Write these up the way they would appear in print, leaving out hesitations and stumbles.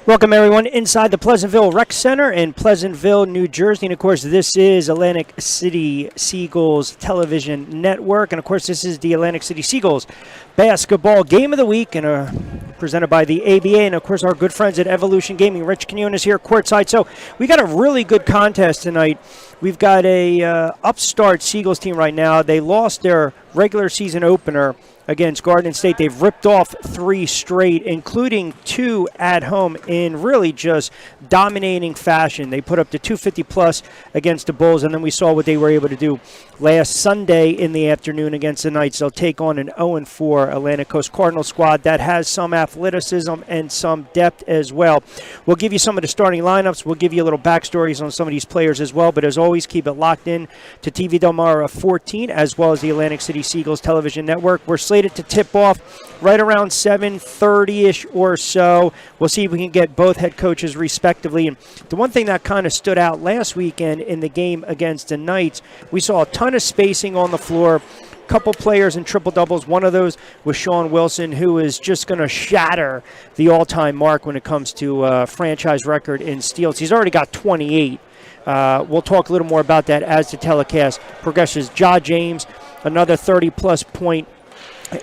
Welcome, everyone, inside the Pleasantville Rec Center in Pleasantville, New Jersey. And, of course, this is Atlantic City Seagulls Television Network. And, of course, this is the Atlantic City Seagulls Basketball Game of the Week, and presented by the ABA. And, of course, our good friends at Evolution Gaming. Rich Quinones here courtside. So we got a really good contest tonight. We've got a upstart Seagulls team right now. They lost their regular season opener against Garden State. They've ripped off 3 straight, including 2 at home, in really just dominating fashion. They put up the 250-plus against the Bulls, and then we saw what they were able to do last Sunday in the afternoon against the Knights. They'll take on an 0-4 Atlantic Coast Cardinals squad that has some athleticism and some depth as well. We'll give you some of the starting lineups. We'll give you a little backstories on some of these players as well, but as always, keep it locked in to TV Del Mar 14 as well as the Atlantic City Seagulls Television Network. We're slated to tip off right around 7:30-ish or so. We'll see if we can get both head coaches respectively. And the one thing that kind of stood out last weekend in the game against the Knights, we saw a ton of spacing on the floor, couple players in triple-doubles. One of those was Sean Wilson, who is just going to shatter the all-time mark when it comes to franchise record in steals. He's already got 28. We'll talk a little more about that as the telecast progresses. Ja James, another 30-plus point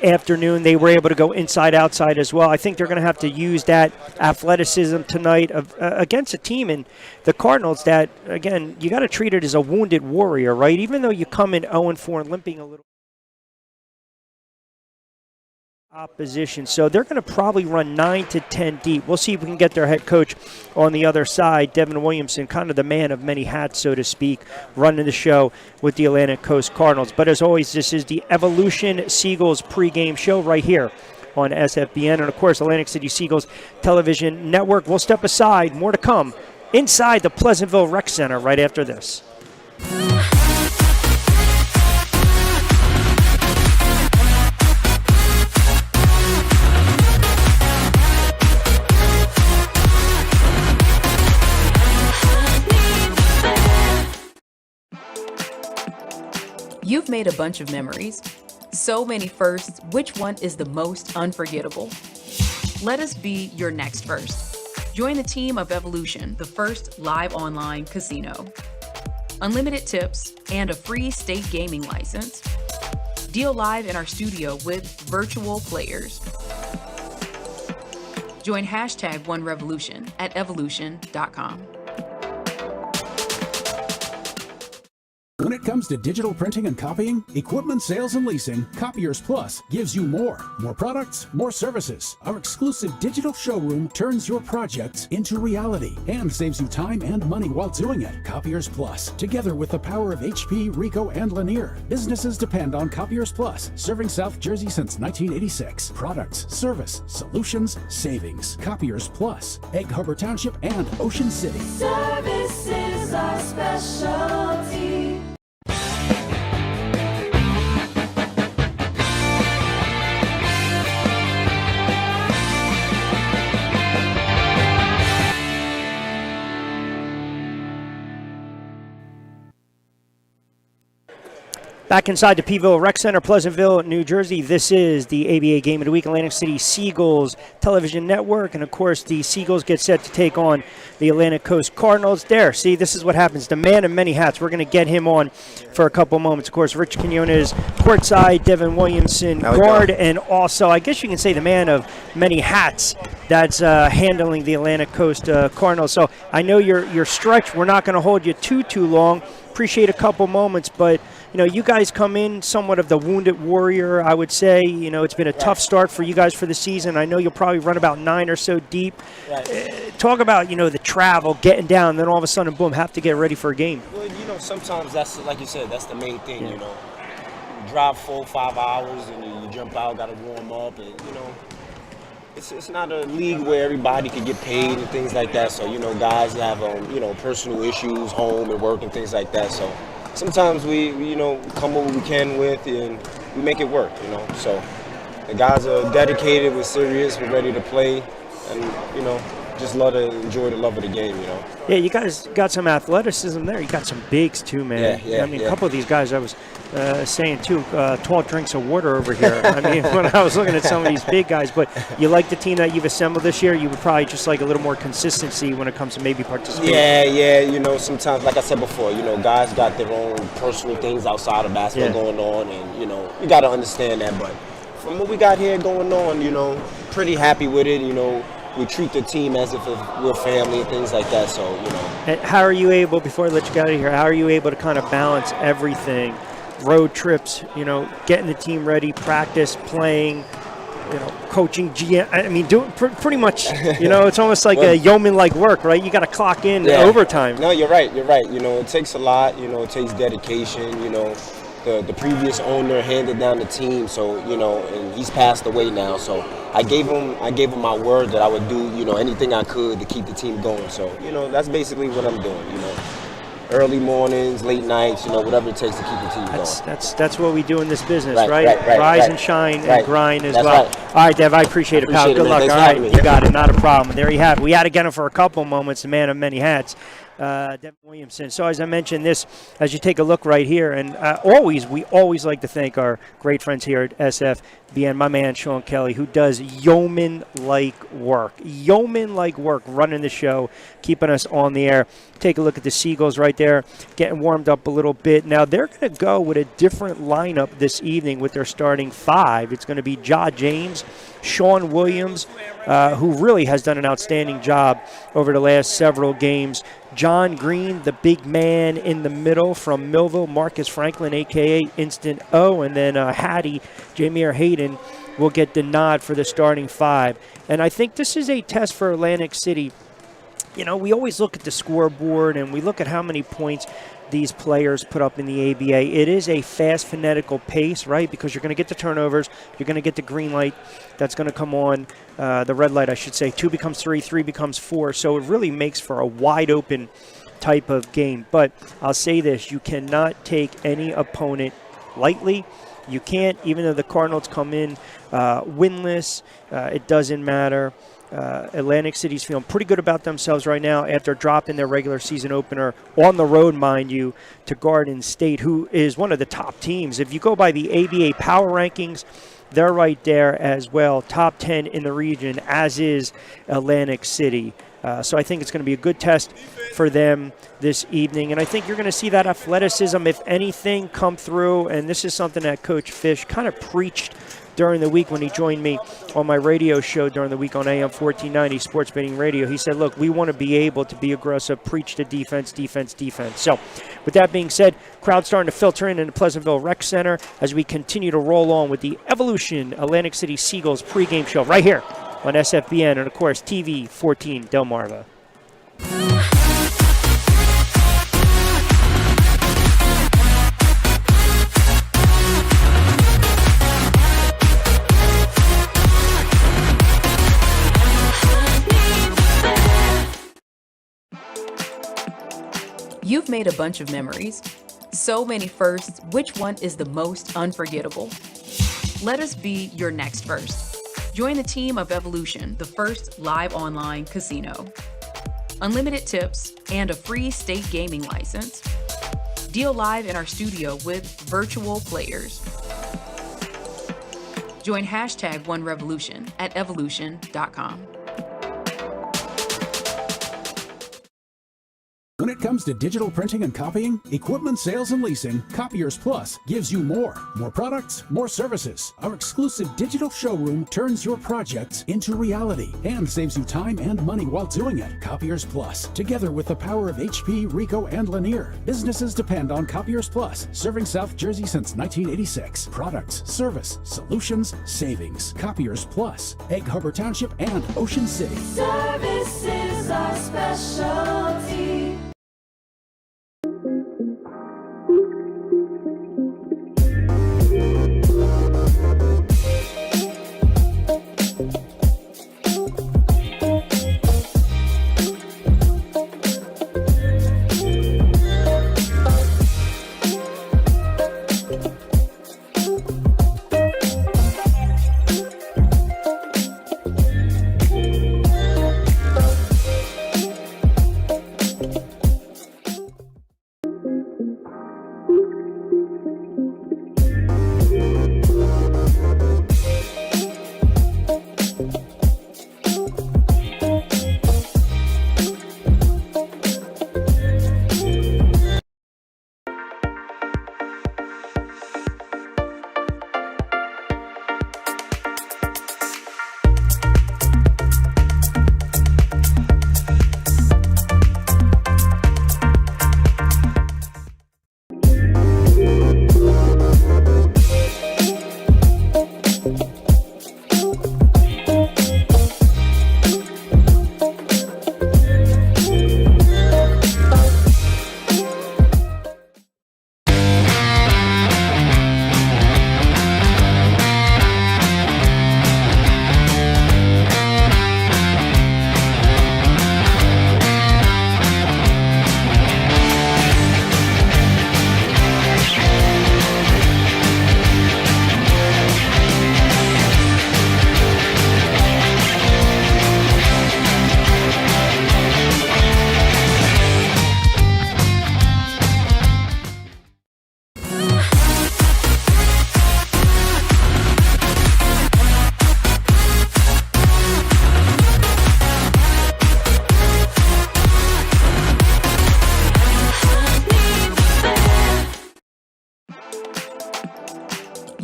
afternoon. They were able to go inside outside as well. I think they're going to have to use that athleticism tonight against a team in the Cardinals that, again, you got to treat it as a wounded warrior, right? Even though you come in 0-4 and limping a little opposition. So they're going to probably run 9 to 10 deep. We'll see if we can get their head coach on the other side, Devin Williamson, kind of the man of many hats, so to speak, running the show with the Atlantic Coast Cardinals. But as always, this is the Evolution Seagulls pregame show right here on SFBN. And, of course, Atlantic City Seagulls Television Network. We'll step aside. More to come inside the Pleasantville Rec Center right after this. You've made a bunch of memories. So many firsts, which one is the most unforgettable? Let us be your next first. Join the team of Evolution, the first live online casino. Unlimited tips and a free state gaming license. Deal live in our studio with virtual players. Join #OneRevolution at evolution.com. When it comes to digital printing and copying, equipment sales and leasing, Copiers Plus gives you more. More products, more services. Our exclusive digital showroom turns your projects into reality and saves you time and money while doing it. Copiers Plus, together with the power of HP, Ricoh, and Lanier. Businesses depend on Copiers Plus, serving South Jersey since 1986. Products, service, solutions, savings. Copiers Plus, Egg Harbor Township and Ocean City. Service is our specialty. Back inside the Peeville Rec Center, Pleasantville, New Jersey. This is the ABA Game of the Week, Atlantic City Seagulls Television Network. And, of course, the Seagulls get set to take on the Atlantic Coast Cardinals. There, see, this is what happens. The man of many hats. We're going to get him on for a couple moments. Of course, Rich Quinones, courtside, Devin Williamson, guard, and also, I guess you can say, the man of many hats that's handling the Atlantic Coast Cardinals. So I know you're stretched. We're not going to hold you too long. Appreciate a couple moments, but you know, you guys come in somewhat of the wounded warrior, I would say. You know, it's been a tough start for you guys for the season. I know you'll probably run about 9 or so deep. Talk about, you know, the travel, getting down, and then all of a sudden, boom, have to get ready for a game. Well, you know, sometimes that's, like you said, that's the main thing, you know. You drive 4-5 hours and you jump out, got to warm up, and, you know, it's not a league where everybody can get paid and things like that. So, you know, guys have, you know, personal issues, home and work and things like that. So sometimes we you know, come what we can with and we make it work, you know. So the guys are dedicated, we're serious, we're ready to play. And, you know, just love to enjoy the love of the game, you know. Yeah, you guys got some athleticism there. You got some bigs too, man. Yeah, I mean, yeah. a couple of these guys, I was saying too, 12 drinks of water over here. I mean, when I was looking at some of these big guys, but you like the team that you've assembled this year. You would probably just like a little more consistency when it comes to maybe participating. Yeah, you know, sometimes, like I said before, you know, guys got their own personal things outside of basketball going on, and, you know, you got to understand that. But from what we got here going on, you know, pretty happy with it, you know. We treat the team as if we're family and things like that, so, you know. And how are you able, before I let you get out of here, how are you able to kind of balance everything? Road trips, you know, getting the team ready, practice, playing, you know, coaching, GM. I mean, doing pretty much, you know, it's almost like a yeoman-like work, right? You got to clock in overtime. No, you're right. You know, it takes a lot. You know, it takes dedication. You know, the previous owner handed down the team, so, you know, and he's passed away now. So I gave him my word that I would do, you know, anything I could to keep the team going. So, you know, that's basically what I'm doing. You know, early mornings, late nights, you know, whatever it takes to keep the team going. That's what we do in this business, right? Right, Rise and shine and grind as that's well. Right. All right, Dev, I appreciate it, pal. Appreciate it, Good luck. man. Thanks All for right, having me. you got it. Not a problem. There you have it. We had to get him for a couple moments, the man of many hats. Devin Williamson. So as I mentioned, this, as you take a look right here, and we always like to thank our great friends here at SFBN, my man Sean Kelly, who does yeoman-like work running the show, keeping us on the air. Take a look at the Seagulls right there, getting warmed up a little bit. Now they're going to go with a different lineup this evening with their starting five. It's going to be Ja James, Sean Williams, who really has done an outstanding job over the last several games. John Green, the big man in the middle from Millville, Marcus Franklin, a.k.a. Instant O, and then Hattie, Jameer Hayden, will get the nod for the starting five. And I think this is a test for Atlantic City. You know, we always look at the scoreboard and we look at how many points these players put up in the ABA. It is a fast, phonetical pace, right? Because you're going to get the turnovers. You're going to get the green light that's going to come on, the red light, I should say. 2 becomes 3, 3 becomes 4. So it really makes for a wide-open type of game. But I'll say this, you cannot take any opponent lightly. You can't, even though the Cardinals come in winless, it doesn't matter. Atlantic City's feeling pretty good about themselves right now after dropping their regular season opener on the road, mind you, to Garden State, who is one of the top teams. If you go by the ABA power rankings, they're right there as well, top 10 in the region, as is Atlantic City. So I think it's going to be a good test for them this evening. And I think you're going to see that athleticism, if anything, come through. And this is something that Coach Fish kind of preached during the week when he joined me on my radio show during the week on AM 1490 Sports Betting Radio. He said, look, we want to be able to be aggressive, preach to defense, defense, defense. So with that being said, crowd starting to filter in the Pleasantville Rec Center as we continue to roll on with the Evolution Atlantic City Seagulls pregame show right here on SFBN and, of course, TV 14 Delmarva. You've made a bunch of memories. So many firsts, which one is the most unforgettable? Let us be your next first. Join the team of Evolution, the first live online casino. Unlimited tips and a free state gaming license. Deal live in our studio with virtual players. Join #OneRevolution at evolution.com. When it comes to digital printing and copying, equipment sales and leasing, Copiers Plus gives you more. More products, more services. Our exclusive digital showroom turns your projects into reality and saves you time and money while doing it. Copiers Plus, together with the power of HP, Ricoh, and Lanier. Businesses depend on Copiers Plus, serving South Jersey since 1986. Products, service, solutions, savings. Copiers Plus, Egg Harbor Township and Ocean City. Service is our specialty.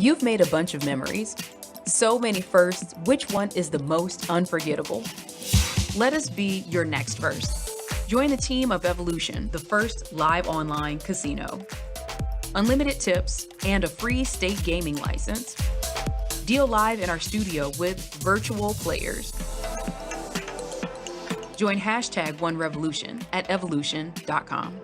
You've made a bunch of memories. So many firsts, which one is the most unforgettable? Let us be your next first. Join the team of Evolution, the first live online casino. Unlimited tips and a free state gaming license. Deal live in our studio with virtual players. Join #OneRevolution at evolution.com.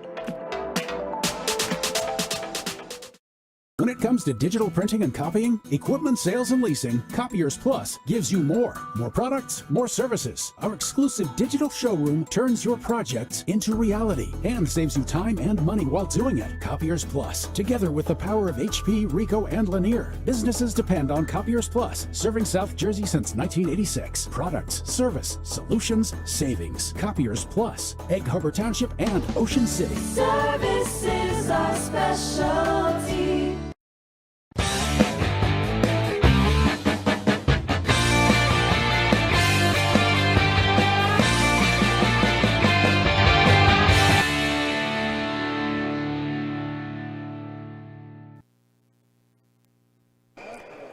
When it comes to digital printing and copying, equipment sales and leasing, Copiers Plus gives you more. More products, more services. Our exclusive digital showroom turns your projects into reality and saves you time and money while doing it. Copiers Plus, together with the power of HP, Ricoh, and Lanier. Businesses depend on Copiers Plus, serving South Jersey since 1986. Products, service, solutions, savings. Copiers Plus, Egg Harbor Township and Ocean City. Service is our specialty.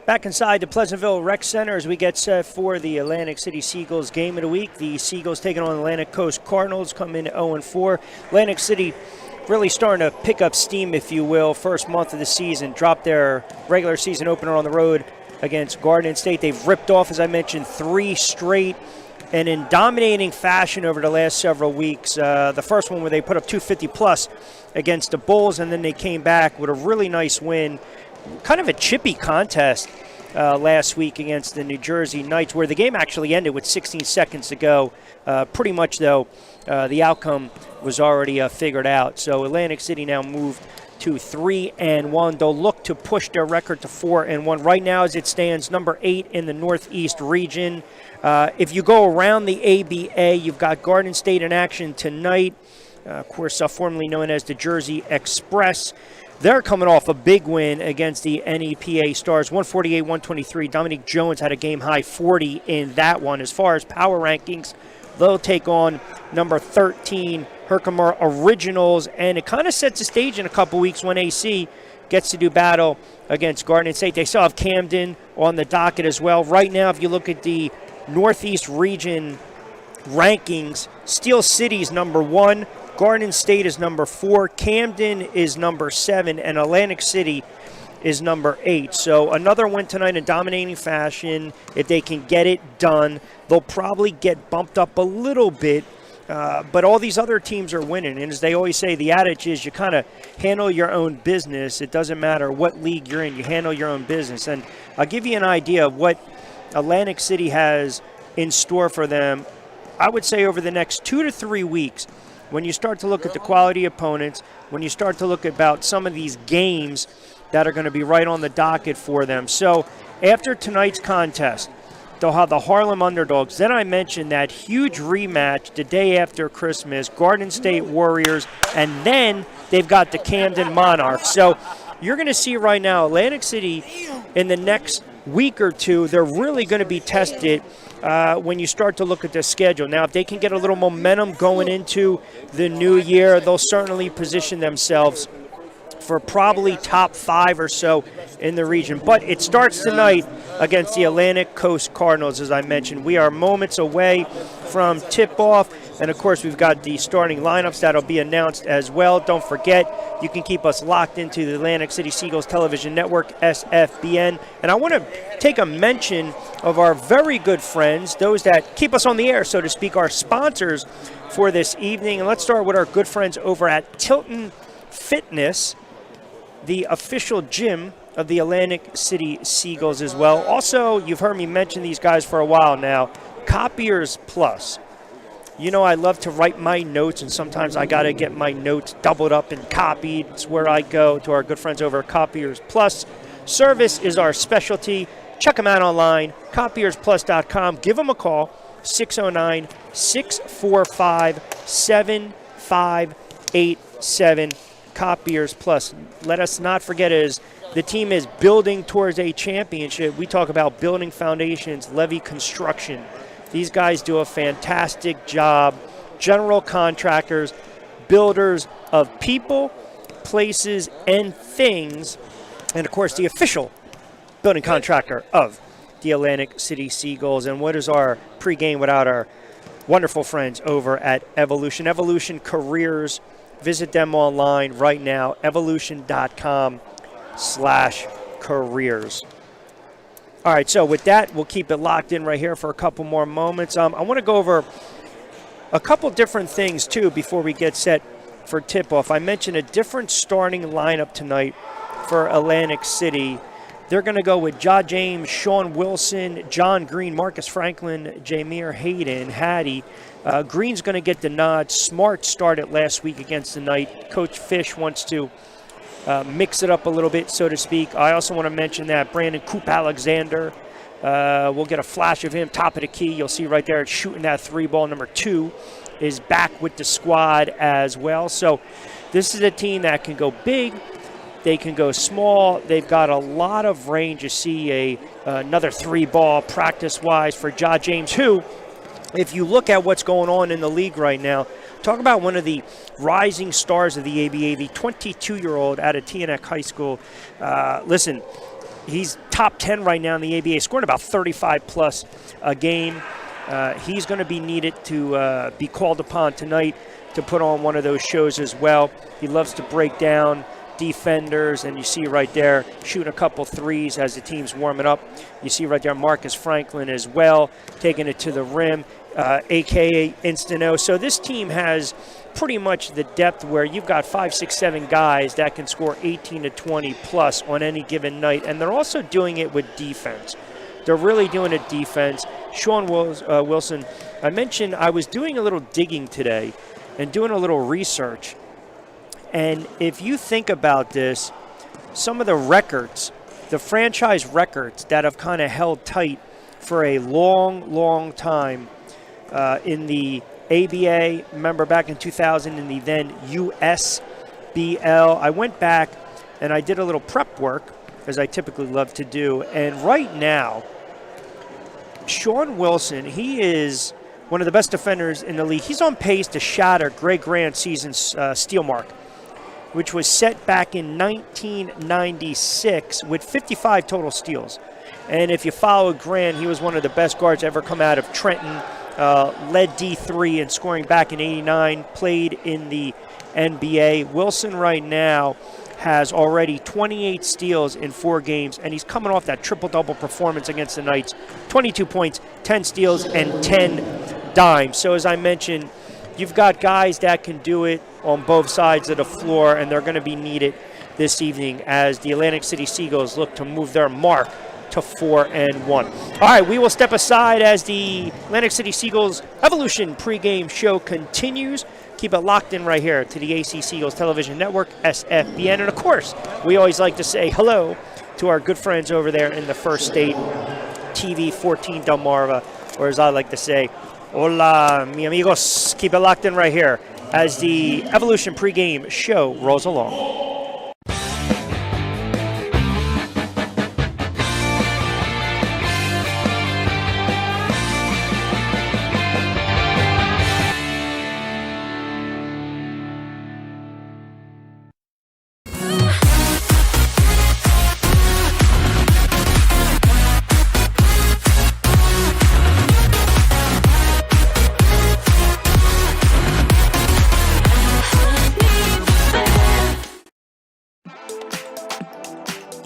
Back inside the Pleasantville Rec Center as we get set for the Atlantic City Seagulls game of the week. The Seagulls taking on Atlantic Coast Cardinals, come in 0-4. Atlantic City really starting to pick up steam, if you will. First month of the season, dropped their regular season opener on the road against Garden State. They've ripped off, as I mentioned, 3 straight and in dominating fashion over the last several weeks. The first one where they put up 250-plus against the Bulls, and then they came back with a really nice win. Kind of a chippy contest last week against the New Jersey Knights, where the game actually ended with 16 seconds to go. Pretty much, though, the outcome was already figured out. So Atlantic City now moved to 3-1. They'll look to push their record to 4-1. Right now, as it stands, number 8 in the Northeast region. If you go around the ABA, you've got Garden State in action tonight. Of course, formerly known as the Jersey Express. They're coming off a big win against the NEPA Stars, 148-123. Dominique Jones had a game-high 40 in that one. As far as power rankings, they'll take on number 13, Herkimer Originals, and it kind of sets the stage in a couple weeks when AC gets to do battle against Garden State. They still have Camden on the docket as well. Right now, if you look at the Northeast region rankings, Steel City's number 1. Garden State is number 4, Camden is number 7, and Atlantic City is number 8. So another win tonight in dominating fashion. If they can get it done, they'll probably get bumped up a little bit. But all these other teams are winning. And as they always say, the adage is you kind of handle your own business. It doesn't matter what league you're in. You handle your own business. And I'll give you an idea of what Atlantic City has in store for them. I would say over the next 2 to 3 weeks, when you start to look at the quality opponents, when you start to look about some of these games that are going to be right on the docket for them. So after tonight's contest, they'll have the Harlem Underdogs. Then I mentioned that huge rematch the day after Christmas, Garden State Warriors, and then they've got the Camden Monarchs. So you're going to see right now Atlantic City in the next week or two, they're really going to be tested when you start to look at their schedule. Now, if they can get a little momentum going into the new year, they'll certainly position themselves for probably top 5 or so in the region. But it starts tonight against the Atlantic Coast Cardinals, as I mentioned. We are moments away from tip-off. And, of course, we've got the starting lineups that will be announced as well. Don't forget, you can keep us locked into the Atlantic City Seagulls Television Network, SFBN. And I want to take a mention of our very good friends, those that keep us on the air, so to speak, our sponsors for this evening. And let's start with our good friends over at Tilton Fitness, the official gym of the Atlantic City Seagulls as well. Also, you've heard me mention these guys for a while now, Copiers Plus. You know, I love to write my notes, and sometimes I got to get my notes doubled up and copied. It's where I go to our good friends over at Copiers Plus. Service is our specialty. Check them out online, copiersplus.com. Give them a call, 609-645-7587. Copiers Plus. Let us not forget, as the team is building towards a championship, we talk about building foundations, levy construction. These guys do a fantastic job. General contractors, builders of people, places, and things. And, of course, the official building contractor of the Atlantic City Seagulls. And what is our pregame without our wonderful friends over at Evolution? Evolution Careers. Visit them online right now, evolution.com/careers. All right, so with that, we'll keep it locked in right here for a couple more moments. I want to go over a couple different things, too, before we get set for tip-off. I mentioned a different starting lineup tonight for Atlantic City. They're going to go with James, Sean Wilson, John Green, Marcus Franklin, Jameer Hayden, Hattie. Green's going to get the nod. Smart started last week against the Knight. Coach Fish wants to mix it up a little bit, so to speak. I also want to mention that Brandon Coop Alexander, we'll get a flash of him, top of the key. You'll see right there shooting that 3-ball. Number 2 is back with the squad as well. So this is a team that can go big. They can go small. They've got a lot of range. You see another 3-ball practice-wise for James, who, if you look at what's going on in the league right now, talk about one of the rising stars of the ABA, the 22-year-old out of Teaneck High School. Listen, he's top 10 right now in the ABA, scoring about 35-plus a game. He's going to be needed to be called upon tonight to put on one of those shows as well. He loves to break down defenders, and you see right there shooting a couple threes as the team's warming up. You see right there Marcus Franklin as well, taking it to the rim, a.k.a. Instano. So this team has pretty much the depth where you've got 5, 6, 7 guys that can score 18 to 20 plus on any given night, and they're also doing it with defense. They're really doing it defense. Sean Wilson, I mentioned I was doing a little digging today and doing a little research. And if you think about this, some of the records, the franchise records that have kind of held tight for a long, long time in the ABA, remember back in 2000 in the then USBL, I went back and I did a little prep work, as I typically love to do. And right now, Sean Wilson, he is one of the best defenders in the league. He's on pace to shatter Greg Grant's season's steal mark, which was set back in 1996 with 55 total steals. And if you follow Grant, he was one of the best guards ever come out of Trenton, led D3 in scoring back in '89, played in the NBA. Wilson right now has already 28 steals in 4 games, and he's coming off that triple-double performance against the Knights. 22 points, 10 steals, and 10 dimes. So as I mentioned, you've got guys that can do it on both sides of the floor, and they're going to be needed this evening as the Atlantic City Seagulls look to move their mark to 4-1. All right, we will step aside as the Atlantic City Seagulls Evolution pregame show continues. Keep it locked in right here to the AC Seagulls Television Network, SFBN. And, of course, we always like to say hello to our good friends over there in the First State, TV 14 Delmarva, or as I like to say, hola, mi amigos. Keep it locked in right here as the Evolution pregame show rolls along.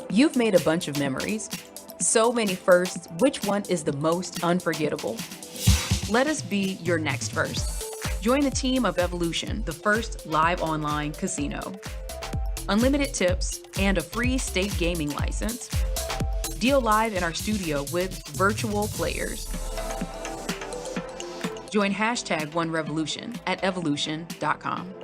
You've made a bunch of memories. So many firsts, which one is the most unforgettable? Let us be your next first. Join the team of Evolution, the first live online casino. Unlimited tips and a free state gaming license. Deal live in our studio with virtual players. Join #OneRevolution at evolution.com.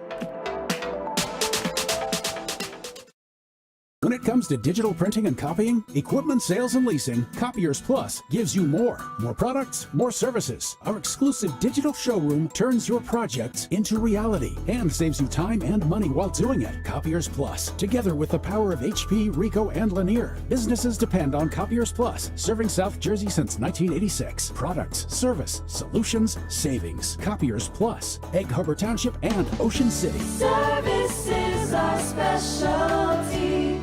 When it comes to digital printing and copying, equipment sales and leasing, Copiers Plus gives you more. More products, more services. Our exclusive digital showroom turns your projects into reality and saves you time and money while doing it. Copiers Plus, together with the power of HP, Ricoh, and Lanier. Businesses depend on Copiers Plus, serving South Jersey since 1986. Products, service, solutions, savings. Copiers Plus, Egg Harbor Township and Ocean City. Service is our specialty.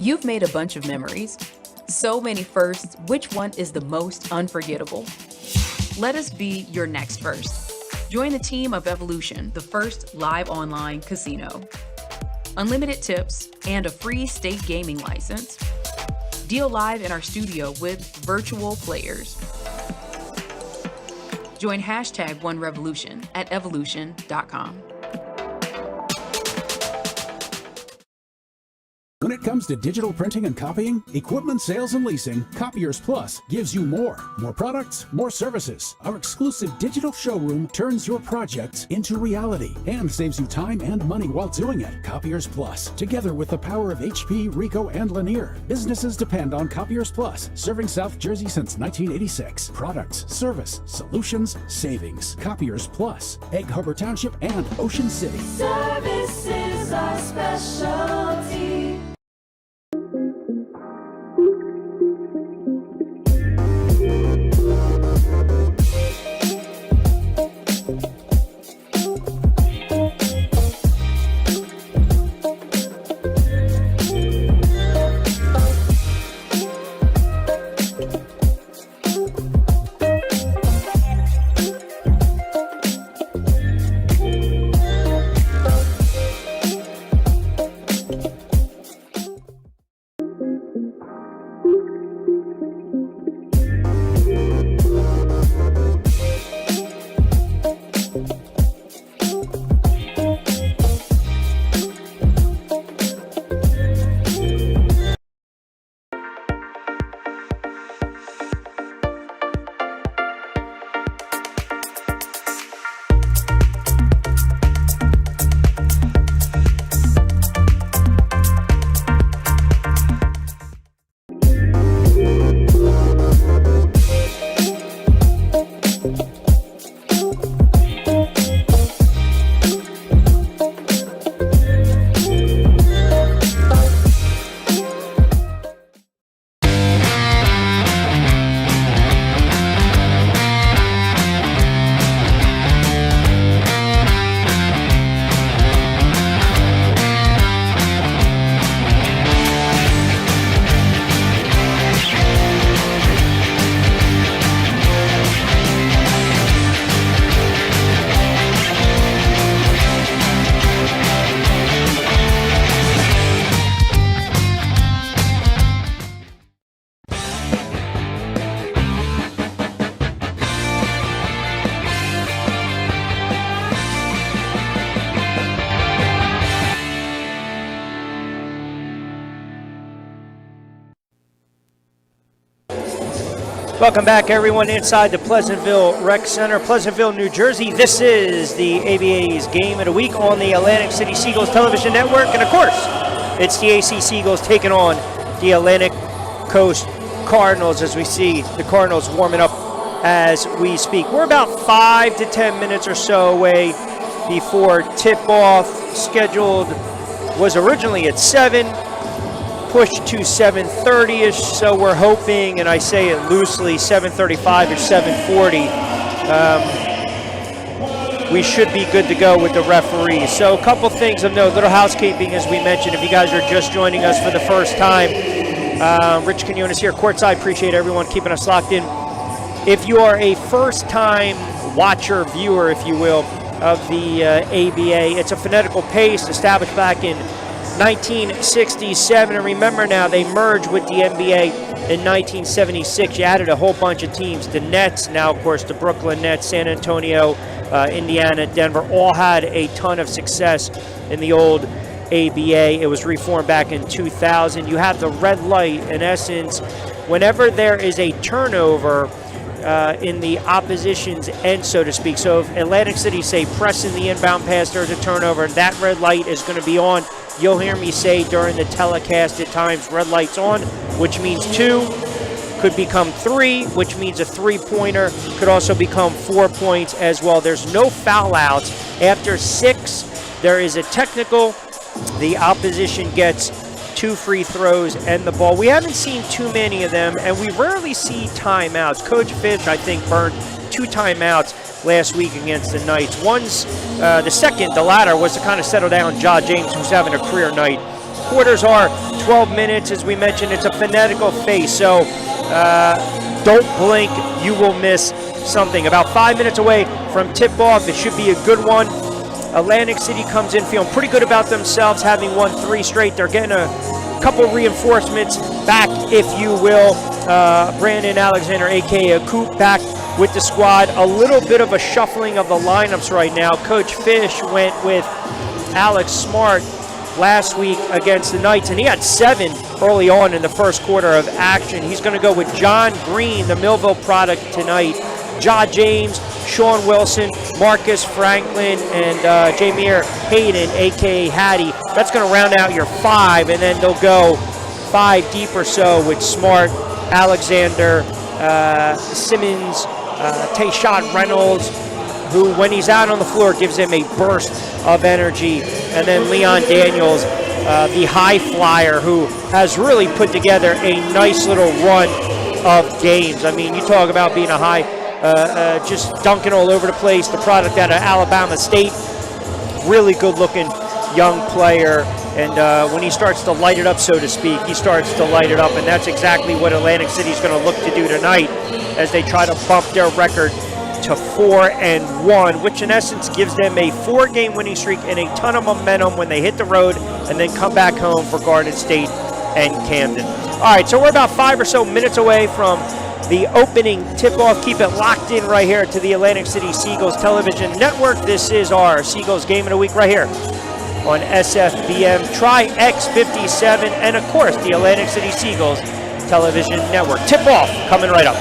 You've made a bunch of memories. So many firsts, which one is the most unforgettable? Let us be your next first. Join the team of Evolution, the first live online casino. Unlimited tips and a free state gaming license. Deal live in our studio with virtual players. Join #OneRevolution at evolution.com. When it comes to digital printing and copying, equipment sales and leasing, Copiers Plus gives you more. More products, more services. Our exclusive digital showroom turns your projects into reality and saves you time and money while doing it. Copiers Plus, together with the power of HP, Ricoh, and Lanier. Businesses depend on Copiers Plus, serving South Jersey since 1986. Products, service, solutions, savings. Copiers Plus, Egg Harbor Township and Ocean City. Service is our specialty. Welcome back, everyone, inside the Pleasantville Rec Center, Pleasantville, New Jersey. This is the ABA's Game of the Week on the Atlantic City Seagulls Television Network. And, of course, it's the AC Seagulls taking on the Atlantic Coast Cardinals as we see the Cardinals warming up as we speak. We're about 5 to 10 minutes or so away before tip-off. Scheduled was originally at 7. Pushed to 7:30ish, so we're hoping, and I say it loosely, 7:35 or 7:40. We should be good to go with the referees. So a couple things of note, little housekeeping as we mentioned. If you guys are just joining us for the first time, Rich Quinones here, courtside. Appreciate everyone keeping us locked in. If you are a first-time watcher, viewer, if you will, of the ABA, it's a phonetical pace established back in 1967, and remember now they merged with the NBA in 1976. You added a whole bunch of teams. The Nets, now of course the Brooklyn Nets, San Antonio, Indiana, Denver, all had a ton of success in the old ABA. It was reformed back in 2000. You have the red light, in essence, whenever there is a turnover in the opposition's end, so to speak. So if Atlantic City, say, pressing the inbound pass, there's a turnover, that red light is going to be on. You'll hear me say during the telecast at times, red light's on, which means 2, could become 3, which means a 3-pointer, could also become 4 points as well. There's no foul outs. After 6, there is a technical. The opposition gets 2 free throws and the ball. We haven't seen too many of them, and we rarely see timeouts. Coach Fish, I think, burned 2 timeouts last week against the Knights. The latter was to kind of settle down Ja James, who's having a career night quarters are 12 minutes. As we mentioned, it's a fanatical face, so don't blink. You will miss something. About 5 minutes away from tip-off. It should be a good one. Atlantic City comes in feeling pretty good about themselves, having won 3 straight. They're getting a couple reinforcements back, if you will. Brandon Alexander, a.k.a. Coop, back with the squad. A little bit of a shuffling of the lineups right now. Coach Fish went with Alex Smart last week against the Knights, and he had 7 early on in the first quarter of action. He's going to go with John Green, the Millville product, tonight. Ja James, Sean Wilson, Marcus Franklin, and Jameer Hayden, a.k.a. Hattie. That's going to round out your 5, and then they'll go 5 deep or so with Smart, Alexander, Simmons, Tayshawn Reynolds, who, when he's out on the floor, gives him a burst of energy. And then Leon Daniels, the high flyer, who has really put together a nice little run of games. I mean, you talk about being a high, just dunking all over the place, the product out of Alabama State. Really good-looking young player. And when he starts to light it up, so to speak, he starts to light it up. And that's exactly what Atlantic City is going to look to do tonight as they try to bump their record to 4-1, which in essence gives them a 4-game winning streak and a ton of momentum when they hit the road and then come back home for Garden State and Camden. All right, so we're about 5 or so minutes away from the opening tip-off. Keep it locked in right here to the Atlantic City Seagulls Television Network. This is our Seagulls Game of the Week right here on SFBM, Tri X57, and of course the Atlantic City Seagulls Television Network. Tip-off coming right up.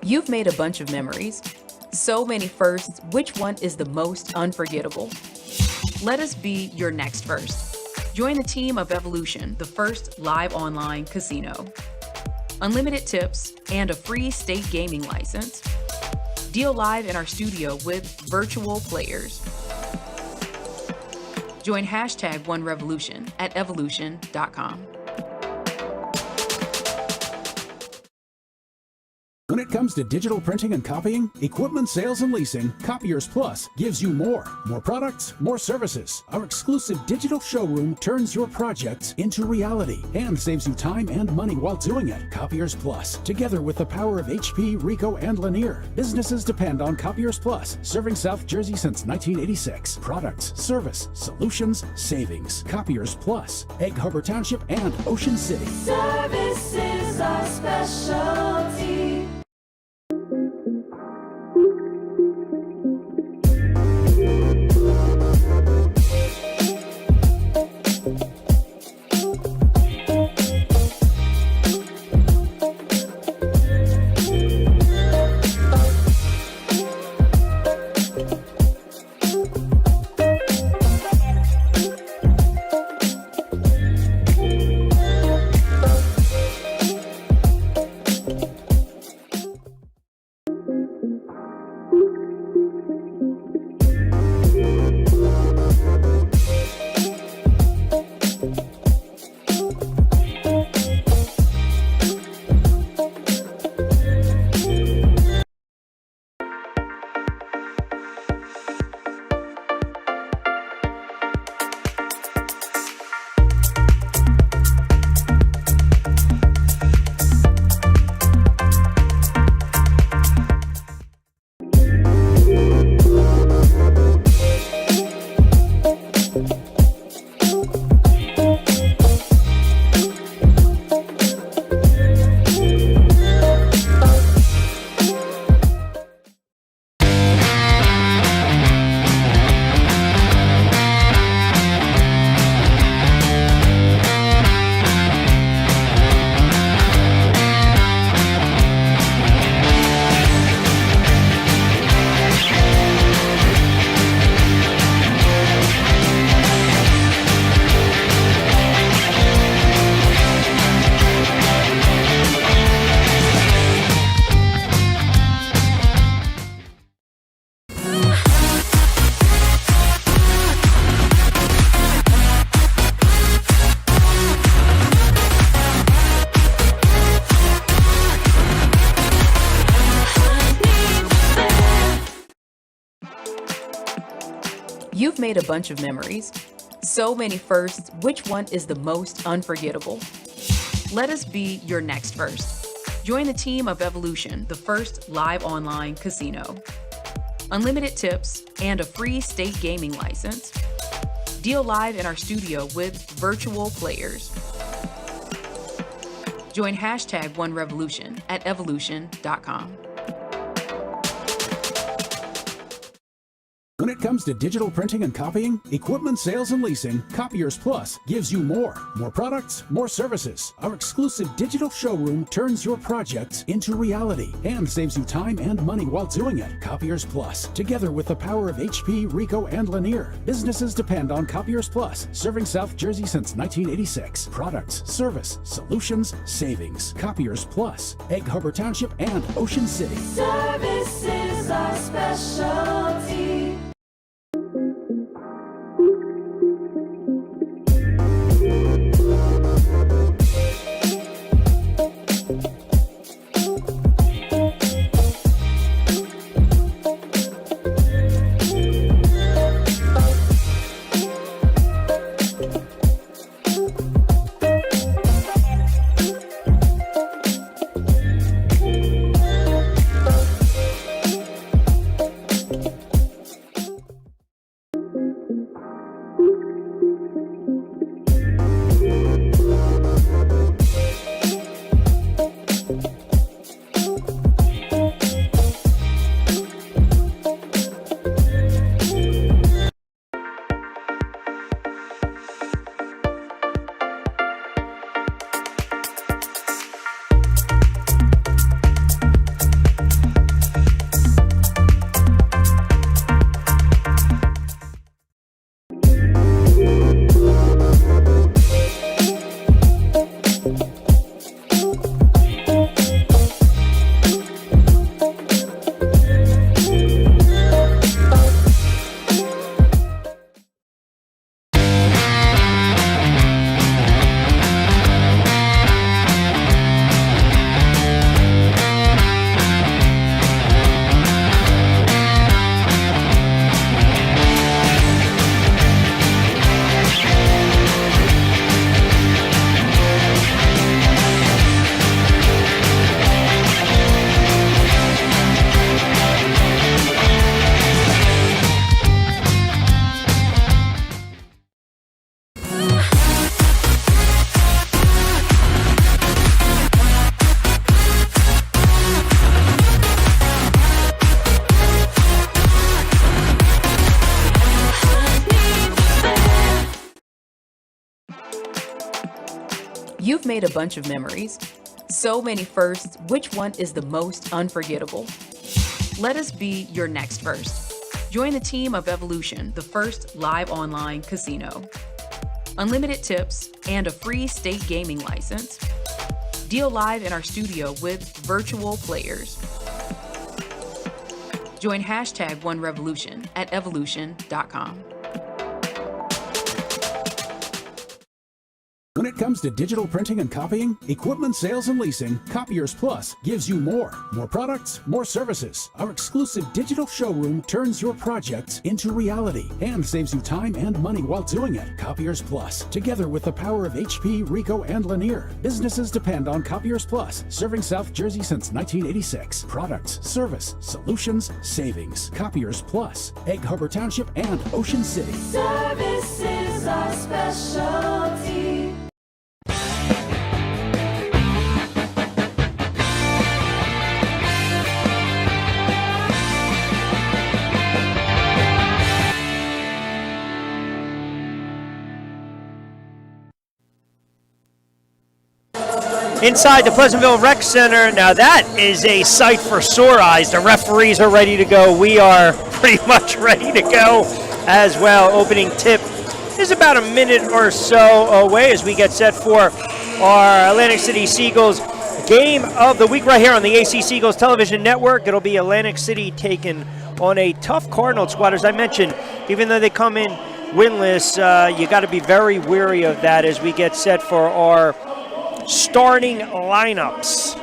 You've made a bunch of memories. So many firsts, which one is the most unforgettable? Let us be your next first. Join the team of Evolution, the first live online casino. Unlimited tips and a free state gaming license. Deal live in our studio with virtual players. Join #OneRevolution at evolution.com. When it comes to digital printing and copying, equipment sales and leasing, Copiers Plus gives you more. More products, more services. Our exclusive digital showroom turns your projects into reality and saves you time and money while doing it. Copiers Plus, together with the power of HP, Ricoh, and Lanier. Businesses depend on Copiers Plus, serving South Jersey since 1986. Products, service, solutions, savings. Copiers Plus, Egg Harbor Township and Ocean City. Service is our specialty. You've made a bunch of memories. So many firsts, which one is the most unforgettable? Let us be your next first. Join the team of Evolution, the first live online casino. Unlimited tips and a free state gaming license. Deal live in our studio with virtual players. Join #OneRevolution at evolution.com. When it comes to digital printing and copying, equipment sales and leasing, Copiers Plus gives you more. More products, more services. Our exclusive digital showroom turns your projects into reality and saves you time and money while doing it. Copiers Plus, together with the power of HP, Ricoh, and Lanier. Businesses depend on Copiers Plus, serving South Jersey since 1986. Products, service, solutions, savings. Copiers Plus, Egg Harbor Township and Ocean City. Service is our specialty. You've made a bunch of memories. So many firsts, which one is the most unforgettable? Let us be your next first. Join the team of Evolution, the first live online casino. Unlimited tips and a free state gaming license. Deal live in our studio with virtual players. Join #OneRevolution at evolution.com. When it comes to digital printing and copying, equipment sales and leasing, Copiers Plus gives you more. More products, more services. Our exclusive digital showroom turns your projects into reality and saves you time and money while doing it. Copiers Plus, together with the power of HP, Ricoh, and Lanier. Businesses depend on Copiers Plus, serving South Jersey since 1986. Products, service, solutions, savings. Copiers Plus, Egg Harbor Township and Ocean City. Service is our specialty. Inside the Pleasantville Rec Center, now that is a sight for sore eyes. The referees are ready to go. We are pretty much ready to go as well. Opening tip is about a minute or so away as we get set for our Atlantic City Seagulls game of the week right here on the AC Seagulls television network. It'll be Atlantic City taking on a tough Cardinal squad. As I mentioned, even though they come in winless, you got to be very wary of that as we get set for our starting lineups.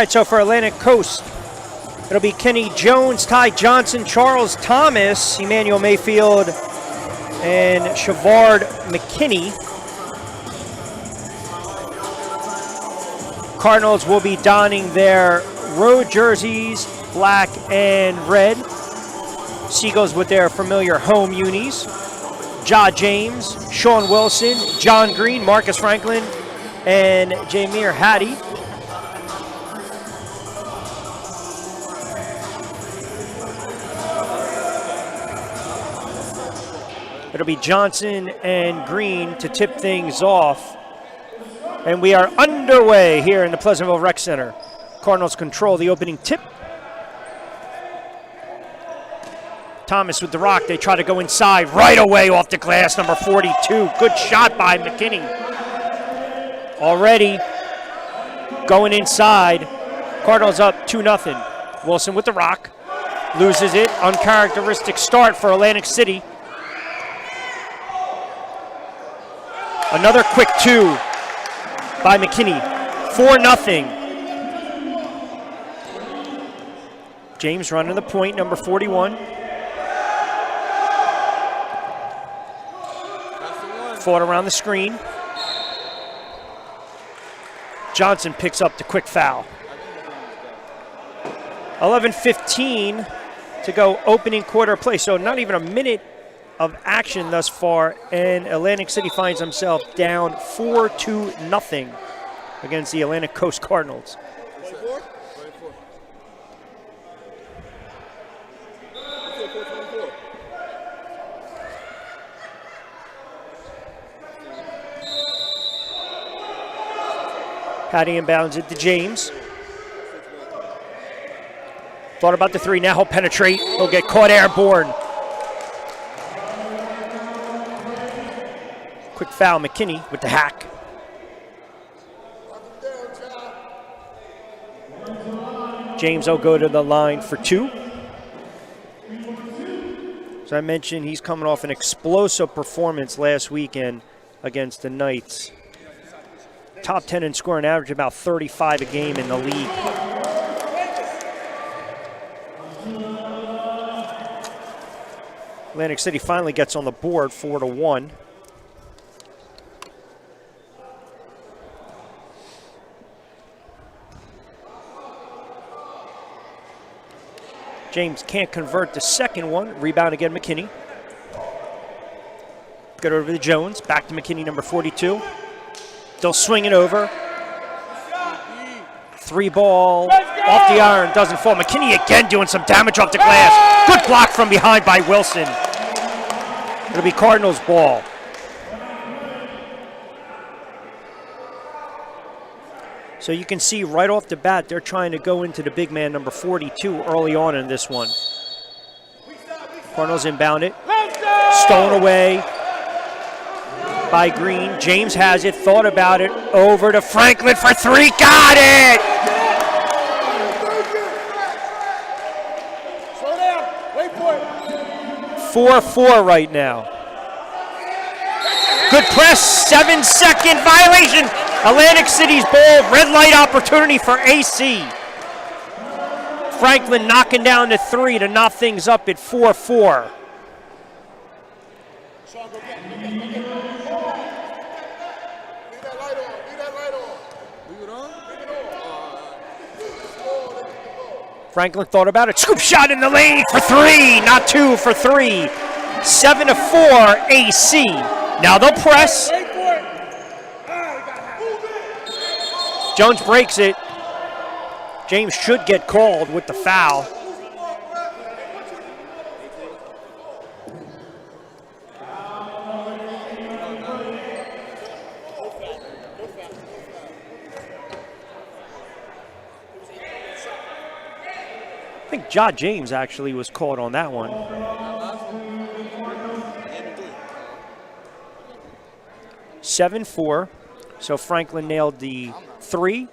right, so for Atlantic Coast, it'll be Kenny Jones, Ty Johnson, Charles Thomas, Emmanuel Mayfield, and Shavard McKinney. Cardinals will be donning their road jerseys, black and red. Seagulls with their familiar home unis. Ja James, Sean Wilson, John Green, Marcus Franklin, and Jameer Hattie. It'll be Johnson and Green to tip things off. And we are underway here in the Pleasantville Rec Center. Cardinals control the opening tip. Thomas with the rock. They try to go inside right away off the glass, number 42. Good shot by McKinney. Already going inside. Cardinals up 2-0. Wilson with the rock. Loses it. Uncharacteristic start for Atlantic City. Another quick two by McKinney. 4-0. James running the point, number 41. Fought around the screen. Johnson picks up the quick foul. 11:15 to go opening quarter play. So not even a minute of action thus far, and Atlantic City finds himself down 4-0 against the Atlantic Coast Cardinals. Hattie inbounds it to James. Thought about the three, now he'll penetrate. He'll get caught airborne. Quick foul, McKinney with the hack. James will go to the line for two. As I mentioned, he's coming off an explosive performance last weekend against the Knights. Top 10 in scoring, average about 35 a game in the league. Atlantic City finally gets on the board, 4-1. James can't convert the second one. Rebound again, McKinney. Get over to Jones. Back to McKinney, number 42. They'll swing it over. Three ball off the iron, doesn't fall. McKinney again doing some damage off the glass. Good block from behind by Wilson. It'll be Cardinals ball. So you can see right off the bat, they're trying to go into the big man, number 42, early on in this one. Cardinals inbound it. Stolen away by Green. James has it, thought about it. Over to Franklin for three. Got it! 4-4 right now. Good press, 7-second violation. Atlantic City's ball, red light opportunity for AC. Franklin knocking down the three to knot things up at 4-4. Franklin thought about it. Scoop shot in the lane for three, not two for three. 7-4 AC. Now they'll press. Jones breaks it. James should get called with the foul. I think Ja James actually was called on that one. 7-4. So Franklin nailed the three.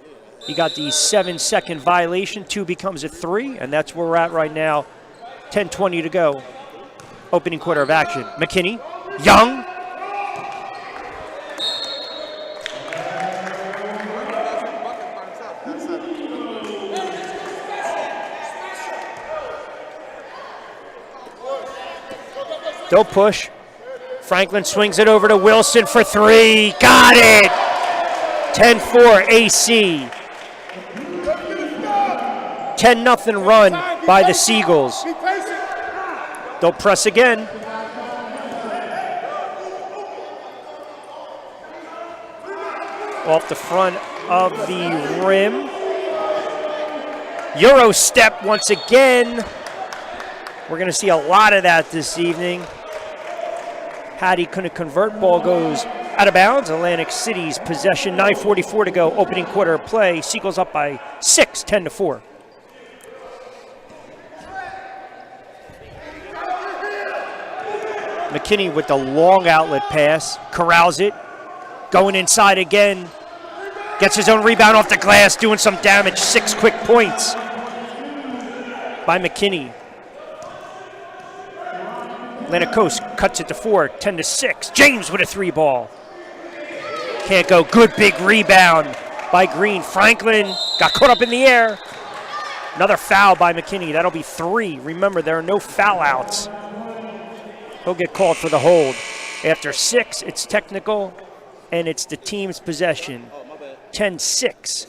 He got the 7-second violation. Two becomes a three, and that's where we're at right now. 10:20 to go. Opening quarter of action. McKinney, Young. They'll push. Franklin swings it over to Wilson for three. Got it! 10-4 AC. 10-0 run by the Seagulls. They'll press again. Off the front of the rim. Euro step once again. We're going to see a lot of that this evening. Hattie couldn't convert. Ball goes out of bounds. Atlantic City's possession. 9:44 to go. Opening quarter of play. Seagulls up by 6, 10-4. McKinney with the long outlet pass. Corrals it. Going inside again. Gets his own rebound off the glass. Doing some damage. 6 quick points by McKinney. Atlantic Coast cuts it to 4, 10-6. James with a 3-ball. Can't go. Good big rebound by Green. Franklin got caught up in the air. Another foul by McKinney. That'll be 3. Remember, there are no foul outs. He'll get called for the hold. After 6, it's technical, and it's the team's possession. 10-6.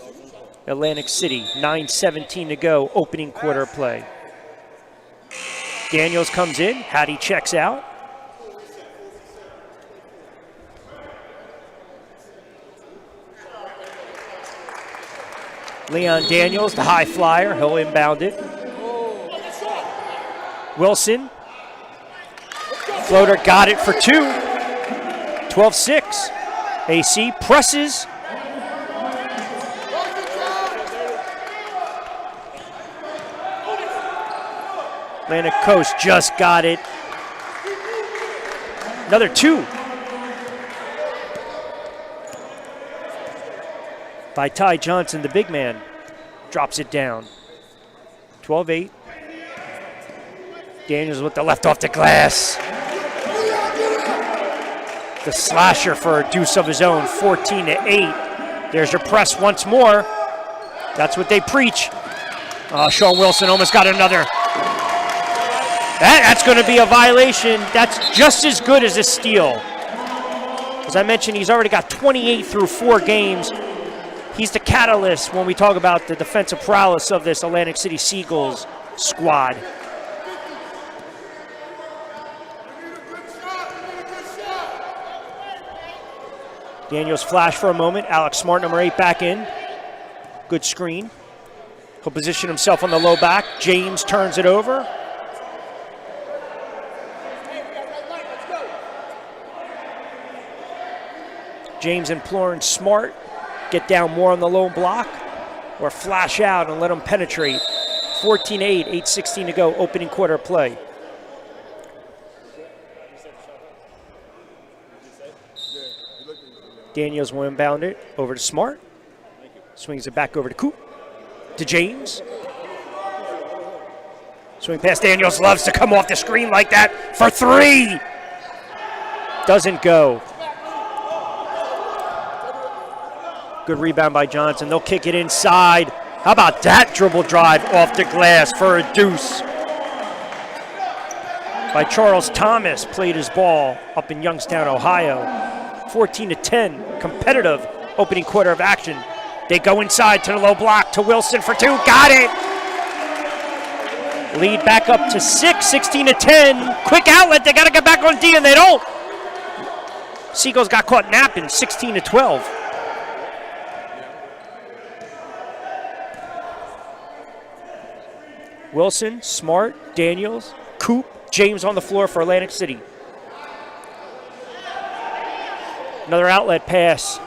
Atlantic City, 9:17 to go. Opening quarter play. Daniels comes in. Hattie checks out. Leon Daniels, the high flyer. He'll inbound it. Wilson. Floater got it for 2. 12-6. AC presses. Atlantic Coast just got it. Another 2. By Ty Johnson, the big man. Drops it down. 12-8. Daniels with the left off the glass. The slasher for a deuce of his own, 14-8. There's your press once more. That's what they preach. Sean Wilson almost got another. That's going to be a violation. That's just as good as a steal. As I mentioned, he's already got 28 through 4 games. He's the catalyst when we talk about the defensive prowess of this Atlantic City Seagulls squad. Daniels flash for a moment. Alex Smart, number 8, back in. Good screen. He'll position himself on the low back. James turns it over. James imploring Smart, get down more on the low block or flash out and let him penetrate. 14-8, 8:16 to go, opening quarter play. Daniels will inbound it over to Smart. Swings it back over to Coop. To James. Swing past Daniels, loves to come off the screen like that for 3. Doesn't go. Good rebound by Johnson. They'll kick it inside. How about that dribble drive off the glass for a deuce? By Charles Thomas, played his ball up in Youngstown, Ohio. 14-10, competitive opening quarter of action. They go inside to the low block to Wilson for 2. Got it! Lead back up to 6, 16-10. Quick outlet, they got to get back on D, and they don't. Seagulls got caught napping, 16-12. Wilson, Smart, Daniels, Coop, James on the floor for Atlantic City. Another outlet pass.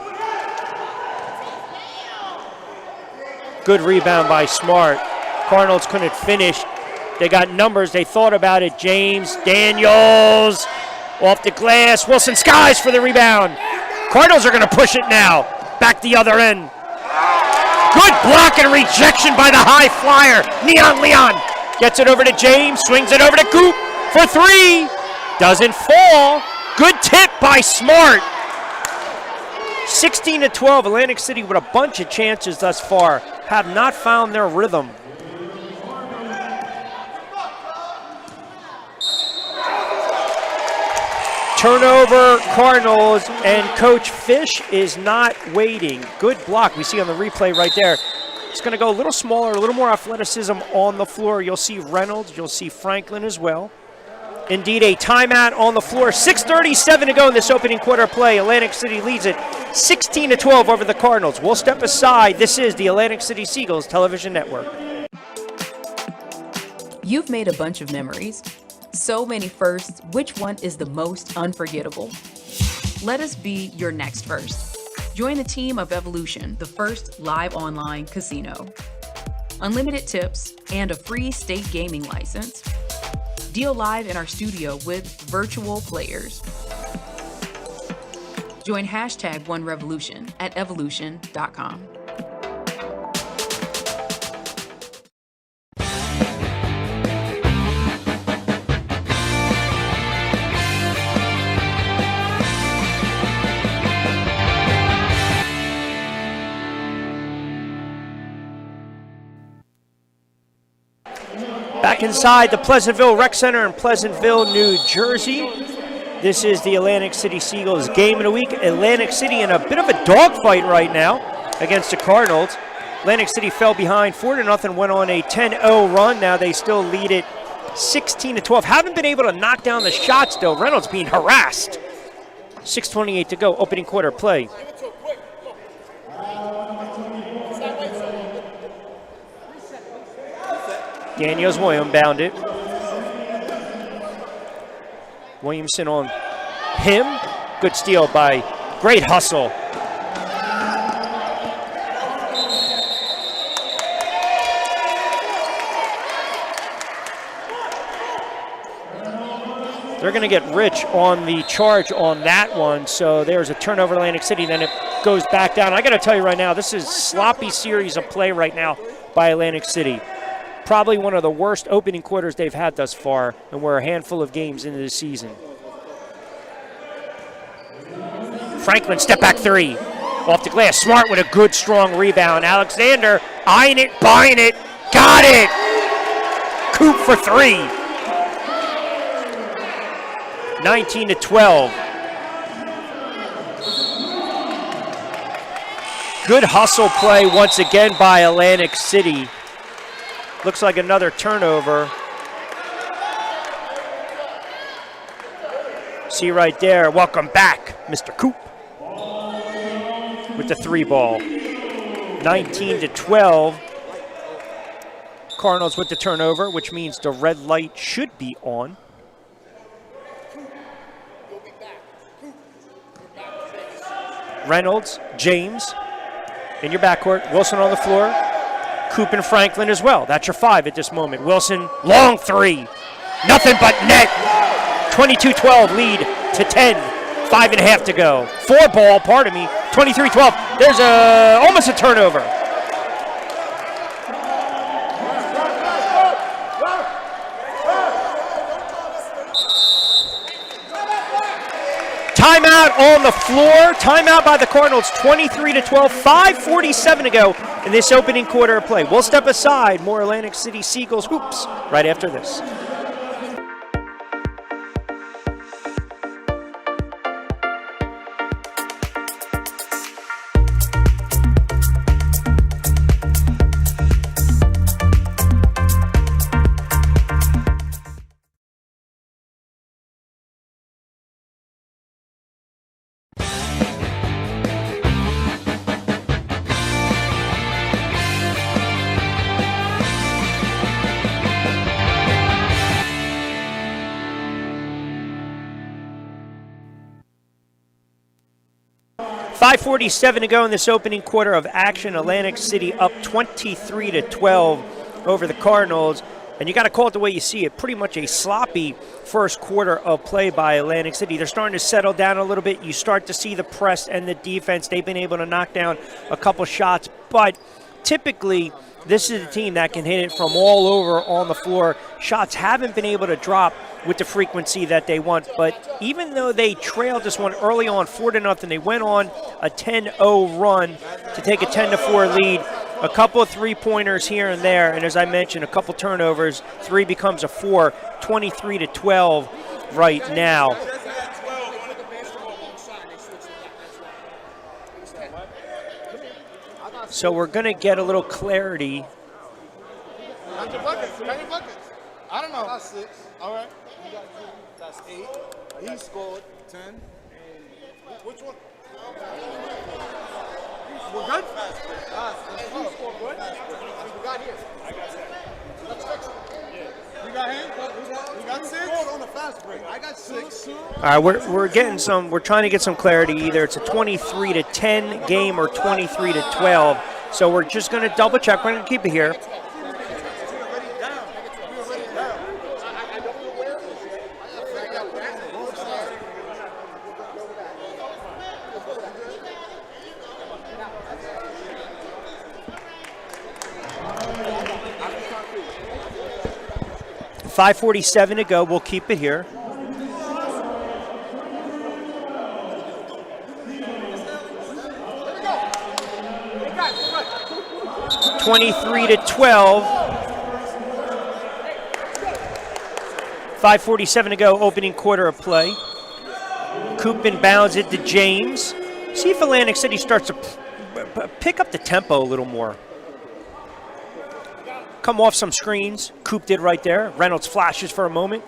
Good rebound by Smart. Cardinals couldn't finish. They got numbers. They thought about it. James, Daniels, off the glass. Wilson skies for the rebound. Cardinals are going to push it now. Back the other end. Good block and rejection by the high flyer. Leon gets it over to James. Swings it over to Coop for 3. Doesn't fall. Good tip by Smart. 16-12, Atlantic City with a bunch of chances thus far. Have not found their rhythm. Turnover, Cardinals, and Coach Fish is not waiting. Good block we see on the replay right there. It's going to go a little smaller, a little more athleticism on the floor. You'll see Reynolds, you'll see Franklin as well. Indeed, a timeout on the floor. 6:37 to go in this opening quarter play. Atlantic City leads it 16-12 over the Cardinals. We'll step aside. This is the Atlantic City Seagulls television network. You've made a bunch of memories. So many firsts, which one is the most unforgettable? Let us be your next first. Join the team of Evolution, the first live online casino. Unlimited tips and a free state gaming license. Deal live in our studio with virtual players. Join #OneRevolution at evolution.com. Back inside the Pleasantville Rec Center in Pleasantville, New Jersey. This is the Atlantic City Seagulls game of the week. Atlantic City in a bit of a dogfight right now against the Cardinals. Atlantic City fell behind 4-0, went on a 10-0 run. Now they still lead it 16-12. Haven't been able to knock down the shots though. Reynolds being harassed. 6:28 to go, opening quarter play. Daniels William bound it. Williamson on him. Good steal by, great hustle. They're going to get rich on the charge on that one. So there's a turnover, Atlantic City. Then it goes back down. I got to tell you right now, this is a sloppy series of play right now by Atlantic City. Probably one of the worst opening quarters they've had thus far, and we're a handful of games into the season. Franklin, step back three. Off the glass. Smart with a good, strong rebound. Alexander, eyeing it, buying it. Got it! Coop for three. 19-12. Good hustle play once again by Atlantic City. Looks like another turnover. See right there, welcome back, Mr. Coop with the three ball. 19-12. Cardinals with the turnover, which means the red light should be on. Reynolds, James in your backcourt. Wilson on the floor. Coop and Franklin as well. That's your five at this moment. Wilson, long three. Nothing but net. 22-12 lead to 10. 5.5 to go. 4 ball, pardon me. 23-12. There's almost a turnover. Timeout on the floor. Timeout by the Cardinals. 23-12. 5:47 to go in this opening quarter of play. We'll step aside. More Atlantic City Seagulls hoops right after this. .547 to go in this opening quarter of action. Atlantic City up 23-12 over the Cardinals. And you got to call it the way you see it. Pretty much a sloppy first quarter of play by Atlantic City. They're starting to settle down a little bit. You start to see the press and the defense. They've been able to knock down a couple shots. But typically, this is a team that can hit it from all over on the floor. Shots haven't been able to drop with the frequency that they want. But even though they trailed this one early on 4-0, they went on a 10-0 run to take a 10-4 lead. A couple of three-pointers here and there, and as I mentioned, a couple turnovers. 3 becomes a 4, 23-12 right now. So we're going to get a little clarity. Count your buckets. I don't know. That's 6. All right. That's 8. He scored 10. Which one? We're good? You scored good? We got here. Let's fix it. You got him? You got 6? Scored on a fast break. I got 6. All right, we're trying to get some clarity. Either it's a 23-10 game or 23-12. So we're just going to double check. We're going to keep it here. .547 to go. We'll keep it here. .23-12. 5:47 to go. Opening quarter of play. Coop inbounds it to James. See if Atlantic City starts to pick up the tempo a little more. Come off some screens. Coop did right there. Reynolds flashes for a moment.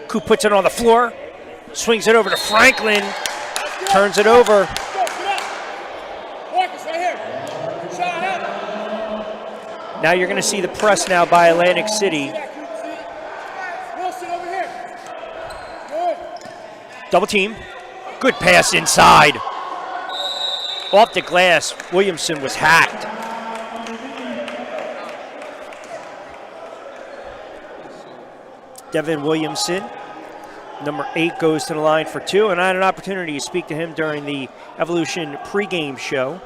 Coop puts it on the floor. Swings it over to Franklin. Turns it over. Now you're going to see the press now by Atlantic City. Double team. Good pass inside. Off the glass. Williamson was hacked. Devin Williamson, number 8, goes to the line for 2, and I had an opportunity to speak to him during the Evolution pregame show.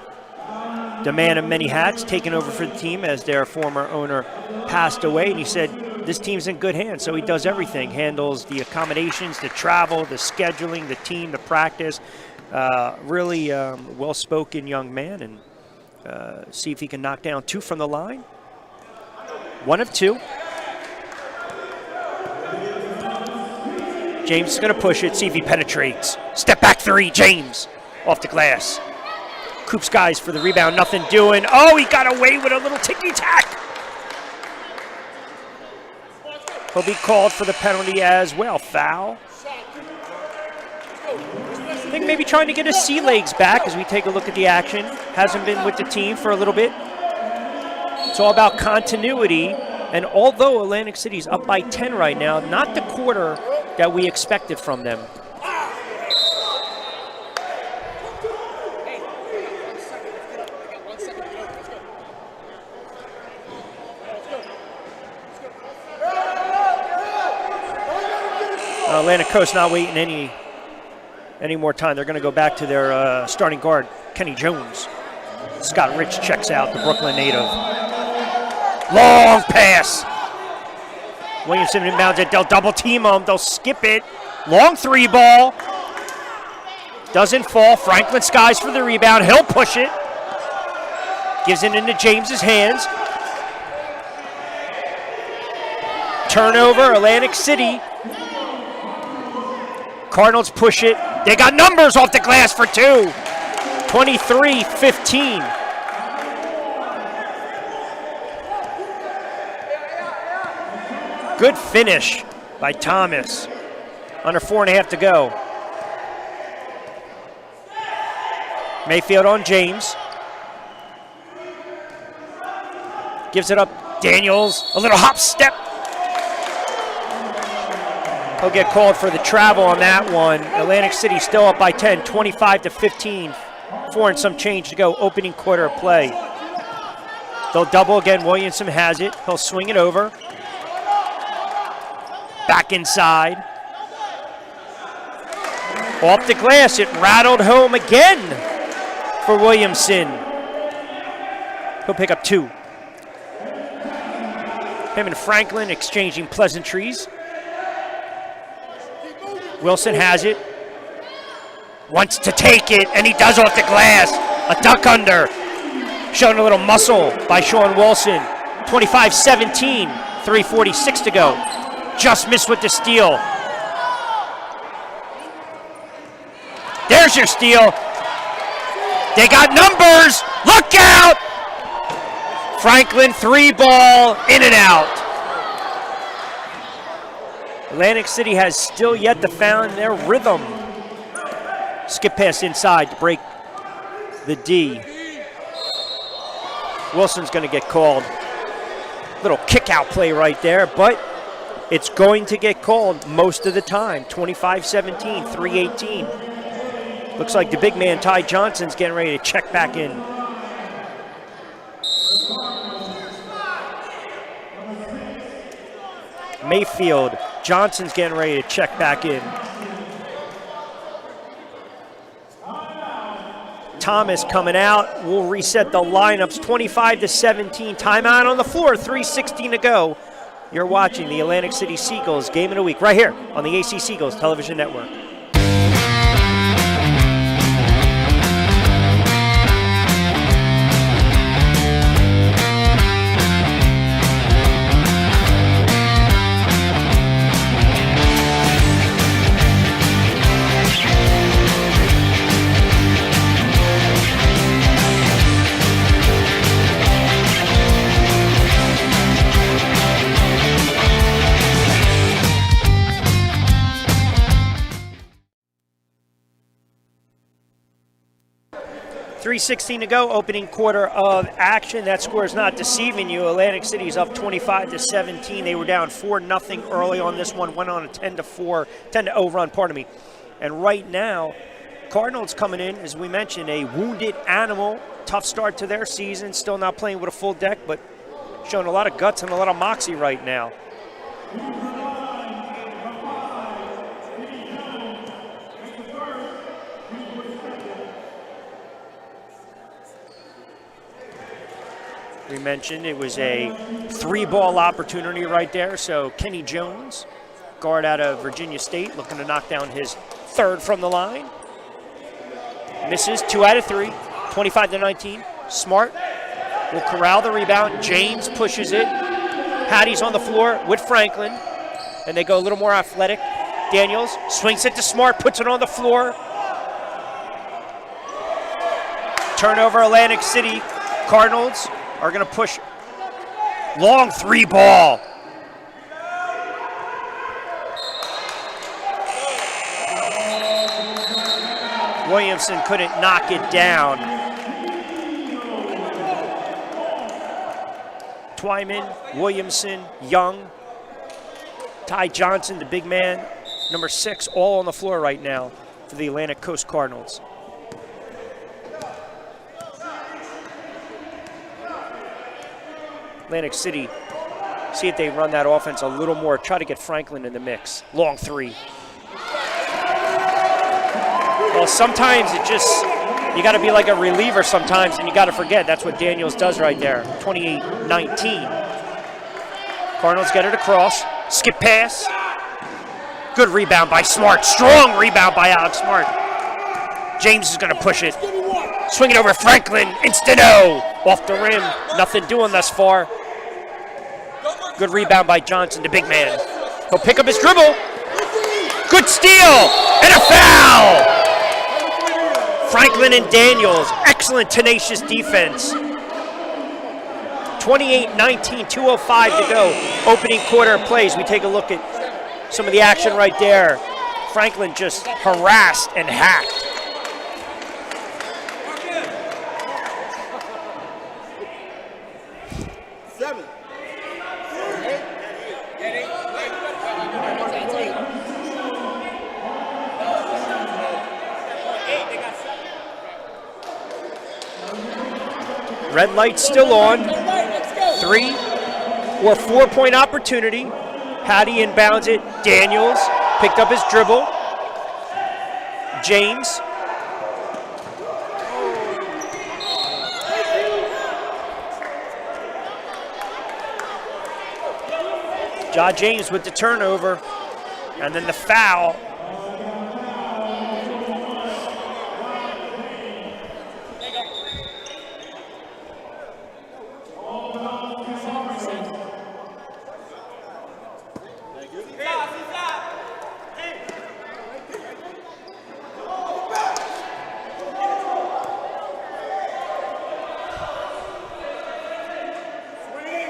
The man of many hats, taking over for the team as their former owner passed away, and he said this team's in good hands, so he does everything, handles the accommodations, the travel, the scheduling, the team, the practice. Really well-spoken young man, and see if he can knock down 2 from the line. 1 of 2. James is going to push it, see if he penetrates. Step back 3, James, off the glass. Coop's guys for the rebound, nothing doing. Oh, he got away with a little ticky-tack. He'll be called for the penalty as well. Foul. I think maybe trying to get his sea legs back as we take a look at the action. Hasn't been with the team for a little bit. It's all about continuity. And although Atlantic City's up by 10 right now, not the quarter that we expected from them. Atlantic Coast not waiting any more time. They're going to go back to their starting guard, Kenny Jones. Scott Rich checks out, the Brooklyn native. Long pass. Williamson inbounds it. They'll double team him. They'll skip it. Long 3 ball. Doesn't fall. Franklin skies for the rebound. He'll push it. Gives it into James's hands. Turnover, Atlantic City. Cardinals push it. They got numbers off the glass for 2. 23-15. Good finish by Thomas. Under 4.5 to go. Mayfield on James. Gives it up. Daniels, a little hop step. He'll get called for the travel on that one. Atlantic City still up by 10, 25-15. 4 and some change to go. Opening quarter of play. They'll double again. Williamson has it. He'll swing it over. Back inside. Off the glass, it rattled home again for Williamson. He'll pick up 2. Him and Franklin exchanging pleasantries. Wilson has it. Wants to take it, and he does off the glass. A duck under. Showing a little muscle by Sean Wilson. 25-17, 3:46 to go. Just missed with the steal. There's your steal. They got numbers. Look out! Franklin 3-ball, in and out. Atlantic City has still yet to find their rhythm. Skip pass inside to break the D. Wilson's going to get called. Little kick out play right there, but it's going to get called most of the time. 25-17, 3:18. Looks like the big man, Ty Johnson's getting ready to check back in. Mayfield, Johnson's getting ready to check back in. Thomas coming out. We'll reset the lineups. 25-17. Timeout on the floor. 3:16 to go. You're watching the Atlantic City Seagulls Game of the Week right here on the AC Seagulls Television Network. .316 to go, opening quarter of action. That score is not deceiving you. Atlantic City is up 25-17. They were down 4-0 early on this one, went on a 10-0 run, pardon me. And right now, Cardinals coming in, as we mentioned, a wounded animal. Tough start to their season, still not playing with a full deck, but showing a lot of guts and a lot of moxie right now. We mentioned it was a 3-ball opportunity right there. So Kenny Jones, guard out of Virginia State, looking to knock down his third from the line. Misses 2 out of 3, 25-19. Smart will corral the rebound. James pushes it. Hattie's on the floor with Franklin, and they go a little more athletic. Daniels swings it to Smart, puts it on the floor. Turnover, Atlantic City. Cardinals are going to push. Long 3-ball. Williamson couldn't knock it down. Twyman, Williamson, Young, Ty Johnson, the big man, number 6, all on the floor right now for the Atlantic Coast Cardinals. Atlantic City, see if they run that offense a little more, try to get Franklin in the mix. Long 3. Well, sometimes it just, you got to be like a reliever sometimes, and you got to forget. That's what Daniels does right there. 28-19. Cardinals get it across. Skip pass. Good rebound by Smart. Strong rebound by Alex Smart. James is going to push it. Swing it over Franklin. Instant-o. Off the rim. Nothing doing thus far. Good rebound by Johnson, the big man. He'll pick up his dribble. Good steal. And a foul. Franklin and Daniels. Excellent, tenacious defense. 28-19, 2:05 to go. Opening quarter of plays. We take a look at some of the action right there. Franklin just harassed and hacked. Red light still on. 3 or 4 point opportunity. Hattie inbounds it. Daniels picked up his dribble. James. James with the turnover. And then the foul.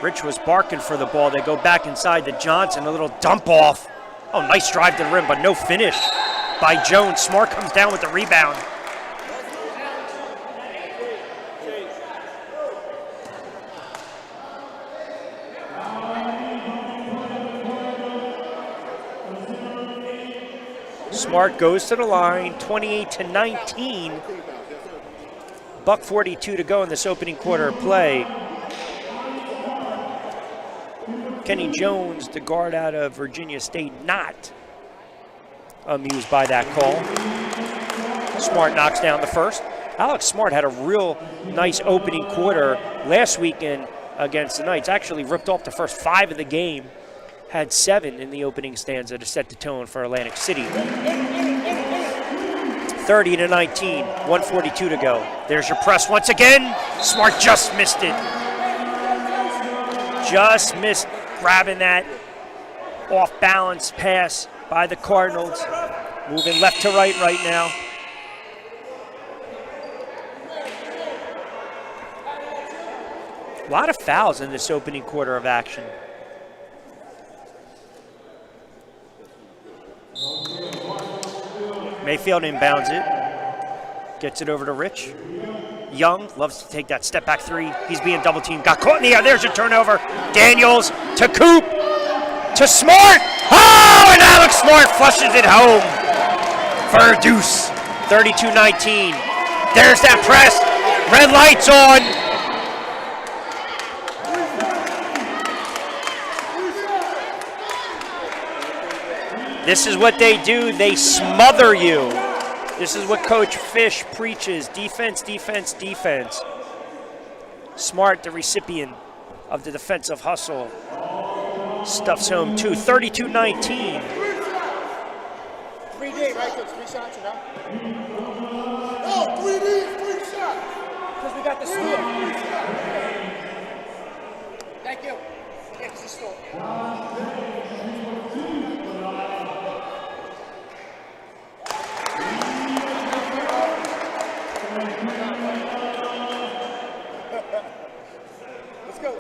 Rich was barking for the ball. They go back inside to Johnson, a little dump off. Oh, nice drive to the rim, but no finish by Jones. Smart comes down with the rebound. Smart goes to the line, 28-19. Buck 42 to go in this opening quarter of play. Kenny Jones, the guard out of Virginia State, not amused by that call. Smart knocks down the first. Alex Smart had a real nice opening quarter last weekend against the Knights. Actually ripped off the first 5 of the game. Had 7 in the opening stanza to set the tone for Atlantic City. 30-19, 142 to go. There's your press once again. Smart just missed it. Just missed grabbing that off-balance pass by the Cardinals. Moving left to right now. A lot of fouls in this opening quarter of action. Mayfield inbounds it. Gets it over to Rich. Young loves to take that step back 3. He's being double teamed. Got caught in the air. There's your turnover. Daniels to Coop. To Smart. Oh, and Alex Smart flushes it home for a deuce. 32-19. There's that press. Red lights on. This is what they do. They smother you. This is what Coach Fish preaches. Defense, defense, defense. Smart, the recipient of the defensive hustle. Stuffs home 2. 32-19. 3D, right? Those 3 shots, you know? No, 3D, 3 shots. Because we got the steal. Thank you. Yeah, because he stole. Let's go.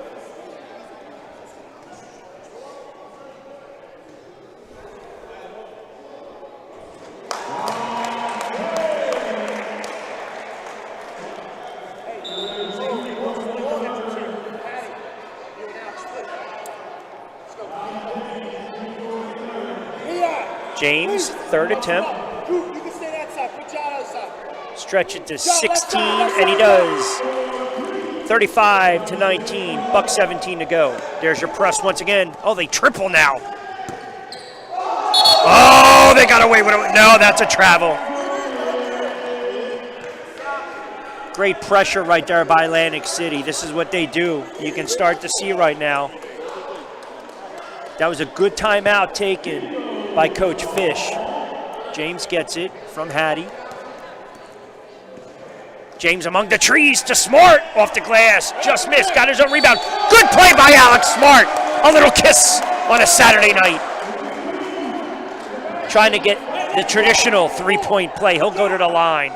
James, third attempt. You can stay that side. Put John outside. Stretch it to 16, and he does. 35-19, Buck 17 to go. There's your press once again. Oh, they triple now. Oh, they got away with it. No, that's a travel. Great pressure right there by Atlantic City. This is what they do. You can start to see right now. That was a good timeout taken by Coach Fish. James gets it from Hattie. James among the trees to Smart, off the glass, just missed, got his own rebound. Good play by Alex Smart. A little kiss on a Saturday night. Trying to get the traditional 3-point play. He'll go to the line.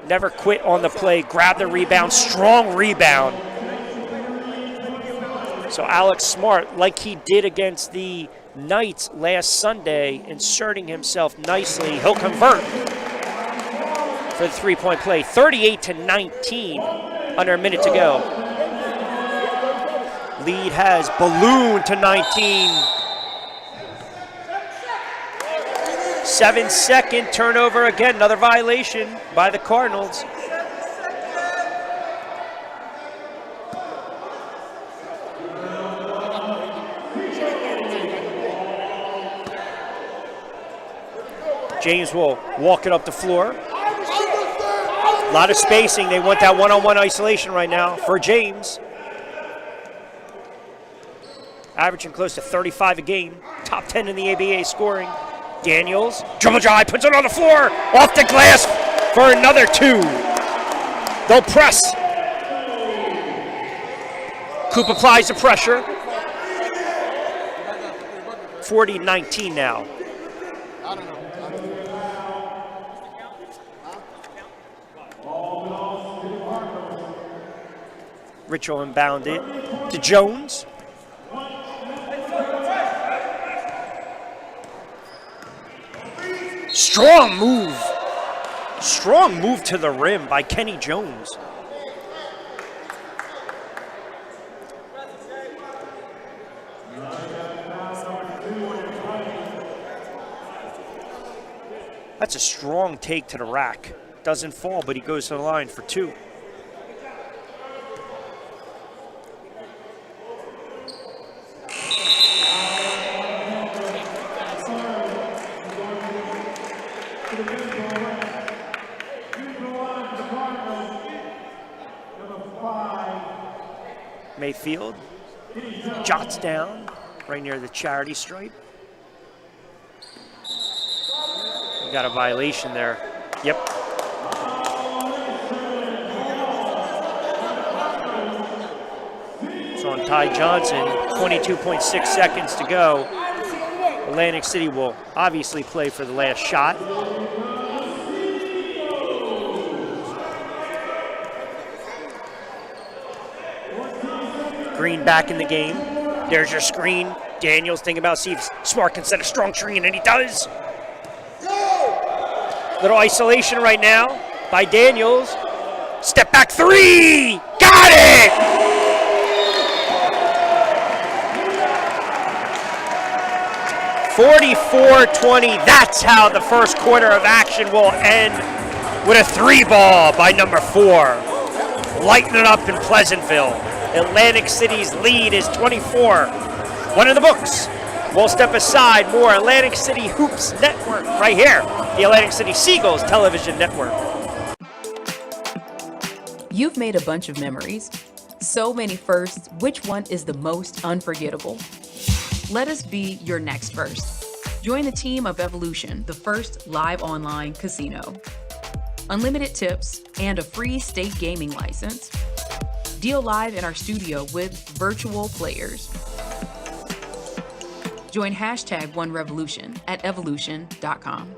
Never quit on the play, grab the rebound, strong rebound. So Alex Smart, like he did against the Knights last Sunday, inserting himself nicely. He'll convert for the 3-point play. 38-19, under a minute to go. Lead has ballooned to 19. 7-second turnover again, another violation by the Cardinals. James will walk it up the floor. A lot of spacing. They want that one-on-one isolation right now for James. Averaging close to 35 a game. Top 10 in the ABA scoring. Daniels, dribble drive, puts it on the floor. Off the glass for another 2. They'll press. Coop applies the pressure. 40-19 now. Rich will inbound it to Jones. Strong move. Strong move to the rim by Kenny Jones. That's a strong take to the rack. Doesn't fall, but he goes to the line for 2. Mayfield jots down right near the charity stripe. You got a violation there. Yep. So on Ty Johnson, 22.6 seconds to go. Atlantic City will obviously play for the last shot. Green back in the game. There's your screen. Daniels thinking about see if Smart can set a strong screen, and he does. Little isolation right now by Daniels. Step back 3. Got it! (44-20). That's how the first quarter of action will end, with a 3-ball by number 4. Lighten it up in Pleasantville. Atlantic City's lead is 24. One in the books. We'll step aside. More Atlantic City Hoops Network right here. The Atlantic City Seagulls Television Network. You've made a bunch of memories. So many firsts, which one is the most unforgettable? Let us be your next first. Join the team of Evolution, the first live online casino. Unlimited tips and a free state gaming license. Deal live in our studio with virtual players. Join #OneRevolution at evolution.com.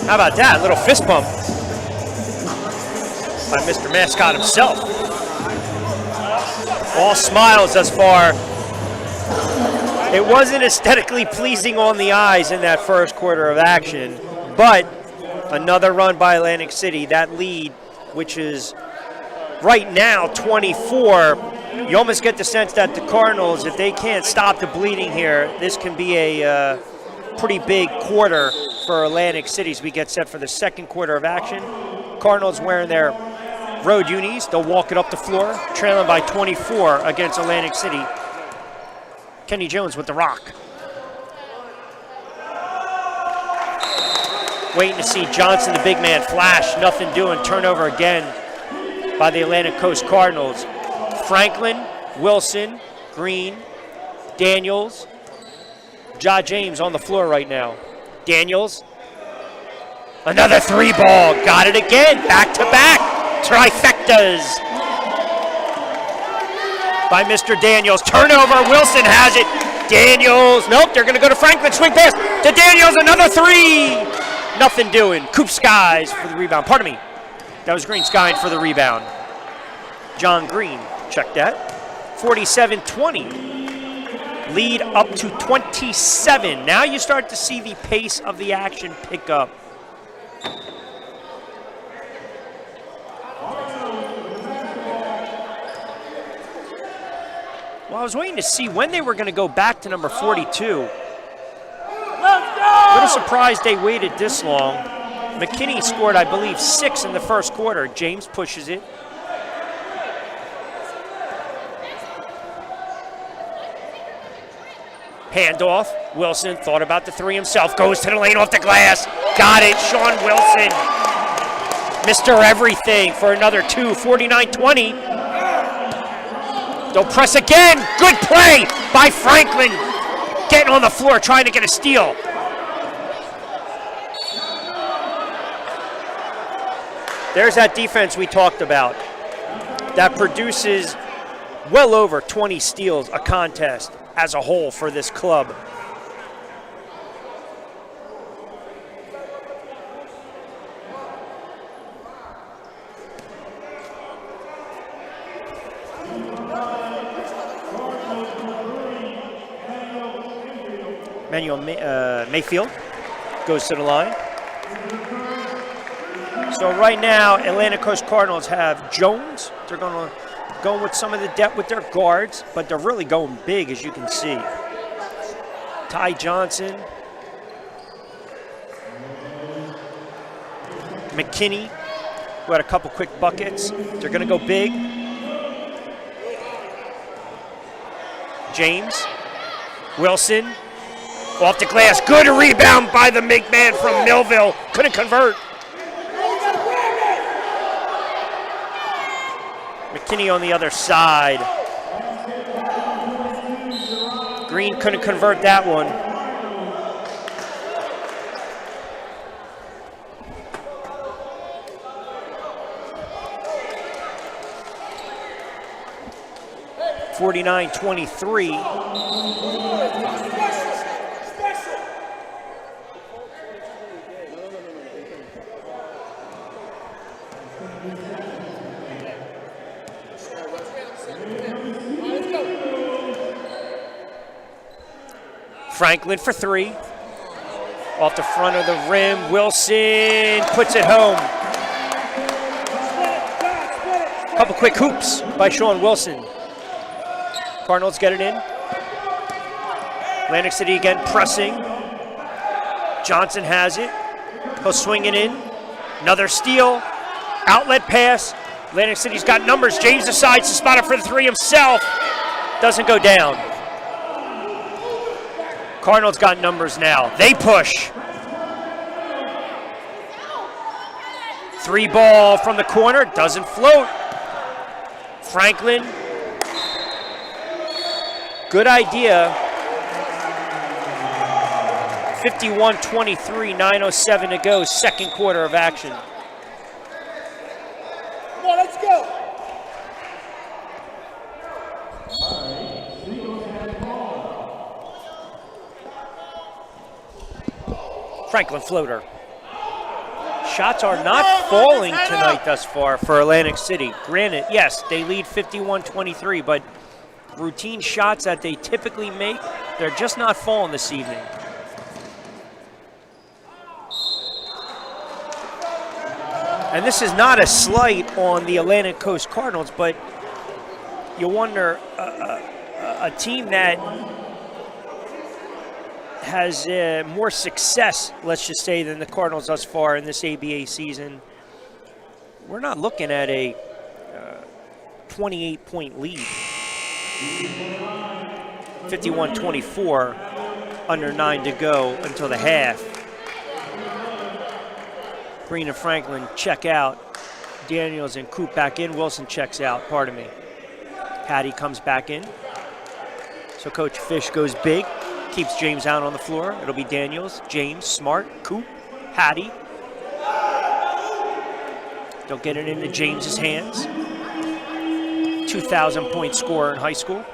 How about that? A little fist bump by Mr. Mascot himself. All smiles thus far. It wasn't aesthetically pleasing on the eyes in that first quarter of action, but another run by Atlantic City. That lead, which is right now 24, you almost get the sense that the Cardinals, if they can't stop the bleeding here, this can be a pretty big quarter for Atlantic City as we get set for the second quarter of action. Cardinals wearing their road unis. They'll walk it up the floor, trailing by 24 against Atlantic City. Kenny Jones with the rock. Waiting to see Johnson, the big man, flash. Nothing doing. Turnover again by the Atlantic Coast Cardinals. Franklin, Wilson, Green, Daniels, Ja James on the floor right now. Daniels, another 3-ball. Got it again. Back-to-back. Trifectas by Mr. Daniels. Turnover. Wilson has it. Daniels. Nope, they're going to go to Franklin. Swing pass to Daniels. Another 3. Nothing doing. Coop Skies for the rebound. Pardon me. That was Green Skine for the rebound. John Green. Check that. 47-20. Lead up to 27. Now you start to see the pace of the action pick up. Well, I was waiting to see when they were going to go back to number 42. What a surprise they waited this long. McKinney scored, I believe, 6 in the first quarter. James pushes it. Handoff. Wilson thought about the three himself. Goes to the lane off the glass. Got it. Sean Wilson. Mr. Everything for another two. 49-20. They'll press again. Good play by Franklin. Getting on the floor, trying to get a steal. There's that defense we talked about that produces well over 20 steals a contest as a whole for this club. Manuel Mayfield goes to the line. So right now, Atlantic Coast Cardinals have Jones. They're going to go with some of the depth with their guards, but they're really going big, as you can see. Ty Johnson. McKinney, who had a couple quick buckets. They're going to go big. James. Wilson. Off the glass. Good rebound by the big man from Millville. Couldn't convert. McKinney on the other side. Green couldn't convert that one. $49-23. Franklin for three. Off the front of the rim. Wilson puts it home. Couple quick hoops by Sean Wilson. Cardinals get it in. Atlantic City again pressing. Johnson has it. He'll swing it in. Another steal. Outlet pass. Atlantic City's got numbers. James decides to spot it for the three himself. Doesn't go down. Cardinals got numbers now. They push. Three ball from the corner. Doesn't float. Franklin. Good idea. 51-23, 9:07 to go. Second quarter of action. Come on, let's go. Franklin floater. Shots are not falling tonight thus far for Atlantic City. Granted, yes, they lead 51-23, but routine shots that they typically make, they're just not falling this evening. And this is not a slight on the Atlantic Coast Cardinals, but you wonder, a team that has more success, let's just say, than the Cardinals thus far in this ABA season. We're not looking at a 28-point lead. 51-24, under 9 to go until the half. Green and Franklin check out. Daniels and Coop back in. Wilson checks out, pardon me. Hattie comes back in. So Coach Fish goes big. Keeps James out on the floor. It'll be Daniels, James, Smart, Coop, Hattie. Don't get it into James's hands. 2,000-point scorer in high school.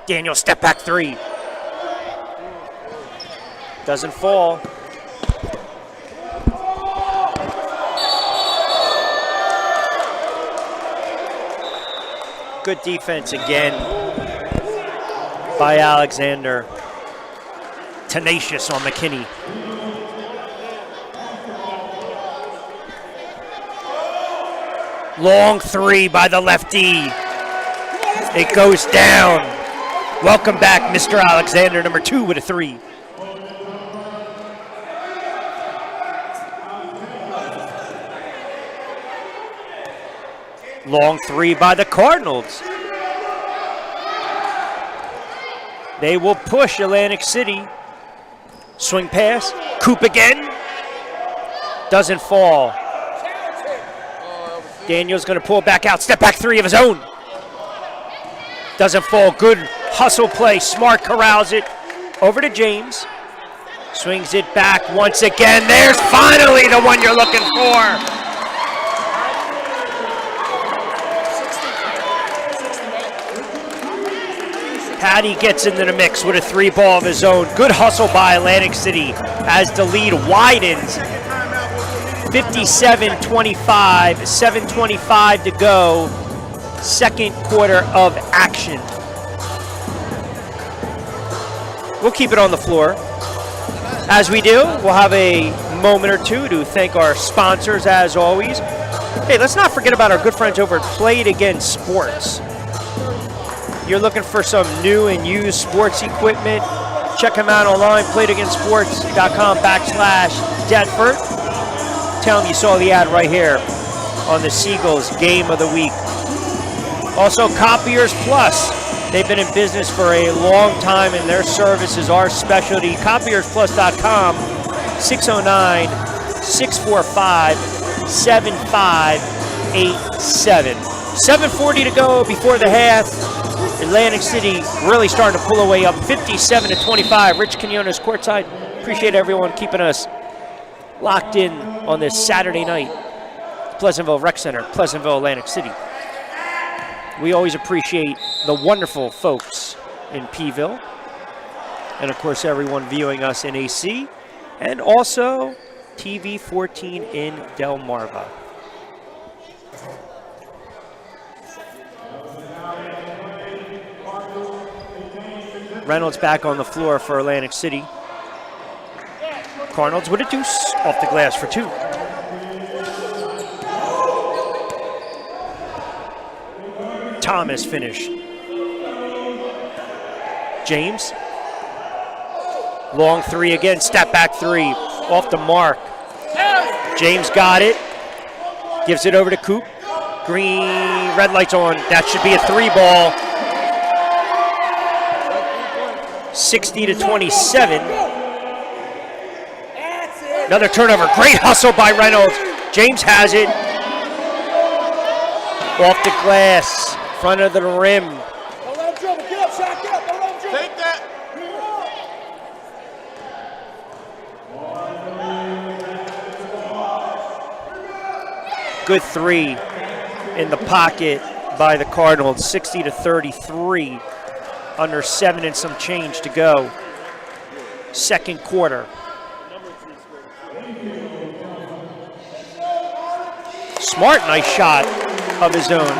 Daniel step back three. Doesn't fall. Good defense again by Alexander. Tenacious on McKinney. Long three by the lefty. It goes down. Welcome back, Mr. Alexander, number 2 with a three. Long three by the Cardinals. They will push Atlantic City. Swing pass. Coop again. Doesn't fall. Daniel's going to pull back out. Step back three of his own. Doesn't fall. Good hustle play. Smart corrals it. Over to James. Swings it back once again. There's finally the one you're looking for. Patty gets into the mix with a 3-ball of his own. Good hustle by Atlantic City as the lead widens. 57-25, 7:25 to go. Second quarter of action. We'll keep it on the floor. As we do, we'll have a moment or two to thank our sponsors as always. Hey, let's not forget about our good friends over at Play It Again Sports. You're looking for some new and used sports equipment, check them out online, playitagainsports.com/Detford. Tell them you saw the ad right here on the Seagulls Game of the Week. Also, Copiers Plus. They've been in business for a long time, and their service is our specialty. CopiersPlus.com, 609-645-7587. 7:40 to go before the half. Atlantic City really starting to pull away up 57-25. Rich Quinones courtside. Appreciate everyone keeping us locked in on this Saturday night. Pleasantville Rec Center, Pleasantville, Atlantic City. We always appreciate the wonderful folks in Peeville. And of course, everyone viewing us in AC. And also TV 14 in Delmarva. Reynolds back on the floor for Atlantic City. Cardinals with a deuce off the glass for 2. Thomas finished. James. Long 3 again, step back 3. Off the mark. James got it. Gives it over to Coop. Green, red lights on. That should be a 3-ball. 60-27. Another turnover. Great hustle by Reynolds. James has it. Off the glass. Front of the rim. Don't let him dribble. Get up, shot. Get up. Don't let him dribble. Take that. Good 3 in the pocket by the Cardinals. 60-33. Under 7 and some change to go. Second quarter. Smart, nice shot of his own.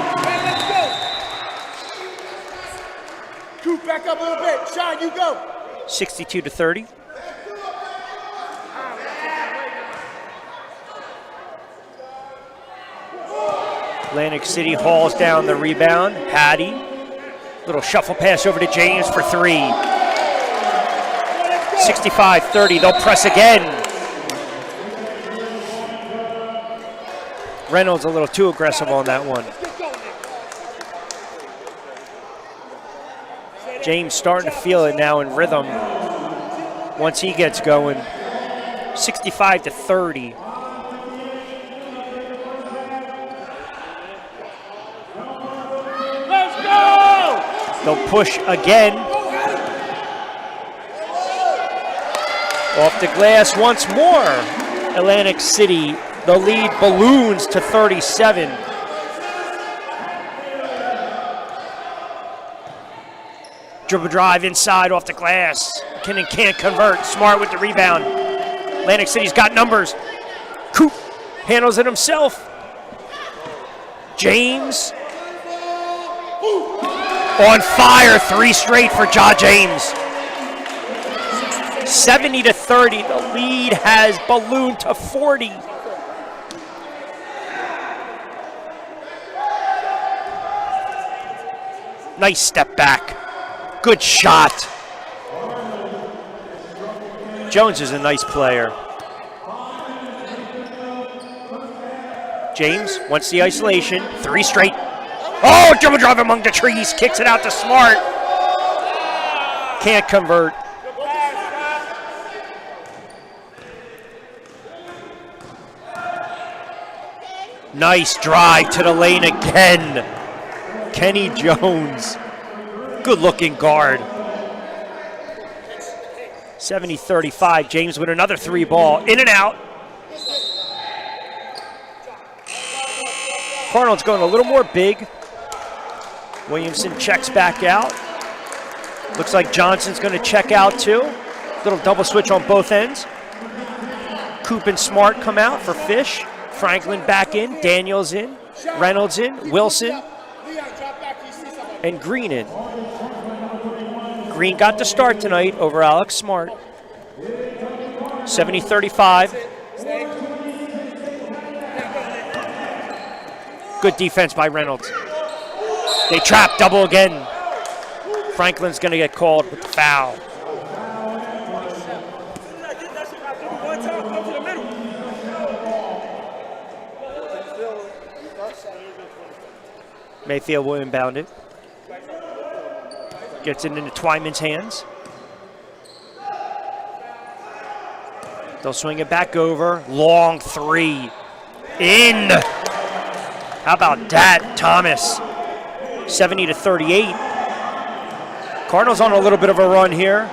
Coop, back up a little bit. Sean, you go. 62-30. Atlantic City hauls down the rebound. Patty. Little shuffle pass over to James for 3. 65-30. They'll press again. Reynolds a little too aggressive on that one. James starting to feel it now in rhythm once he gets going. 65-30. Let's go! They'll push again. Off the glass once more. Atlantic City, the lead balloons to 37. Dribble drive inside off the glass. McKinnon can't convert. Smart with the rebound. Atlantic City's got numbers. Coop handles it himself. James. On fire, 3 straight for Ja James. 70-30, the lead has ballooned to 40. Nice step back. Good shot. Jones is a nice player. James wants the isolation. 3 straight. Oh, dribble drive among the trees. Kicks it out to Smart. Can't convert. Nice drive to the lane again. Kenny Jones. Good looking guard. 70-35. James with another 3 ball. In and out. Cardinals going a little more big. Williamson checks back out. Looks like Johnson's going to check out too. Little double switch on both ends. Coop and Smart come out for Fish. Franklin back in. Daniels in. Reynolds in. Wilson. And Green in. Green got the start tonight over Alex Smart. 70-35. Good defense by Reynolds. They trap double again. Franklin's going to get called with the foul. Mayfield will inbound it. Gets it into Twyman's hands. They'll swing it back over. Long 3. In. How about that, Thomas? 70-38. Cardinals on a little bit of a run here.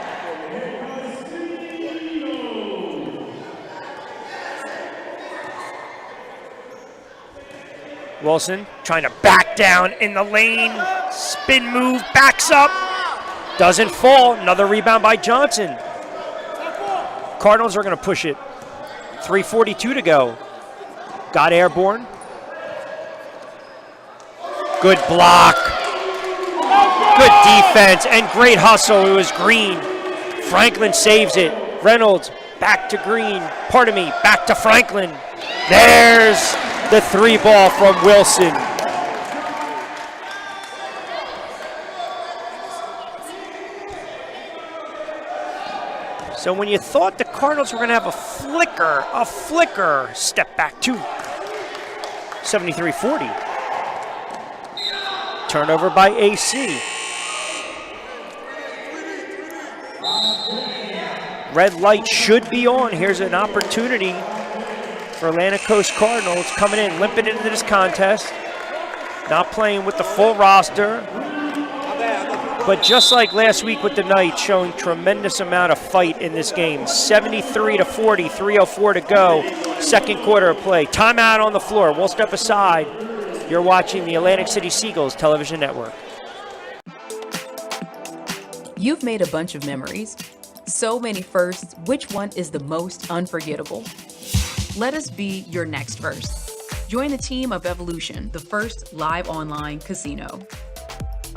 Wilson trying to back down in the lane. Spin move, backs up. Doesn't fall. Another rebound by Johnson. Cardinals are going to push it. 3:42 to go. Got airborne. Good block. Good defense and great hustle. It was Green. Franklin saves it. Reynolds back to Green. Pardon me, back to Franklin. There's the 3 ball from Wilson. So when you thought the Cardinals were going to have a flicker, step back 2. 73-40. Turnover by AC. Red light should be on. Here's an opportunity for Atlantic Coast Cardinals coming in, limping into this contest. Not playing with the full roster. But just like last week with the Knights, showing tremendous amount of fight in this game. 73-40, 3:04 to go. Second quarter of play. Timeout on the floor. We'll step aside. You're watching the Atlantic City Seagulls television network. You've made a bunch of memories. So many firsts, which one is the most unforgettable? Let us be your next first. Join the team of Evolution, the first live online casino.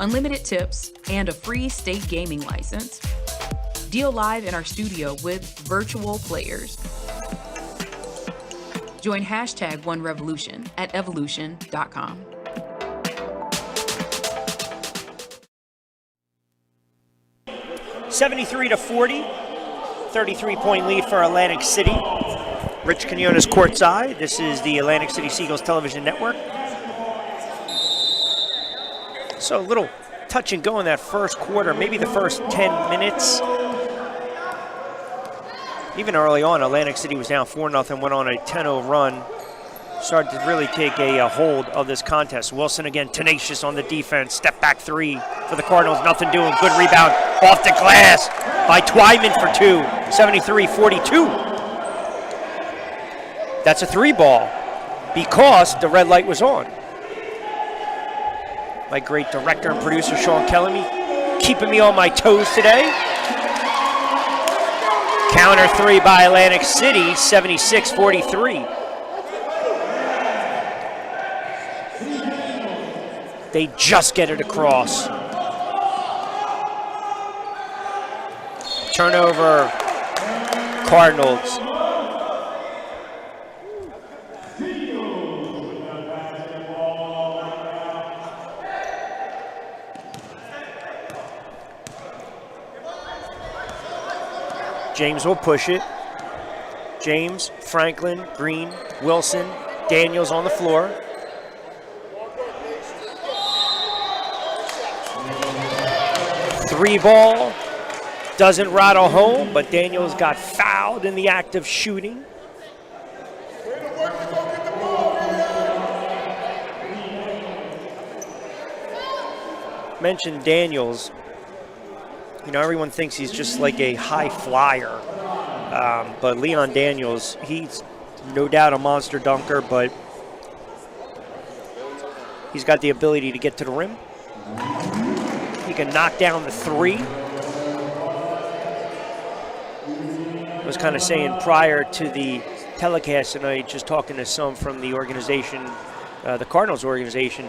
Unlimited tips and a free state gaming license. Deal live in our studio with virtual players. Join #OneRevolution at evolution.com. (73-40), 33-point lead for Atlantic City. Rich Quinones courtside. This is the Atlantic City Seagulls television network. So a little touch and go in that first quarter, maybe the first 10 minutes. Even early on, Atlantic City was down 4-0, went on a 10-0 run. Started to really take a hold of this contest. Wilson again, tenacious on the defense. Step back 3 for the Cardinals, nothing doing. Good rebound off the glass by Twyman for 2, 73-42. That's a 3 ball because the red light was on. My great director and producer, Sean Kellamy, keeping me on my toes today. Counter 3 by Atlantic City, 76-43. They just get it across. Turnover, Cardinals. James will push it. James, Franklin, Green, Wilson, Daniels on the floor. Three ball. Doesn't rattle home, but Daniels got fouled in the act of shooting. Mentioned Daniels. You know, everyone thinks he's just like a high flyer. But Leon Daniels, he's no doubt a monster dunker, but he's got the ability to get to the rim. He can knock down the three. I was kind of saying prior to the telecast tonight, just talking to some from the organization, the Cardinals organization,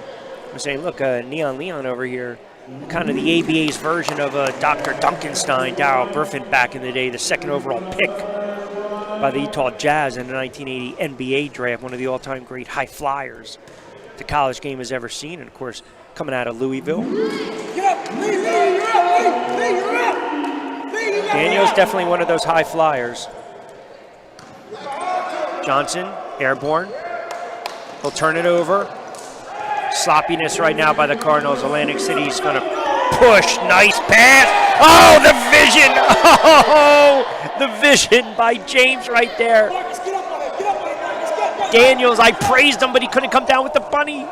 I was saying, look, Neon Leon over here, kind of the ABA's version of Dr. Duncanstein, Darrell Griffin back in the day, the second overall pick by the Utah Jazz in the 1980 NBA draft, one of the all-time great high flyers the college game has ever seen, and of course, coming out of Louisville. Daniels definitely one of those high flyers. Johnson, airborne. He'll turn it over. Sloppiness right now by the Cardinals. Atlantic City's going to push. Nice pass. Oh, the vision. Oh, the vision by James right there. Daniels, I praised him, but he couldn't come down with the bunny.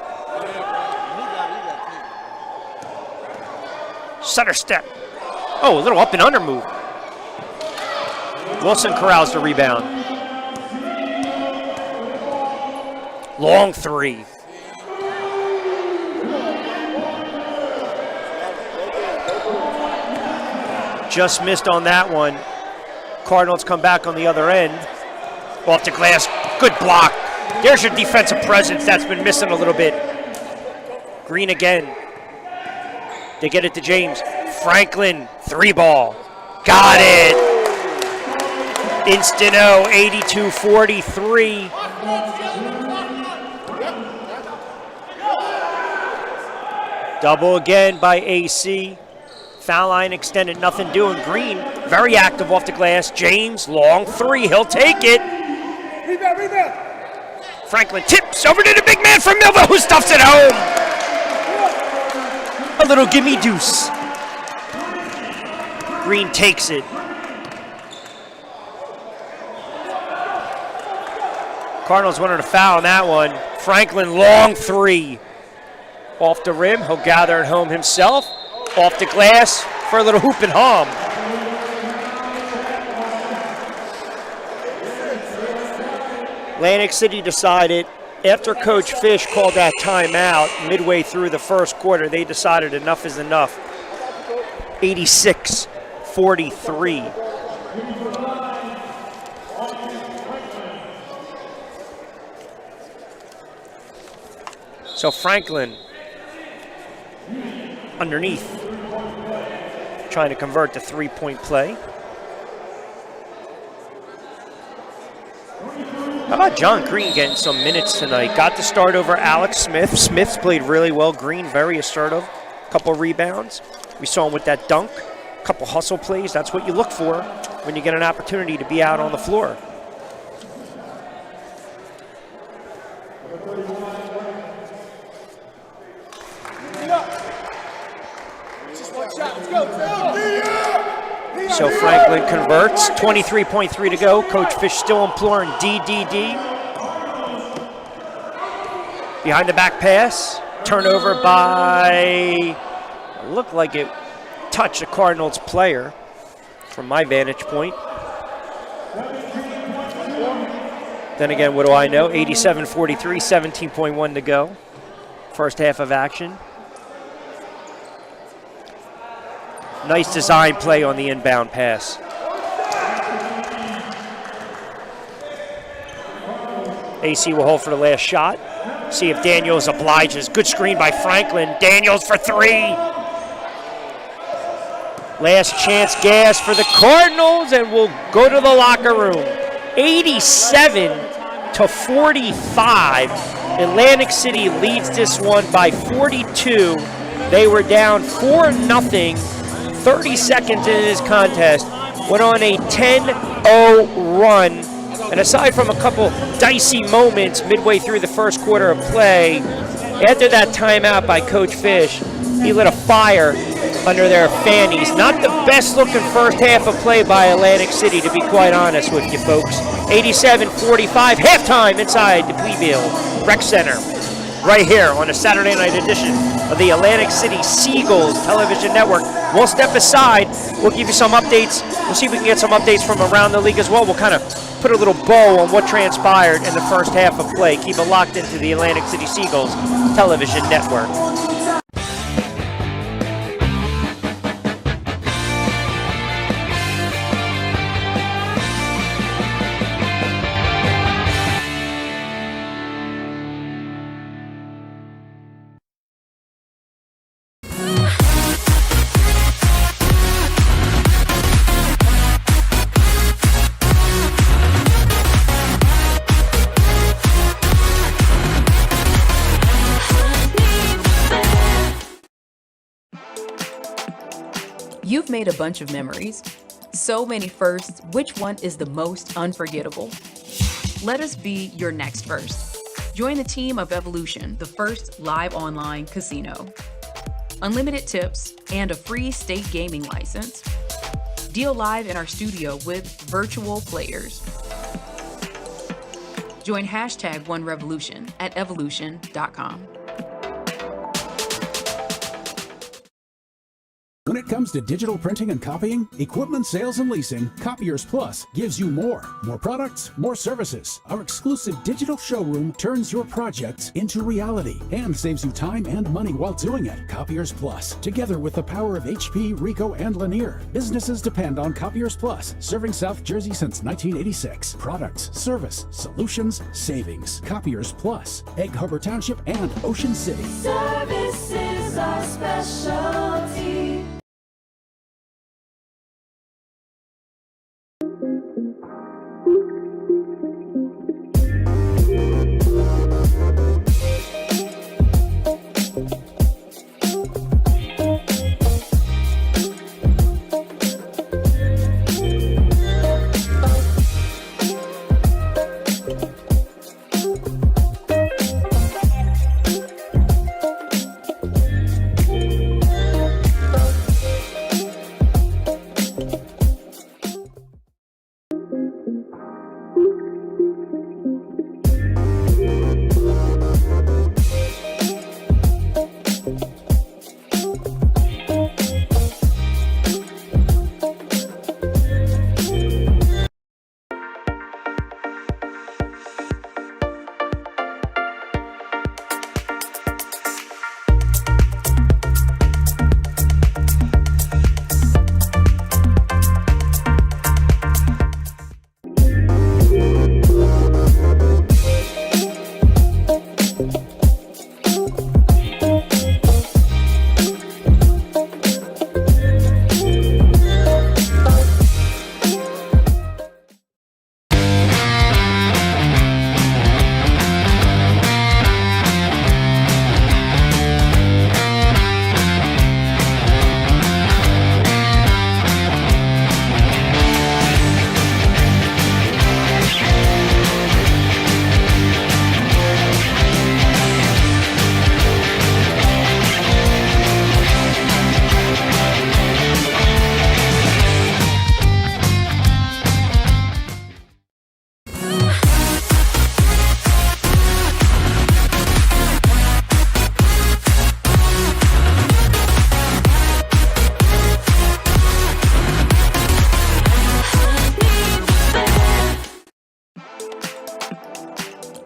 Center step. Oh, a little up and under move. Wilson corrals the rebound. Long three. Just missed on that one. Cardinals come back on the other end. Off the glass. Good block. There's your defensive presence that's been missing a little bit. Green again. They get it to James. Franklin, three ball. Got it. Instant-o, 82-43. Double again by AC. Foul line extended, nothing doing. Green, very active off the glass. James, long three, he'll take it. Rebound. Franklin tips over to the big man from Millville, who stuffs it home. A little gimme deuce. Green takes it. Cardinals wanted a foul on that one. Franklin, long three. Off the rim, he'll gather it home himself. Off the glass for a little hoop and hum. Atlantic City decided, after Coach Fish called that timeout midway through the first quarter, they decided enough is enough. 86-43. So Franklin underneath, trying to convert the three-point play. How about John Green getting some minutes tonight? Got the start over Alex Smith. Smith's played really well. Green, very assertive. Couple rebounds. We saw him with that dunk. Couple hustle plays. That's what you look for when you get an opportunity to be out on the floor. So Franklin converts, 23.3 to go. Coach Fish still imploring DDD. Behind the back pass, turnover by, looked like it touched a Cardinals player from my vantage point. Then again, what do I know? 87-43, 17.1 to go. First half of action. Nice design play on the inbound pass. AC will hold for the last shot. See if Daniels obliges. Good screen by Franklin. Daniels for three. Last chance gas for the Cardinals, and we'll go to the locker room. 87-45. Atlantic City leads this one by 42. They were down 4-0. 30 seconds into this contest, went on a 10-0 run And aside from a couple dicey moments midway through the first quarter of play, after that timeout by Coach Fish, he lit a fire under their fannies. Not the best looking first half of play by Atlantic City, to be quite honest with you folks. 87-45, halftime inside the Cleveland Rec Center. Right here on a Saturday night edition of the Atlantic City Seagulls television network. We'll step aside. We'll give you some updates. We'll see if we can get some updates from around the league as well. We'll kind of put a little bow on what transpired in the first half of play. Keep it locked into the Atlantic City Seagulls television network. You've made a bunch of memories. So many firsts, which one is the most unforgettable? Let us be your next first. Join the team of Evolution, the first live online casino. Unlimited tips and a free state gaming license. Deal live in our studio with virtual players. Join #OneRevolution at evolution.com. When it comes to digital printing and copying, equipment sales and leasing, Copiers Plus gives you more. More products, more services. Our exclusive digital showroom turns your projects into reality and saves you time and money while doing it. Copiers Plus, together with the power of HP, Ricoh, and Lanier. Businesses depend on Copiers Plus, serving South Jersey since 1986. Products, service, solutions, savings. Copiers Plus, Egg Harbor Township and Ocean City. Service is our specialty.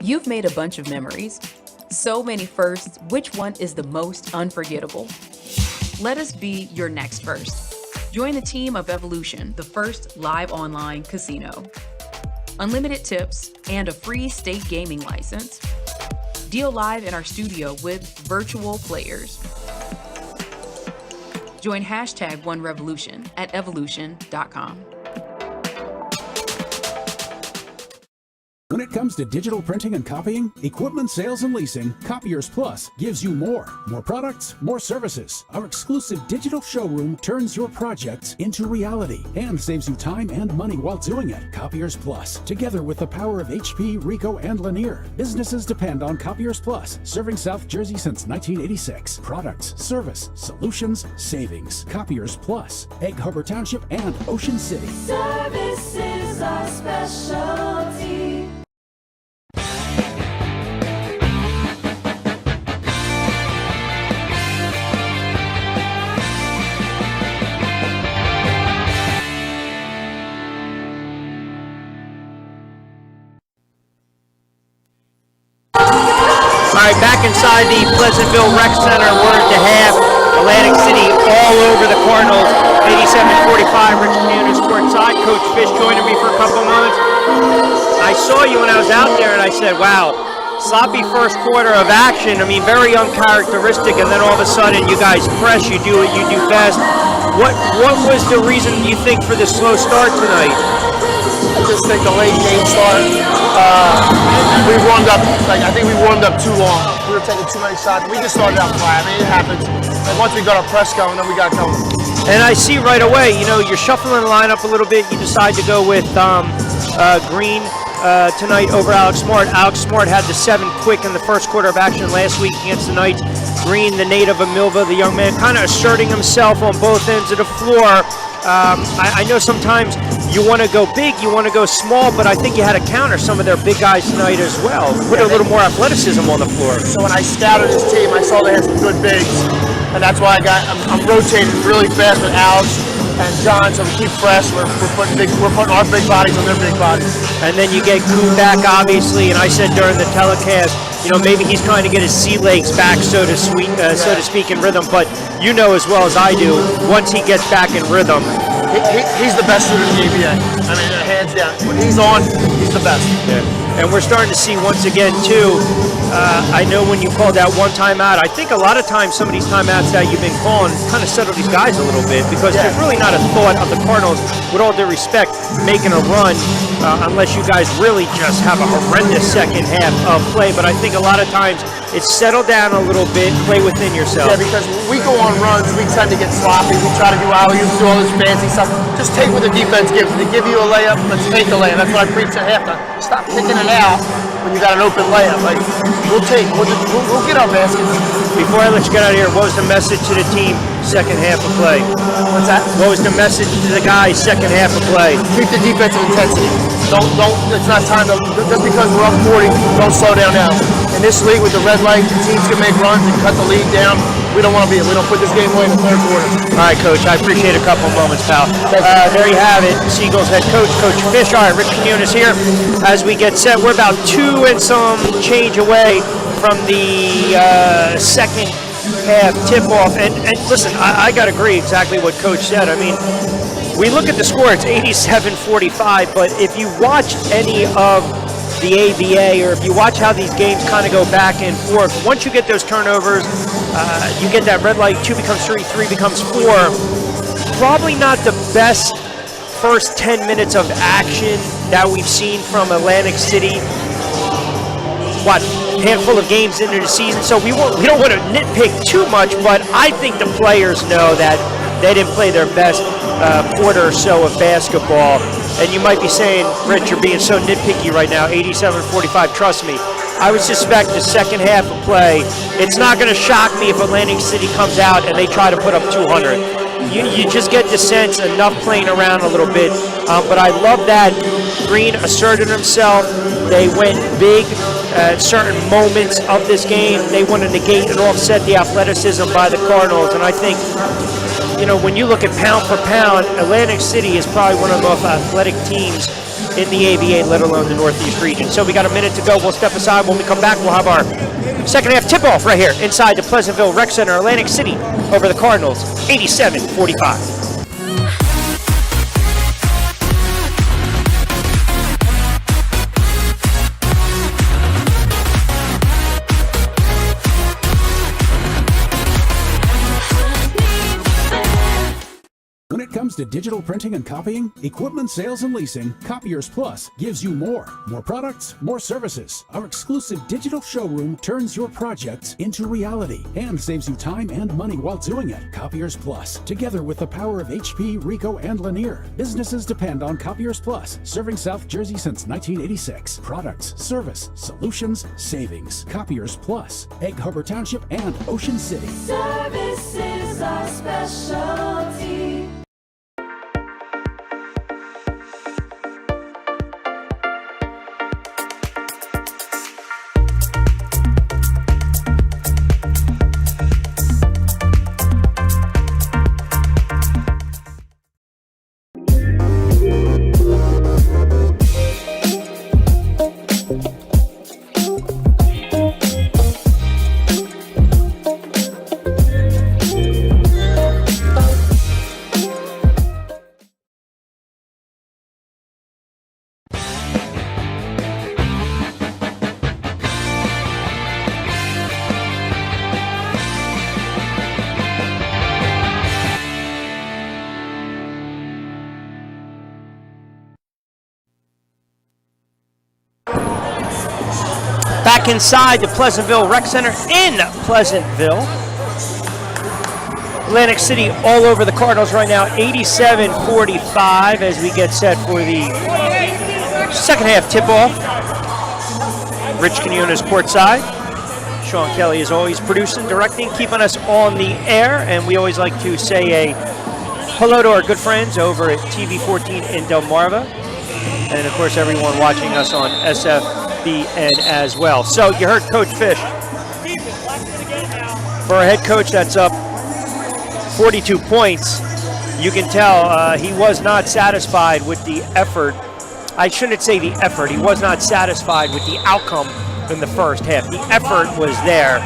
You've made a bunch of memories. So many firsts, which one is the most unforgettable? Let us be your next first. Join the team of Evolution, the first live online casino. Unlimited tips and a free state gaming license. Deal live in our studio with virtual players. Join #OneRevolution at evolution.com. When When it comes to digital printing and copying, equipment sales and leasing, Copiers Plus gives you more. More products, more services. Our exclusive digital showroom turns your projects into reality and saves you time and money while doing it. Copiers Plus, together with the power of HP, Ricoh, and Lanier. Businesses depend on Copiers Plus, serving South Jersey since 1986. Products, service, solutions, savings. Copiers Plus, Egg Harbor Township and Ocean City. Service is our specialty. All right, back inside the Pleasantville Rec Center. We're at the half. Atlantic City all over the Cardinals. 87-45. Rich Communis courtside. Coach Fish joining me for a couple moments. I saw you when I was out there, and I said, "Wow, sloppy first quarter of action. I mean, very uncharacteristic. And then all of a sudden, you guys press. You do what you do best. What was the reason you think for this slow start tonight?" I just think the late game start. We warmed up. I think we warmed up too long. We were taking too many shots. We just started out flat. I mean, it happens. And once we got our press going, then we got going. And I see right away, you're shuffling the lineup a little bit. You decide to go with Green tonight over Alex Smart. Alex Smart had the 7 quick in the first quarter of action last week against the Knights. Green, the native of Millville, the young man, kind of asserting himself on both ends of the floor. I know sometimes you want to go big, you want to go small, but I think you had to counter some of their big guys tonight as well. Put a little more athleticism on the floor. So when I scouted his team, I saw they had some good bigs, and that's why I'm rotating really fast with Alex and John, so we keep fresh. We're putting our big bodies on their big bodies. And then you get Kuhn back, obviously, and I said during the telecast, maybe he's trying to get his sea legs back, so to speak, in rhythm. But you know as well as I do, once he gets back in rhythm, he's the best shooter in the ABA. I mean, hands down. When he's on, he's the best. Yeah. And we're starting to see once again too. I know when you called that one timeout, I think a lot of times some of these timeouts that you've been calling kind of settle these guys a little bit, because there's really not a thought of the Cardinals, with all due respect, making a run unless you guys really just have a horrendous second half of play. But I think a lot of times it's settle down a little bit, play within yourself. Yeah, because when we go on runs, we tend to get sloppy. We try to do alley-oops, do all this fancy stuff. Just take what the defense gives. They give you a layup, let's take the layup. That's what I preach at halftime. Stop picking it out when you got an open layup. We'll get our baskets. Before I let you get out of here, what was the message to the team second half of play? What's that? What was the message to the guys second half of play? Keep the defensive intensity. Don't. It's not time to. Just because we're up 40, don't slow down now. In this league with the red light, the teams can make runs and cut the lead down. We don't want to be. We don't put this game away in the third quarter. All right, Coach. I appreciate a couple moments, pal. There you have it. Seagulls head coach, Coach Fish. All right, Rich Communis here. As we get set, we're about 2 and some change away from the second half tip-off. And listen, I got to agree exactly what Coach said. I mean, we look at the score, it's 87-45, but if you watch any of the ABA, or if you watch how these games kind of go back and forth, once you get those turnovers, you get that red light, 2 becomes 3, 3 becomes 4. Probably not the best first 10 minutes of action that we've seen from Atlantic City. Handful of games into the season, so we don't want to nitpick too much, but I think the players know that they didn't play their best quarter or so of basketball. And you might be saying, Rich, you're being so nitpicky right now, 87-45, trust me. I would suspect the second half of play, it's not going to shock me if Atlantic City comes out and they try to put up 200. You just get the sense, enough playing around a little bit. But I love that Green asserted himself. They went big at certain moments of this game. They want to negate and offset the athleticism by the Cardinals. And I think, when you look at pound for pound, Atlantic City is probably one of the most athletic teams in the ABA, let alone the Northeast region. So we got a minute to go. We'll step aside. When we come back, we'll have our second half tip-off right here inside the Pleasantville Rec Center, Atlantic City, over the Cardinals, 87-45. When it comes comes to digital printing and copying, equipment sales and leasing, Copiers Plus gives you more. More products, more services. Our exclusive digital showroom turns your projects into reality and saves you time and money while doing it. Copiers Plus, together with the power of HP, Ricoh, and Lanier. Businesses depend on Copiers Plus, serving South Jersey since 1986. Products, service, solutions, savings. Copiers Plus, Egg Harbor Township and Ocean City. Service is our specialty. Back inside the Pleasantville Rec Center in Pleasantville. Atlantic City all over the Cardinals right now, 87-45 as we get set for the second half tip-off. Rich Quinones courtside. Sean Kelly is always producing, directing, keeping us on the air, and we always like to say a hello to our good friends over at TV14 in Delmarva, and of course everyone watching us on SFBN as well. So you heard Coach Fish. For a head coach that's up 42 points, you can tell he was not satisfied with the effort. I shouldn't say the effort. He was not satisfied with the outcome in the first half. The effort was there,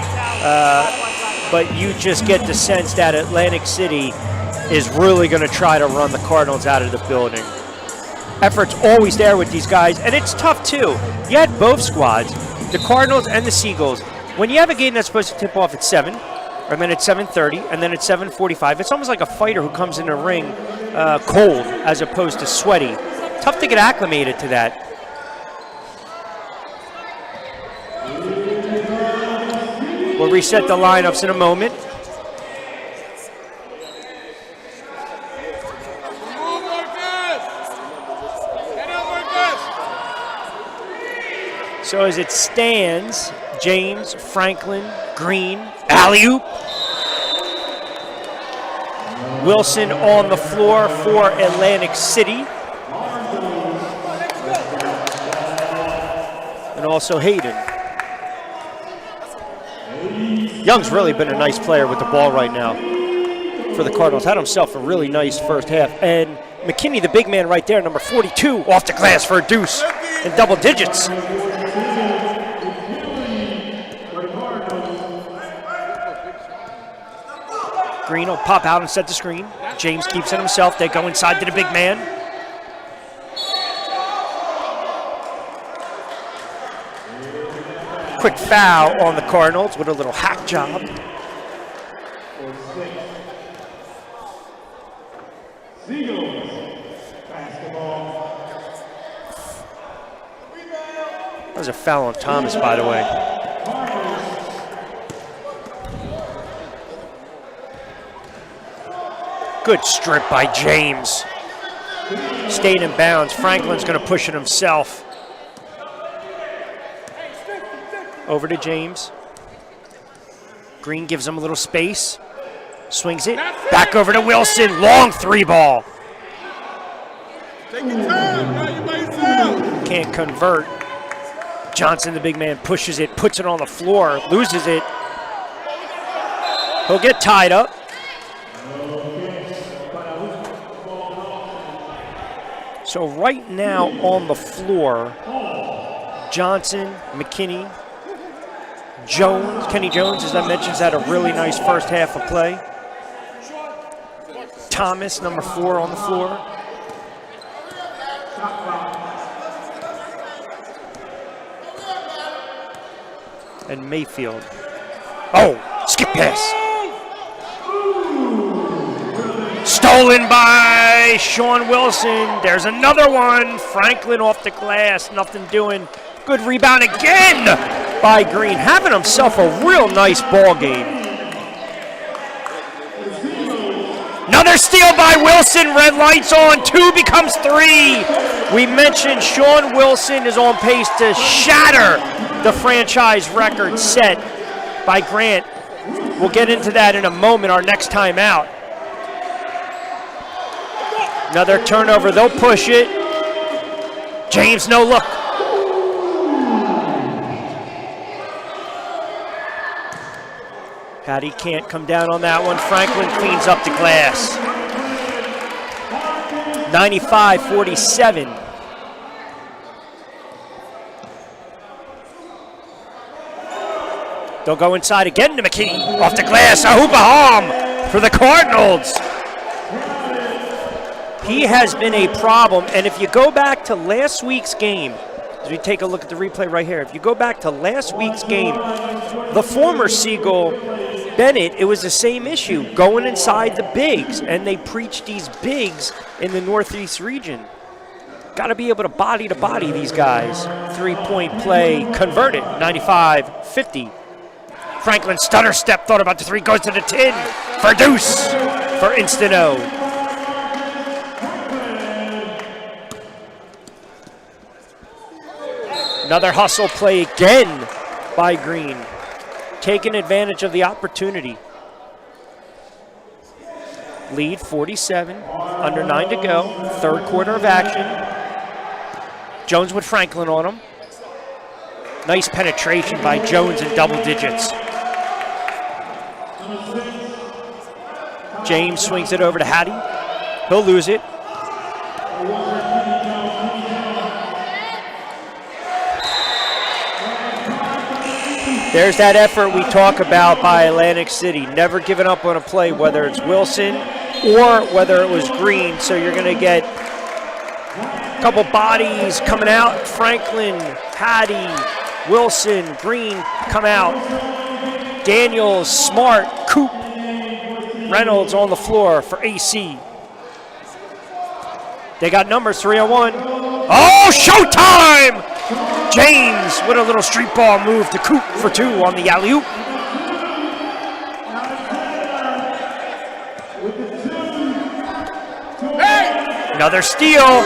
but you just get the sense that Atlantic City is really going to try to run the Cardinals out of the building. Effort's always there with these guys, and it's tough too. You had both squads, the Cardinals and the Seagulls. When you have a game that's supposed to tip off at 7, and then at 7:30, and then at 7:45, it's almost like a fighter who comes in the ring cold as opposed to sweaty. Tough to get acclimated to that. We'll reset the lineups in a moment. So as it stands, James, Franklin, Green, alley-oop. Wilson on the floor for Atlantic City. And also Hayden. Young's really been a nice player with the ball right now for the Cardinals. Had himself a really nice first half. And McKinney, the big man right there, number 42, off the glass for a deuce in double digits. Green will pop out and set the screen. James keeps it himself. They go inside to the big man. Quick foul on the Cardinals with a little hack job. That was a foul on Thomas, by the way. Good strip by James. Stayed in bounds. Franklin's going to push it himself. Over to James. Green gives him a little space. Swings it. Back over to Wilson. Long three ball. Can't convert. Johnson, the big man, pushes it, puts it on the floor, loses it. He'll get tied up. So right now on the floor, Johnson, McKinney, Jones, Kenny Jones, as I mentioned, has had a really nice first half of play. Thomas, number 4, on the floor. And Mayfield. Oh, skip pass. Stolen by away. Sean Wilson. There's another one. Franklin off the glass. Nothing doing. Good rebound again by Green. Having himself a real nice ball game. Another steal by Wilson. Red lights on. 2 becomes 3. We mentioned Sean Wilson is on pace to shatter the franchise record set by Grant. We'll get into that in a moment, our next time out. Another turnover. They'll push it. James, no look. Hattie can't come down on that one. Franklin cleans up the glass. 95-47. They'll go inside again to McKinney. Off the glass, a hoop home for the Cardinals. He has been a problem, and if you go back to last week's game, as we take a look at the replay right here, if you go back to last week's game, the former Seagull, Bennett, it was the same issue, going inside the bigs, and they preach these bigs in the Northeast region. Got to be able to body these guys. 3-point play converted, 95-50. Franklin stutter step, thought about the 3, goes to the 10 for deuce for Instano. Another hustle play again by Green, taking advantage of the opportunity. Lead 47, under 9 to go, third quarter of action. Jones with Franklin on him. Nice penetration by Jones in double digits. James swings it over to Hattie. He'll lose it. There's that effort we talk about by Atlantic City. Never giving up on a play, whether it's Wilson or whether it was Green. So you're going to get a couple bodies coming out. Franklin, Hattie, Wilson, Green come out. Daniels, Smart, Coop, Reynolds on the floor for AC. They got numbers, 3-on-1. Oh, showtime! James with a little street ball move to Coop for 2 on the alley-oop. Another steal.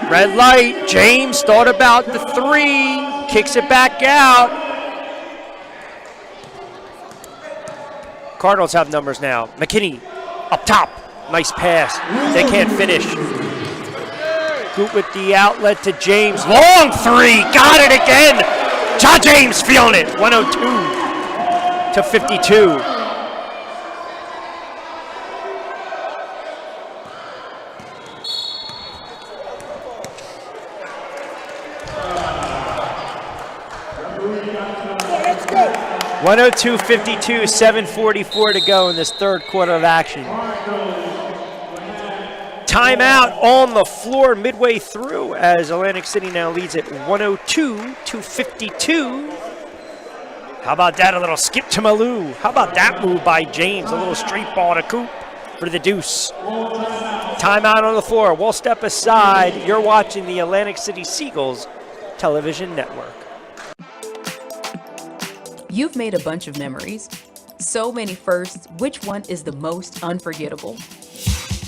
Red light. James thought about the 3. Kicks it back out. Cardinals have numbers now. McKinney up top. Nice pass. They can't finish. Coop with the outlet to James. Long 3. Got it again. James feeling it. 102-52. Let's go. 102-52, 7:44 to go in this third quarter of action. Timeout on the floor midway through as Atlantic City now leads at 102-52. How about that? A little skip to Malou. How about that move by James? A little street ball to Coop for the deuce. Timeout on the floor. We'll step aside. You're watching the Atlantic City Seagulls television network. You've made a bunch of memories. So many firsts. Which one is the most unforgettable?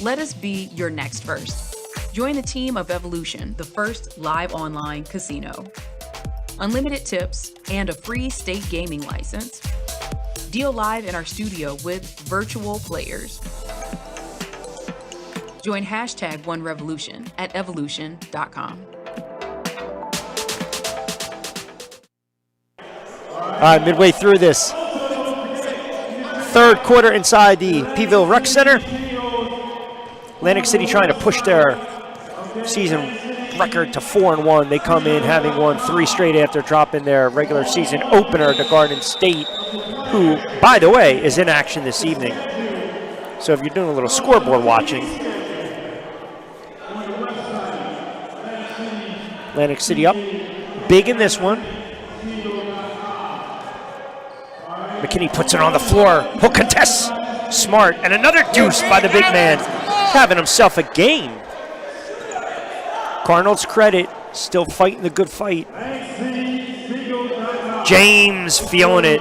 Let us be your next first. Join the team of Evolution, the first live online casino. Unlimited tips and a free state gaming license. Deal live in our studio with virtual players. Join #OneRevolution at evolution.com. All right, midway through this third quarter inside the Peeville Rec Center. Atlantic City trying to push their season record to 4-1. They come in having won 3 straight after dropping their regular season opener to Garden State, who, by the way, is in action this evening. So if you're doing a little scoreboard watching, Atlantic City up big in this one. McKinney puts it on the floor. Hook contests. Smart. And another deuce by the big man. having himself a game. Cardinals credit, still fighting the good fight. James feeling it.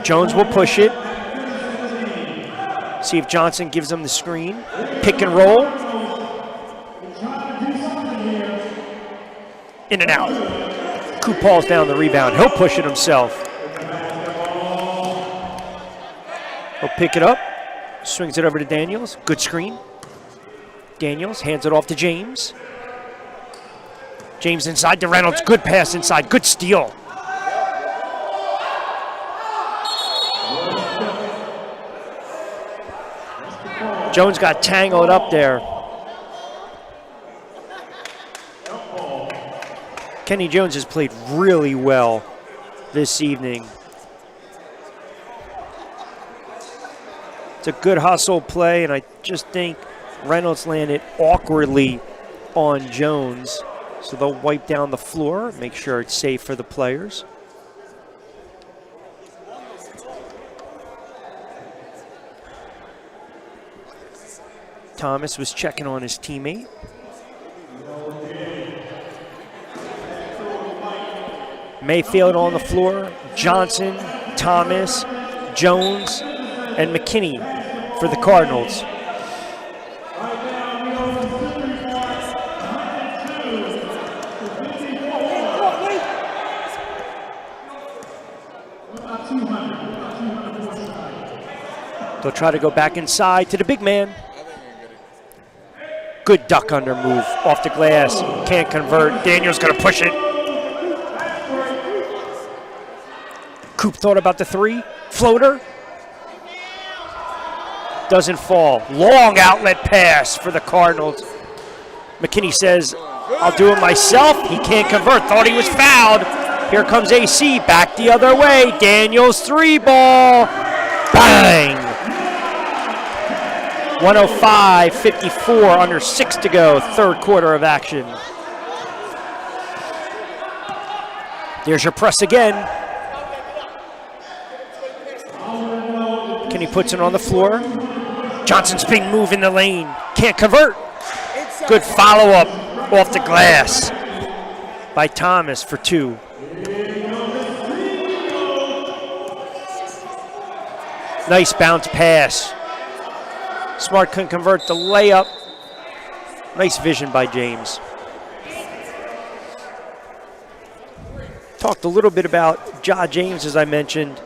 Jones will push it. See if Johnson gives him the screen. Pick and roll. In and out. Coop falls down the rebound. He'll push it himself. He'll pick it up. Swings it over to Daniels. Good screen. Daniels hands it off to James. James inside to Reynolds. Good pass inside. Good steal. Jones got tangled up there. Kenny Jones has played really well this evening. It's a good hustle play, and I just think Reynolds landed awkwardly on Jones. So they'll wipe down the floor, make sure it's safe for the players. Thomas was checking on his teammate. Mayfield on the floor, Johnson, Thomas, Jones, and McKinney for the Cardinals. They'll try to go back inside to the big man. Good duck under move off the glass. Can't convert. Daniels going to push it. Coop thought about the three. Floater. Doesn't fall. Long outlet pass for the Cardinals. McKinney says, I'll do it myself. He can't convert. Thought he was fouled. Here comes AC. Back the other way. Daniels three ball. Bang. 105-54, under 6 to go, third quarter of action. There's your press again. Kenny puts it on the floor. Johnson's big move in the lane. Can't convert. Good follow-up off the glass by Thomas for two. Nice bounce pass. Smart couldn't convert the layup. Nice vision by James. Talked a little bit about James, as I mentioned.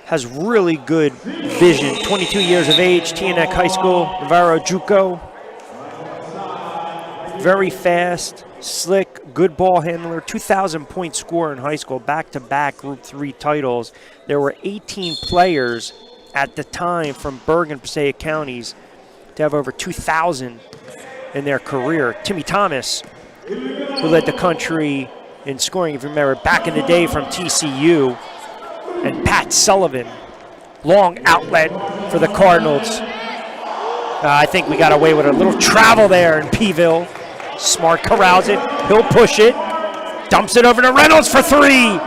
Has really good vision. 22 years of age, Teaneck High School, Navarro JUCO. Very fast, slick, good ball handler. 2,000-point scorer in high school, back-to-back Group 3 titles. There were 18 players at the time from Bergen and Passaic counties to have over 2,000 in their career. Timmy Thomas, who led the country in scoring, if you remember, back in the day from TCU, and Pat Sullivan. Long outlet for the Cardinals. I think we got away with a little travel there in Peeville. Smart corrals it. He'll push it. Dumps it over to Reynolds for three.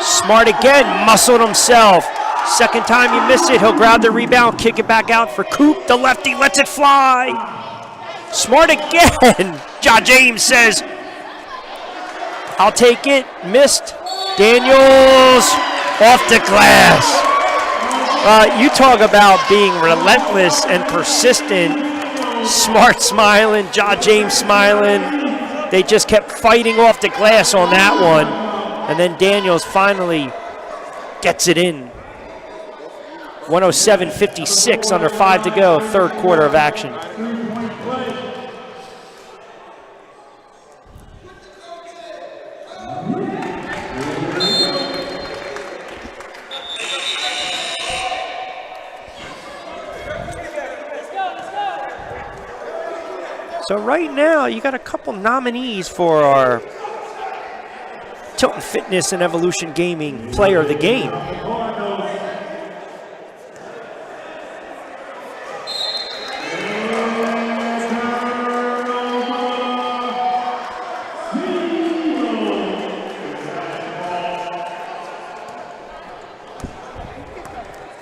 Smart again, muscled himself. Second time you miss it, he'll grab the rebound, kick it back out for Coop. The lefty lets it fly. Smart again. James says, I'll take it. Missed. Daniels off the glass. You talk about being relentless and persistent. Smart smiling, James smiling. They just kept fighting off the glass on that one. And then Daniels finally gets it in. 107-56, under 5 to go, third quarter of action. So right now, you got a couple nominees for our Tilton Fitness and Evolution Gaming Player of the Game.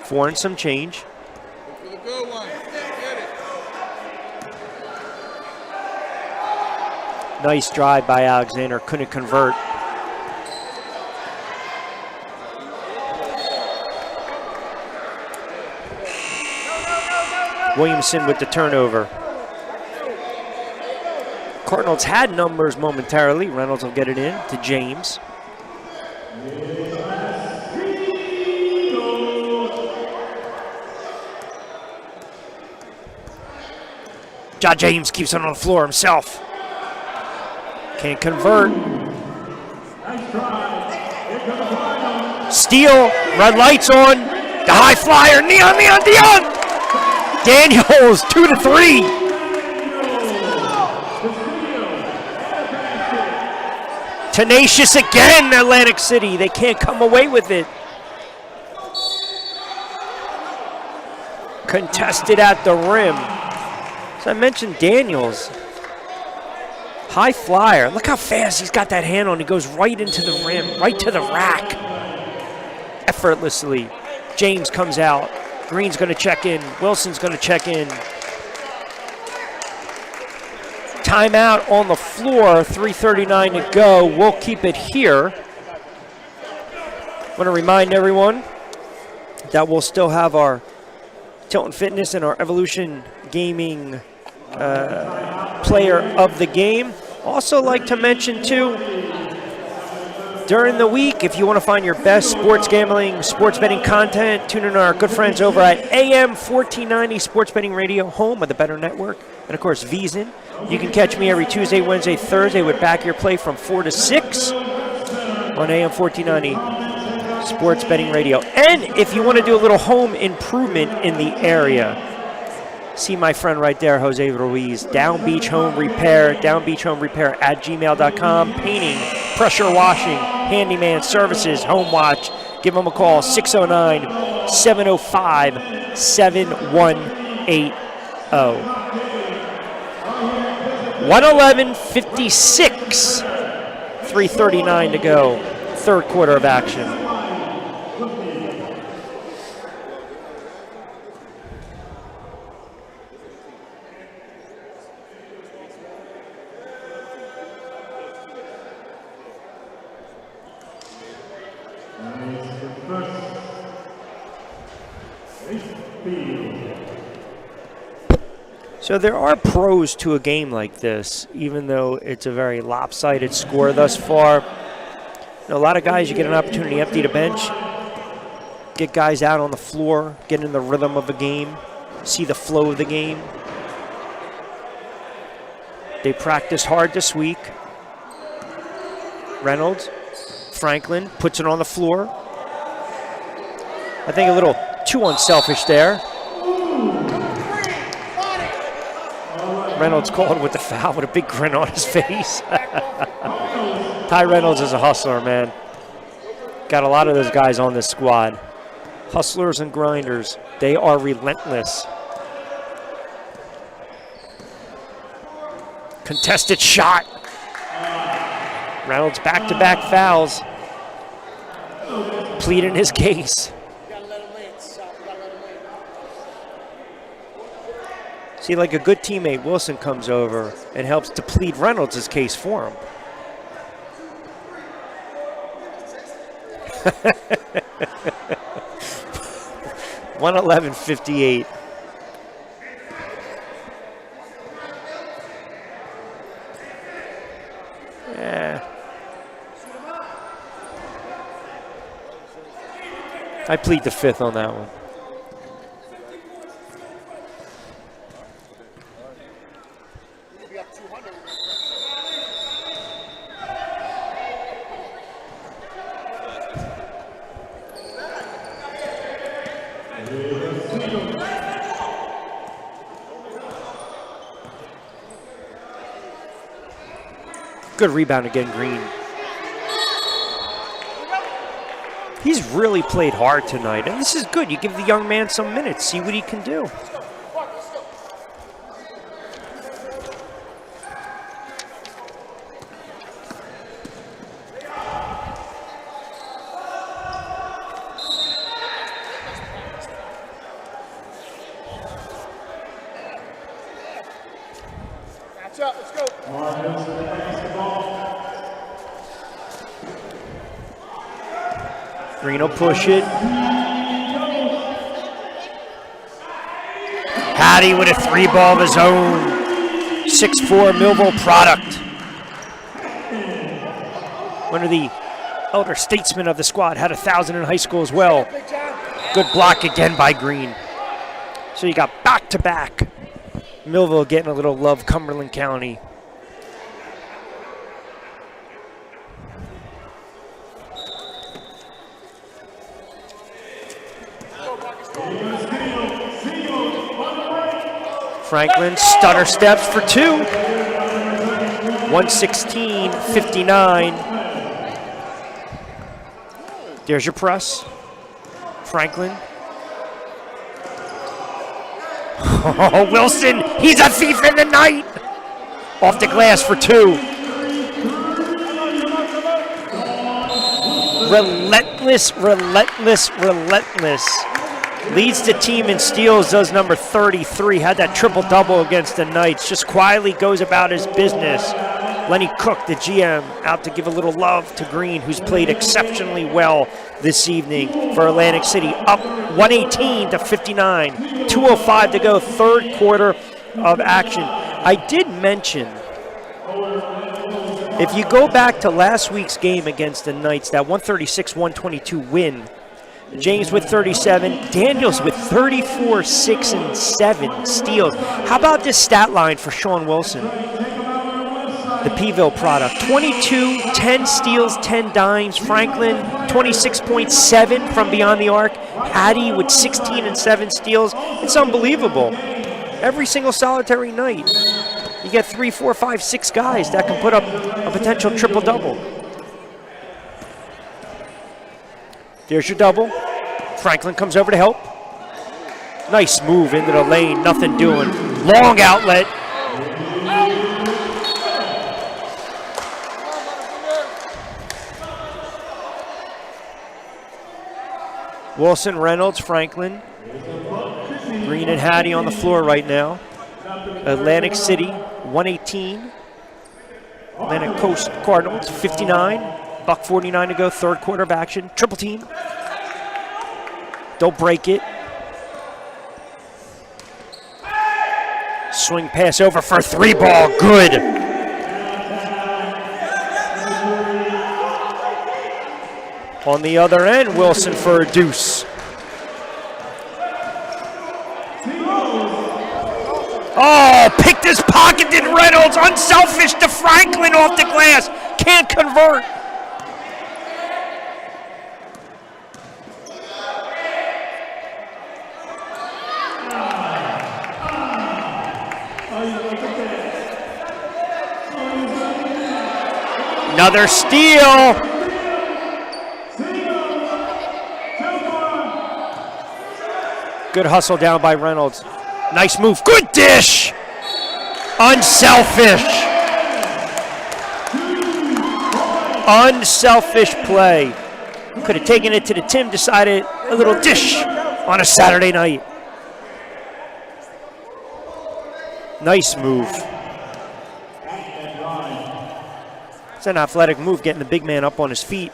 4 and some change. Nice drive by Alexander, couldn't convert. Williamson with the turnover. Cardinals had numbers momentarily. Reynolds will get it in to James. Ja James keeps it on the floor himself. Can't convert. Steal, red lights on. The high flyer, Neon. Daniels, 2 to 3. Tenacious again, Atlantic City. They can't come away with it. Contested at the rim. So I mentioned Daniels. High flyer. Look how fast he's got that hand on. He goes right into the rim, right to the rack. Effortlessly. James comes out. Green's going to check in. Wilson's going to check in. Timeout on the floor. 3:39 to go. We'll keep it here. I want to remind everyone that we'll still have our Tilton Fitness and our Evolution Gaming player of the game. Also like to mention too, during the week, if you want to find your best sports gambling, sports betting content, tune in to our good friends over at AM 1490 Sports Betting Radio, home of the Better Network, and of course VSiN. You can catch me every Tuesday, Wednesday, Thursday with Back Your Play from 4 to 6 on AM 1490 Sports Betting Radio. And if you want to do a little home improvement in the area, see my friend right there, Jose Ruiz, Down Beach Home Repair at gmail.com. Painting, pressure washing, handyman services, home watch. Give them a call, 609-705-7180. 111-56. 3:39 to go. Third quarter of action. So there are pros to a game like this, even though it's a very lopsided score thus far. A lot of guys, you get an opportunity to empty the bench, get guys out on the floor, get in the rhythm of the game, see the flow of the game. They practiced hard this week. Reynolds, Franklin puts it on the floor. I think a little too unselfish there. Reynolds called with the foul with a big grin on his face. Ty Reynolds is a hustler, man. Got a lot of those guys on this squad. Hustlers and grinders. They are relentless. Contested shot. Reynolds back-to-back fouls. Pleading his case. See, like a good teammate, Wilson comes over and helps to plead Reynolds' case for him. $111.58. Yeah. I plead the fifth on that one. Good rebound again, Green. He's really played hard tonight, and this is good. You give the young man some minutes, see what he can do. Green will push it. Hattie with a 3-ball of his own. 6'4" Millville product. One of the elder statesmen of the squad, had 1,000 in high school as well. Good block again by Green. So you got back-to-back. Millville getting a little love, Cumberland County. Franklin stutter steps for 2. 116-59. There's your press. Franklin. Oh, Wilson, he's a thief in the night. Off the glass for 2. Relentless, relentless, relentless. Leads the team in steals, does number 33. Had that triple-double against the Knights. Just quietly goes about his business. Lenny Cook, the GM, out to give a little love to Green, who's played exceptionally well this evening for Atlantic City. Up 118-59. 2:05 to go, third quarter of action. I did mention, if you go back to last week's game against the Knights, that 136-122 win, James with 37, Daniels with 34, 6, and 7 steals. How about this stat line for Sean Wilson, the Peeville product? 22, 10 steals, 10 dimes. Franklin, 26.7 from beyond the arc. Hattie with 16 and 7 steals. It's unbelievable. Every single solitary night, you get 3, 4, 5, 6 guys that can put up a potential triple-double. There's your double. Franklin comes over to help. Nice move into the lane, nothing doing. Long outlet. Wilson, Reynolds, Franklin. Green and Hattie on the floor right now. Atlantic City, 118. Atlantic Coast Cardinals, 59. $1:49 to go, third quarter of action. Triple team. Don't break it. Swing pass over for a 3-ball, good. On the other end, Wilson for a deuce. Oh, picked his pocket, did Reynolds. Unselfish to Franklin off the glass. Can't convert. Another steal. Good hustle down by Reynolds. Nice move. Good dish. Unselfish. Unselfish play. Could have taken it to the Tim, decided a little dish on a Saturday night. Nice move. It's an athletic move, getting the big man up on his feet.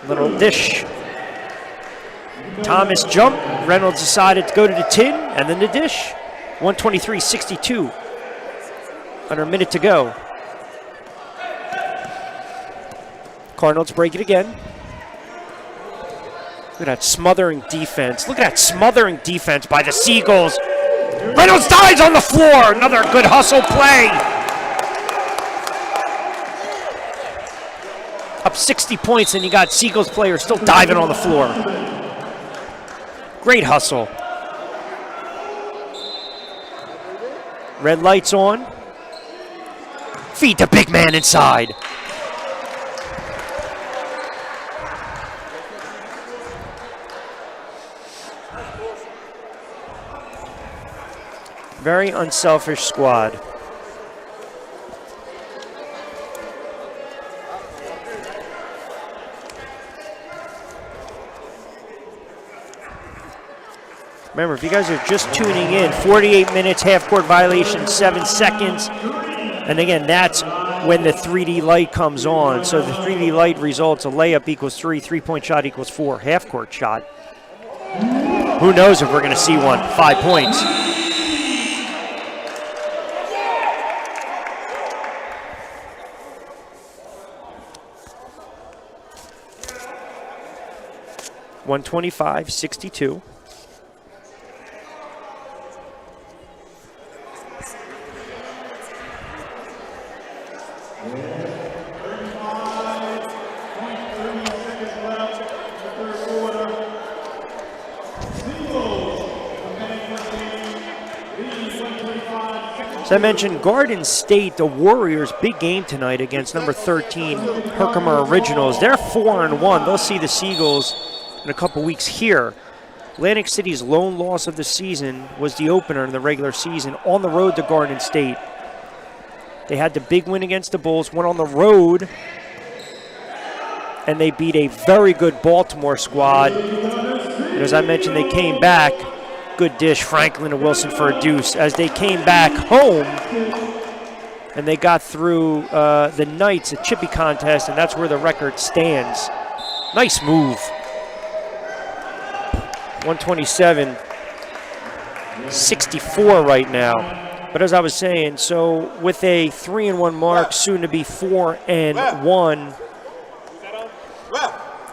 Little dish. Thomas jumped. Reynolds decided to go to the tin and then the dish. 123-62. Under a minute to go. Cardinals break it again. Look at that smothering defense. Look at that smothering defense by the Seagulls. Reynolds dies on the floor. Another good hustle play. Up 60 points and you got Seagulls players still diving on the floor. Great hustle. Red lights on. Feed the big man inside. Very unselfish squad. Remember, if you guys are just tuning in, 48 minutes, half-court violation, 7 seconds. And again, that's when the 3D light comes on. So the 3D light results a layup equals 3, three-point shot equals 4, half-court shot. Who knows if we're going to see one? 5 points. (125-62). As I mentioned, Garden State, the Warriors, big game tonight against number 13 Herkimer Originals. They're 4-1. They'll see the Seagulls in a couple weeks here. Atlantic City's lone loss of the season was the opener in the regular season on the road to Garden State. They had the big win against the Bulls, went on the road, and they beat a very good Baltimore squad. And as I mentioned, they came back. Good dish, Franklin and Wilson for a deuce. As they came back home, and they got through the Knights, a chippy contest, and that's where the record stands. Nice move. 127-64 right now. But as I was saying, so with a 3-1 mark, soon to be 4-1,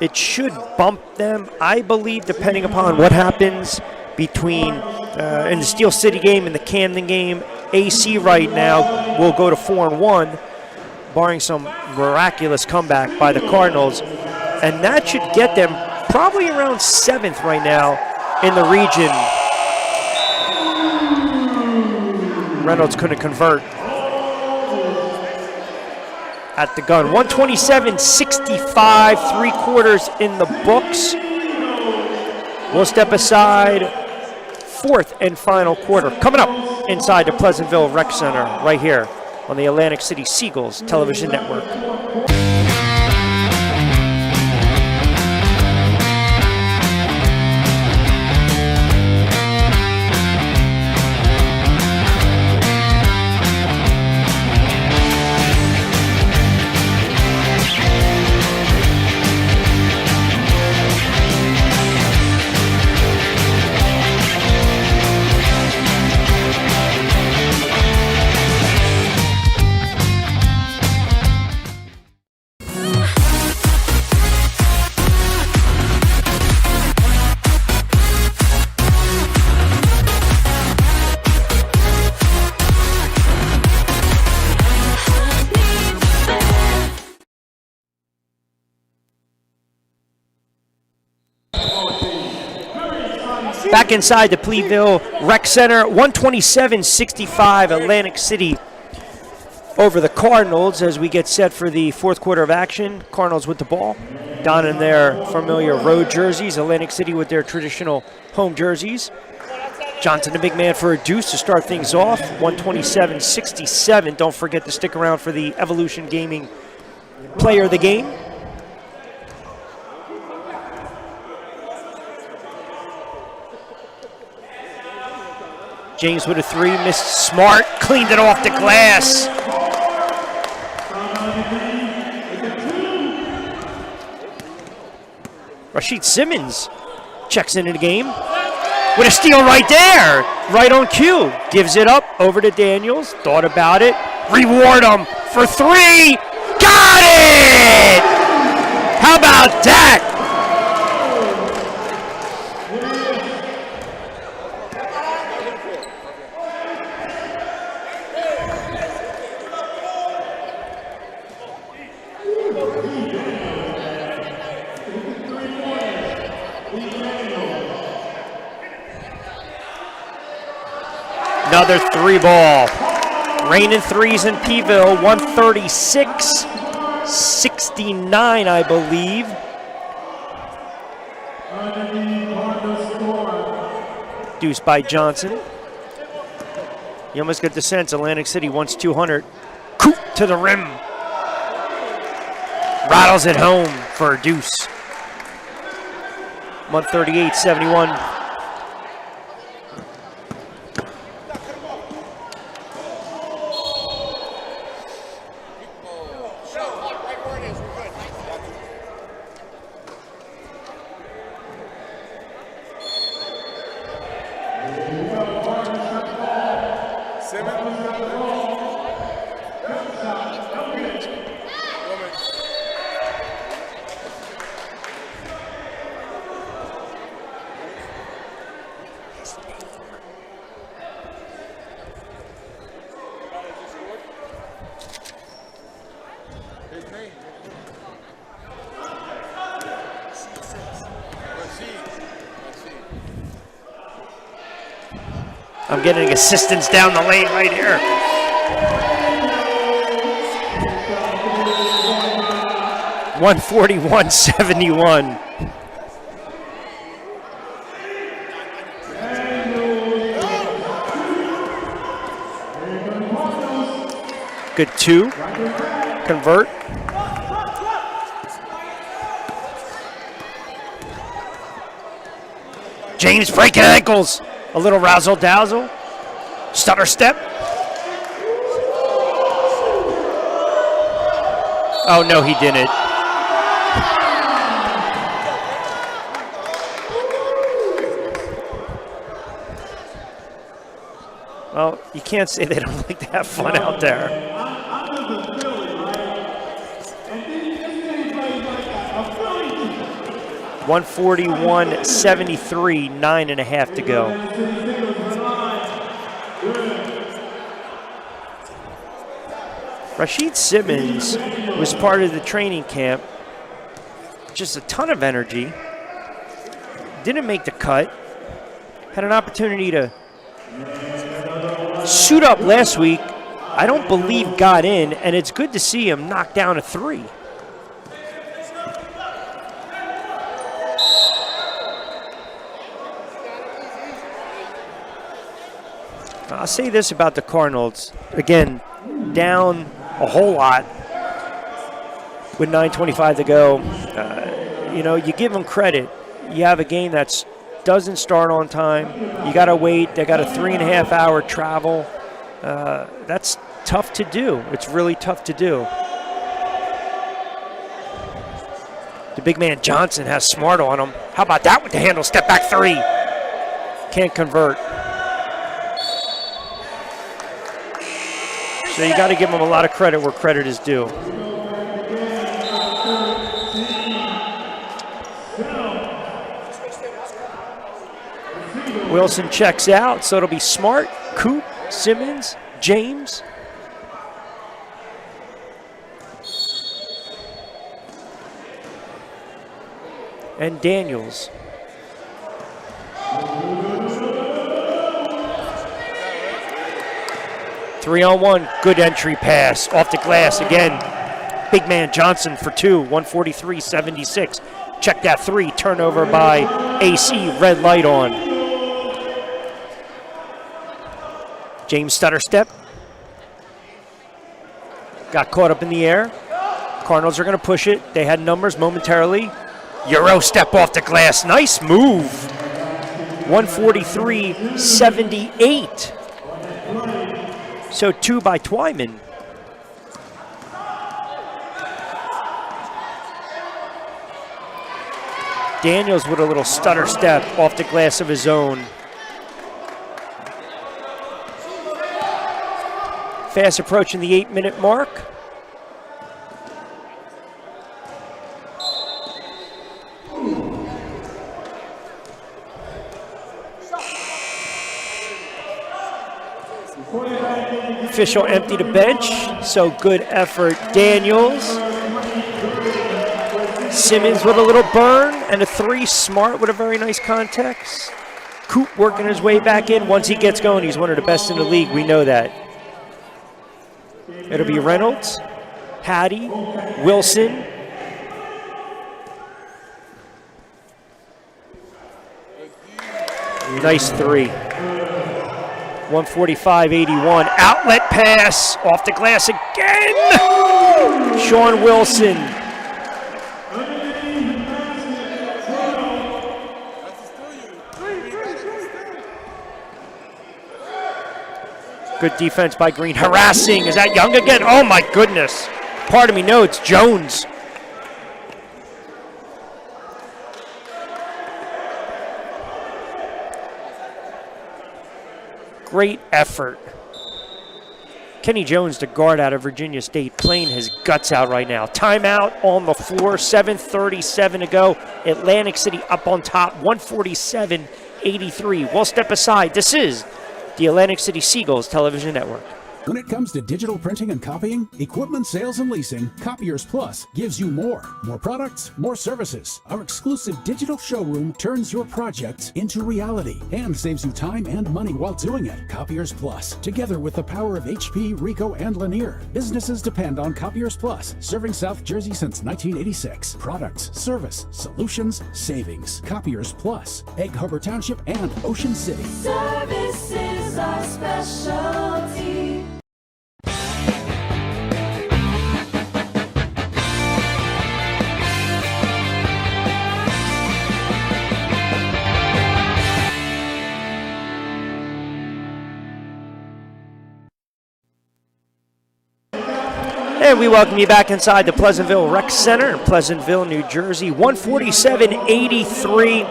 it should bump them, I believe, depending upon what happens between in the Steel City game and the Camden game. AC right now will go to 4-1, barring some miraculous comeback by the Cardinals, and that should get them probably around 7th right now in the region. Reynolds couldn't convert at the gun. 127-65, 3 quarters in the books. We'll step aside. 4th and final quarter coming up inside the Pleasantville Rec Center right here on the Atlantic City Seagulls television network. Back inside the Pleasantville Rec Center, 127-65, Atlantic City over the Cardinals as we get set for the 4th quarter of action. Cardinals with the ball, down in their familiar road jerseys. Atlantic City with their traditional home jerseys. Johnson, the big man, for a deuce to start things off, 127-67. Don't forget to stick around for the Evolution Gaming Player of the Game. James with a 3, missed. Smart, cleaned it off the glass. Rashid Simmons checks into the game with a steal right there, right on cue. Gives it up over to Daniels, thought about it. Reward him for 3, got it! How about that? Another 3 ball. Raining threes in Peeville, 136-69, I believe. Deuce by Johnson. You almost get the sense Atlantic City wants 200. Coop to the rim. Rattles it home for a deuce. 138-71. I'm getting assistance down the lane right here. $141.71. Good 2. Convert. James breaking ankles. A little razzle dazzle. Stutter step. Oh, no, he didn't. Well, you can't say they don't like to have fun out there. 141.73, 9.5 to go. Rashid Simmons was part of the training camp. Just a ton of energy. Didn't make the cut. Had an opportunity to suit up last week. I don't believe got in, and it's good to see him knock down a 3. I'll say this about the Cardinals. Again, down a whole lot with 9:25 to go. You give them credit. You have a game that doesn't start on time. You got to wait. They got a 3.5-hour travel. That's tough to do. It's really tough to do. The big man Johnson has smart on him. How about that with the handle? Step back 3. Can't convert. So you got to give him a lot of credit where credit is due. Wilson checks out, so it'll be Smart, Coop, Simmons, James. And Daniels. Three-on-one, good entry pass off the glass again. Big man Johnson for 2, 143.76. Check that 3, turnover by AC, red light on. James stutter step. Got caught up in the air. Cardinals are going to push it. They had numbers momentarily. Euro step off the glass, nice move. 143.78. So 2 by Twyman. Daniels with a little stutter step off the glass of his own. Fast approaching the 8-minute mark. Official empty the bench, so good effort, Daniels. Simmons with a little burn, and a 3, Smart with a very nice context. Coop working his way back in. Once he gets going, he's one of the best in the league, we know that. It'll be Reynolds, Hattie, Wilson. Nice 3. 145.81. Outlet pass off the glass again. Sean Wilson. Good defense by Green. Harassing. Is that Young again? Oh my goodness. Pardon me. No, it's Jones. Great effort. Kenny Jones, the guard out of Virginia State, playing his guts out right now. Timeout on the floor, 7:37 to go. Atlantic City up on top, 147-83. We'll step aside. This is the Atlantic City Seagulls Television Network. When it comes to digital printing and copying, equipment sales and leasing, Copiers Plus gives you more. More products, more services. Our exclusive digital showroom turns your projects into reality and saves you time and money while doing it. Copiers Plus, together with the power of HP, Ricoh, and Lanier. Businesses depend on Copiers Plus, serving South Jersey since 1986. Products, service, solutions, savings. Copiers Plus, Egg Harbor Township and Ocean City. Service is our specialty. And we welcome you back inside the Pleasantville Rec Center in Pleasantville, New Jersey. 147-83.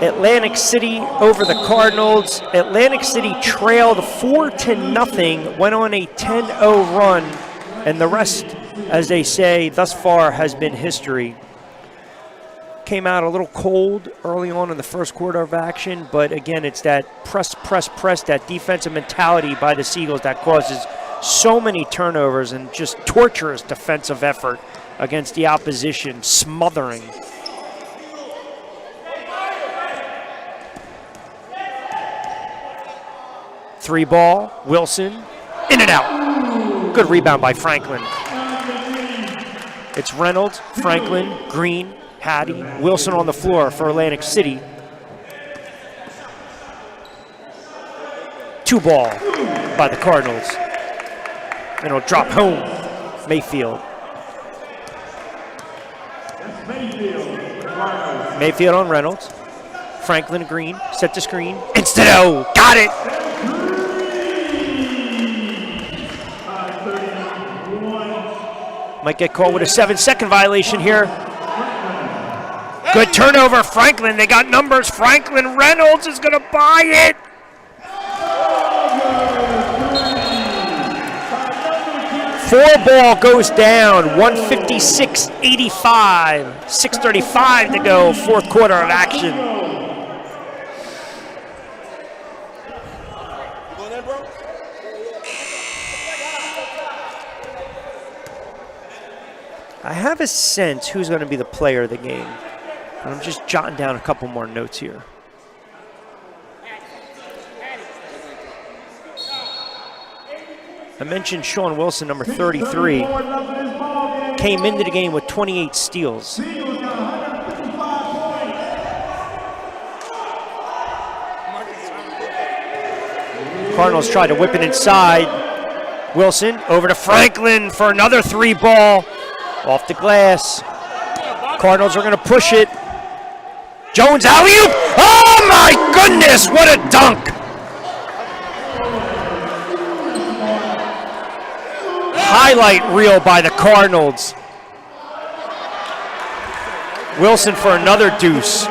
Atlantic City over the Cardinals. Atlantic City trailed 4-0, went on a 10-0 run, and the rest, as they say, thus far has been history. Came out a little cold early on in the first quarter of action, but again, it's that press, that defensive mentality by the Seagulls that causes so many turnovers and just torturous defensive effort against the opposition, smothering. Three ball, Wilson, in and out. Good rebound by Franklin. It's Reynolds, Franklin, Green, Hattie, Wilson on the floor for Atlantic City. Two ball by the Cardinals. And it'll drop home. Mayfield. Mayfield on Reynolds. Franklin Green, set the screen. Instead, got it! Might get called with a 7-second violation here. Good turnover, Franklin. They got numbers. Franklin Reynolds is going to buy it. Four ball goes down, 156-85, 6:35 to go, fourth quarter of action. I have a sense who's going to be the player of the game. And I'm just jotting down a couple more notes here. I mentioned Sean Wilson, number 33, came into the game with 28 steals. Cardinals tried to whip it inside. Wilson over to Franklin for another three ball. Off the glass. Cardinals are going to push it. Jones alley-oop. Oh my goodness, what a dunk. Highlight reel by the Cardinals. Wilson for another deuce.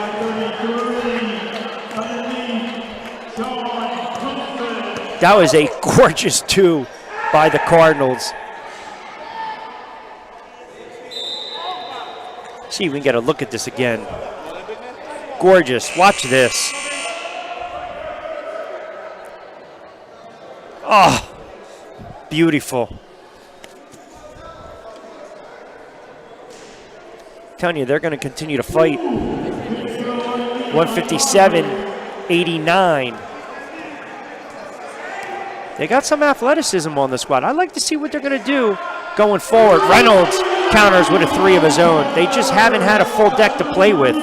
That was a gorgeous two by the Cardinals. See if we can get a look at this again. Gorgeous. Watch this. Oh, beautiful. Telling you, they're going to continue to fight. 157-89. They got some athleticism on the squad. I'd like to see what they're going to do going forward. Reynolds counters with a three of his own. They just haven't had a full deck to play with.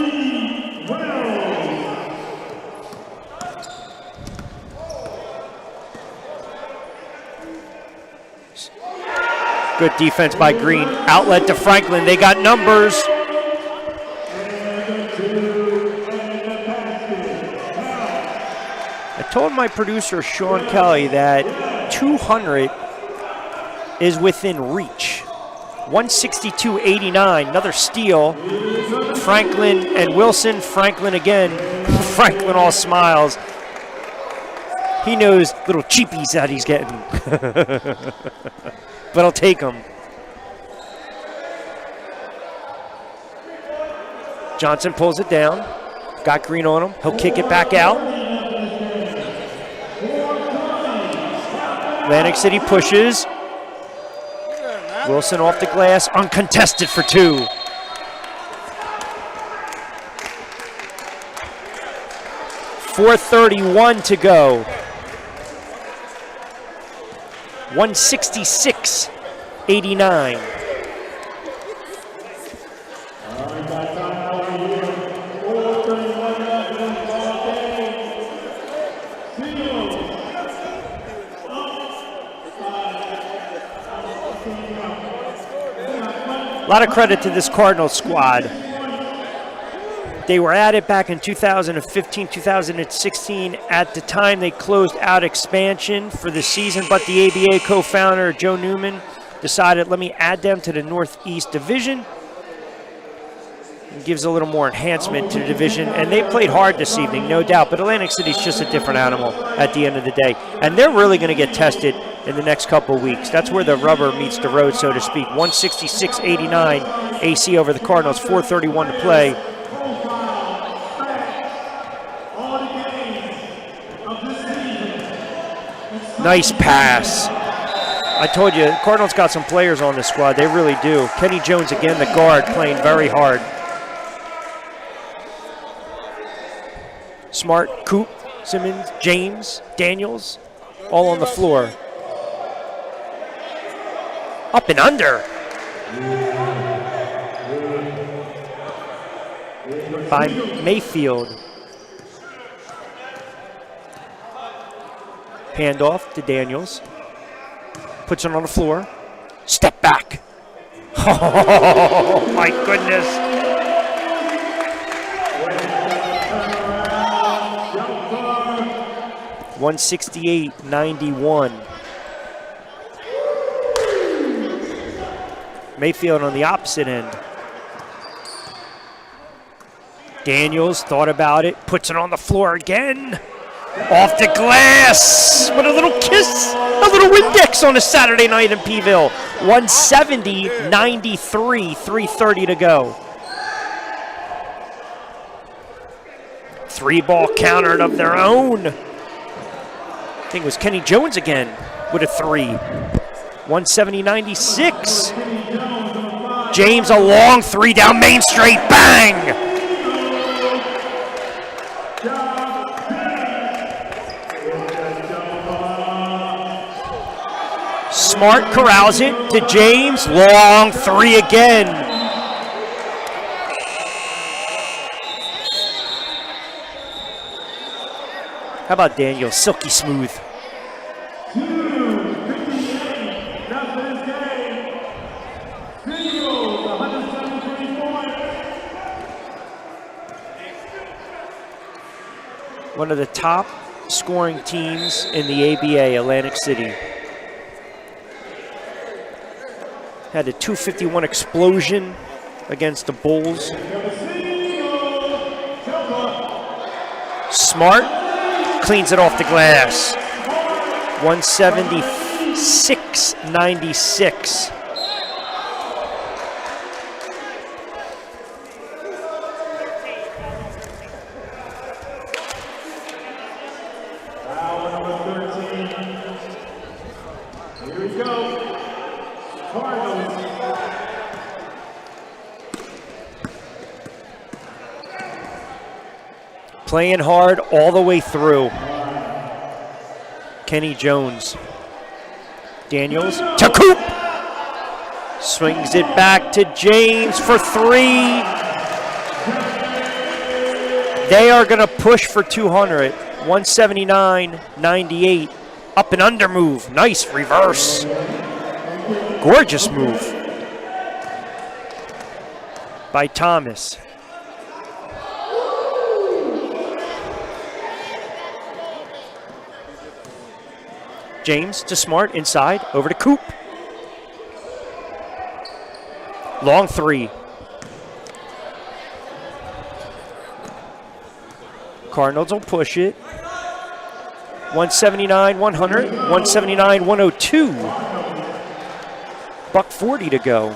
Good defense by Green. Outlet to Franklin. They got numbers. I told my producer, Sean Kelly, that 200 is within reach. 162-89, another steal. Franklin and Wilson. Franklin again. Franklin all smiles. He knows little cheapies that he's getting. But I'll take them. Johnson pulls it down. Got Green on him. He'll kick it back out. Atlantic City pushes. Wilson off the glass, uncontested for 2. .431 to go. 166-89. A lot of credit to this Cardinals squad. They were at it back in 2015, 2016. At the time, they closed out expansion for the season, but the ABA co-founder, Joe Newman, decided, let me add them to the Northeast Division. It gives a little more enhancement to the division, and they played hard this evening, no doubt, but Atlantic City's just a different animal at the end of the day, and they're really going to get tested in the next couple of weeks. That's where the rubber meets the road, so to speak. 166-89 AC over the Cardinals, 4:31 to play. Nice pass. I told you, Cardinals got some players on this squad. They really do. Kenny Jones again, the guard, playing very hard. Smart, Coop, Simmons, James, Daniels, all on the floor. Up and under. By Mayfield. Handoff to Daniels. Puts it on the floor. Step back. Oh, my goodness. .168-91. Mayfield on the opposite end. Daniels thought about it, puts it on the floor again. Off the glass. What a little kiss. A little Windex on a Saturday night in Peeville. 170-93, 3:30 to go. 3-ball counter of their own. I think it was Kenny Jones again with a 3. 170-96. James, a long 3 down Main Street. Bang! Smart corrals it to James. Long 3 again. How about Daniel? Silky smooth. One of the top scoring teams in the ABA, Atlantic City. Had a 251 explosion against the Bulls. Smart cleans it off the glass. 176-96. Playing hard all the way through. Kenny Jones. Daniels to Coop. Swings it back to James for 3. They are going to push for 200. 179-98. Up and under move. Nice reverse. Gorgeous move by Thomas. James to Smart, inside, over to Coop. Long 3. Cardinals will push it. 179-100, 179-102. $140 to go.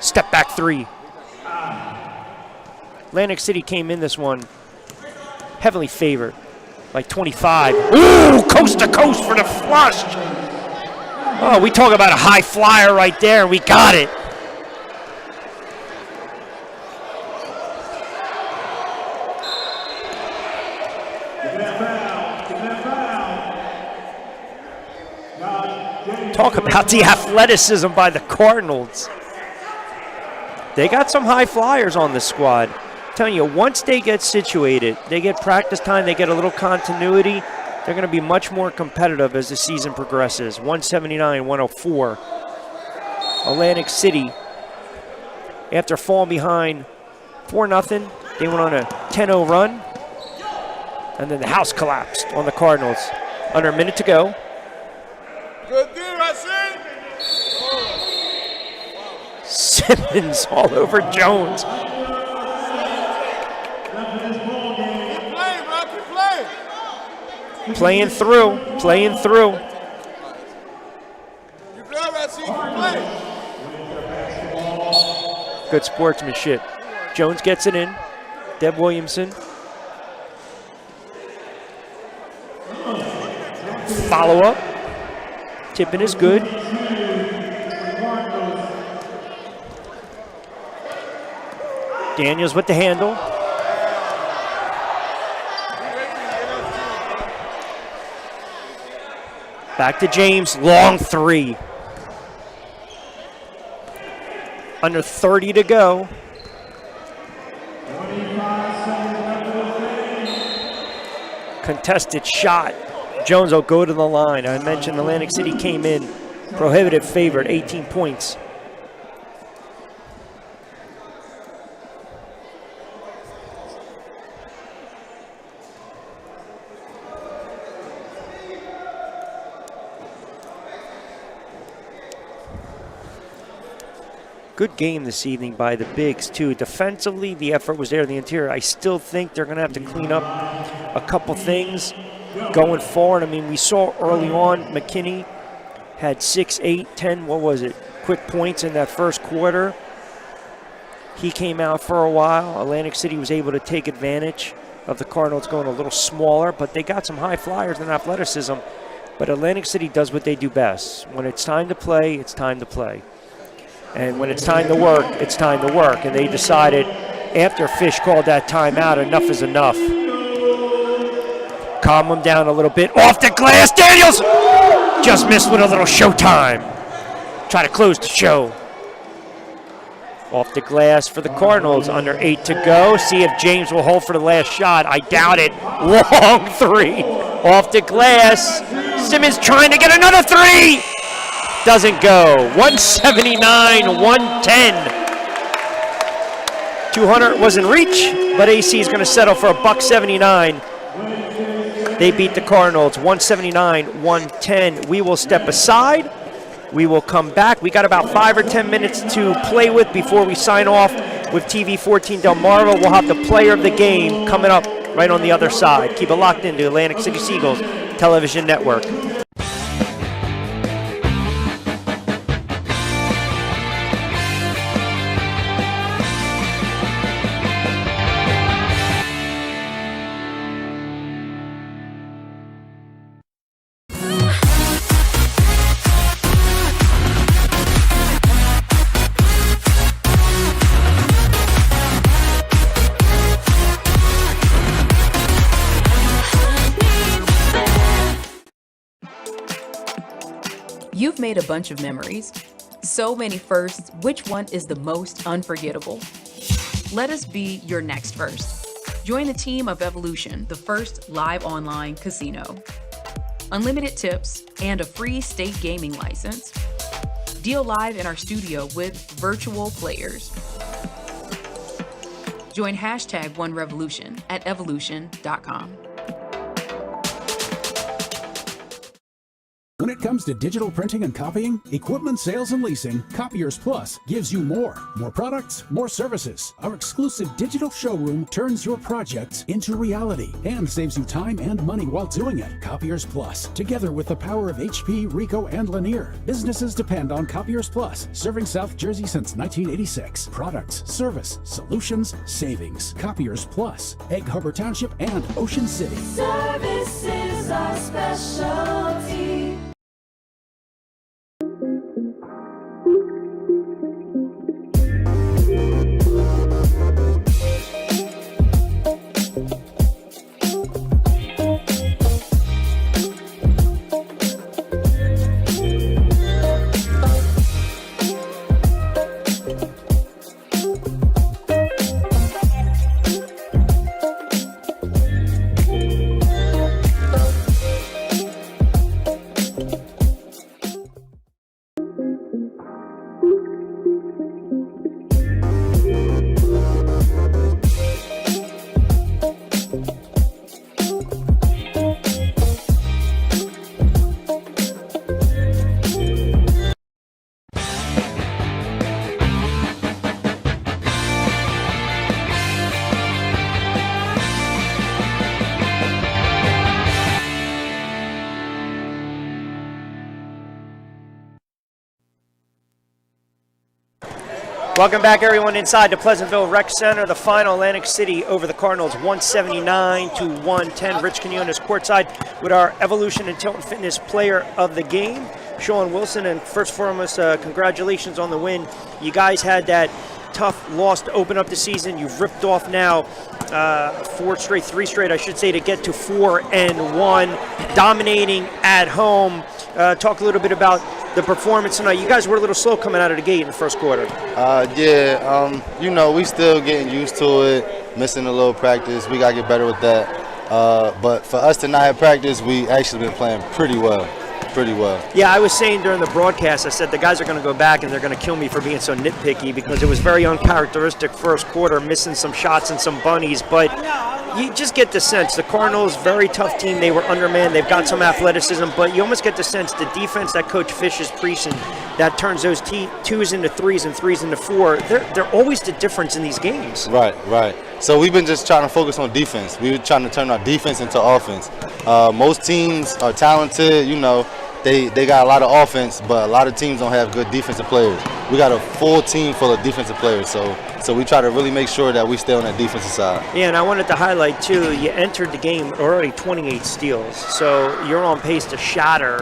Step back 3. Atlantic City came in this one heavily favored, like 25. Ooh, coast to coast for the flush. Oh, we talk about a high flyer right there, and we got it. Talk about the athleticism by the Cardinals. They got some high flyers on the squad. I'm telling you, once they get situated, they get practice time, they get a little continuity, they're going to be much more competitive as the season progresses. 179-104. Atlantic City, after falling behind 4-0, they went on a 10-0 run, and then the house collapsed on the Cardinals. Under a minute to go. Good deal, I see. Simmons all over Jones. Keep playing, bro. Keep playing. Playing through. You play, I see. Keep playing. Good sportsmanship. Jones gets it in. Deb Williamson. Follow up. Tipping is good. Daniels with the handle. Back to James, long three. Under 30 to go. Contested shot. Jones will go to the line. I mentioned Atlantic City came in prohibitive favorite, 18 points. Good game this evening by the Bigs, too. Defensively, the effort was there in the interior. I still think they're going to have to clean up a couple things going forward. I mean, we saw early on McKinney had 6, 8, 10, what was it, quick points in that first quarter. He came out for a while. Atlantic City was able to take advantage of the Cardinals going a little smaller, but they got some high flyers and athleticism. But Atlantic City does what they do best. When it's time to play, it's time to play. And when it's time to work, it's time to work. And they decided after Fish called that timeout, enough is enough. Calm them down a little bit. Off the glass, Daniels! Just missed with a little showtime. Try to close the show. Off the glass for the Cardinals, under 8 to go. See if James will hold for the last shot. I doubt it. Long three. Off the glass. Simmons trying to get another three. Doesn't go. 179, 110. 200 was in reach, but AC is going to settle for $179. They beat the Cardinals 179, 110. We will step aside. We will come back. We got about 5 or 10 minutes to play with before we sign off with TV 14 Delmarva. We'll have the player of the game coming up right on the other side. Keep it locked into Atlantic City Seagulls Television Network. You've made a bunch of memories. So many firsts, which one is the most unforgettable? Let us be your next first. Join the team of Evolution, the first live online casino. Unlimited tips and a free state gaming license. Deal live in our studio with virtual players. Join #OneRevolution at evolution.com. When it comes to digital printing and copying, equipment sales and leasing, Copiers Plus gives you more. More products, more services. Our exclusive digital showroom turns your projects into reality and saves you time and money while doing it. Copiers Plus, together with the power of HP, Ricoh, and Lanier. Businesses depend on Copiers Plus, serving South Jersey since 1986. Products, service, solutions, savings. Copiers Plus, Egg Harbor Township and Ocean City. Service is our specialty. Welcome back, everyone, inside the Pleasantville Rec Center. The final, Atlantic City over the Cardinals, 179-110. Rich Quinones courtside with our Evolution and Tilton Fitness Player of the Game, Sean Wilson. And first and foremost, congratulations on the win. You guys had that tough loss to open up the season. You've ripped off now three straight, I should say, to get to 4-1, dominating at home. Talk a little bit about the performance tonight. You guys were a little slow coming out of the gate in the first quarter. We still getting used to it, missing a little practice. We got to get better with that. But for us to not have practice, we actually been playing pretty well. Yeah, I was saying during the broadcast, I said the guys are going to go back and they're going to kill me for being so nitpicky because it was very uncharacteristic first quarter, missing some shots and some bunnies. But you just get the sense the Cardinals, very tough team. They were undermanned. They've got some athleticism, but you almost get the sense the defense that Coach Fish is preaching that turns those twos into threes and threes into four. They're always the difference in these games. Right. So we've been just trying to focus on defense. We were trying to turn our defense into offense. Most teams are talented, They got a lot of offense, but a lot of teams don't have good defensive players. We got a full team full of defensive players, so we try to really make sure that we stay on that defensive side. Yeah, and I wanted to highlight, too, you entered the game already 28 steals, so you're on pace to shatter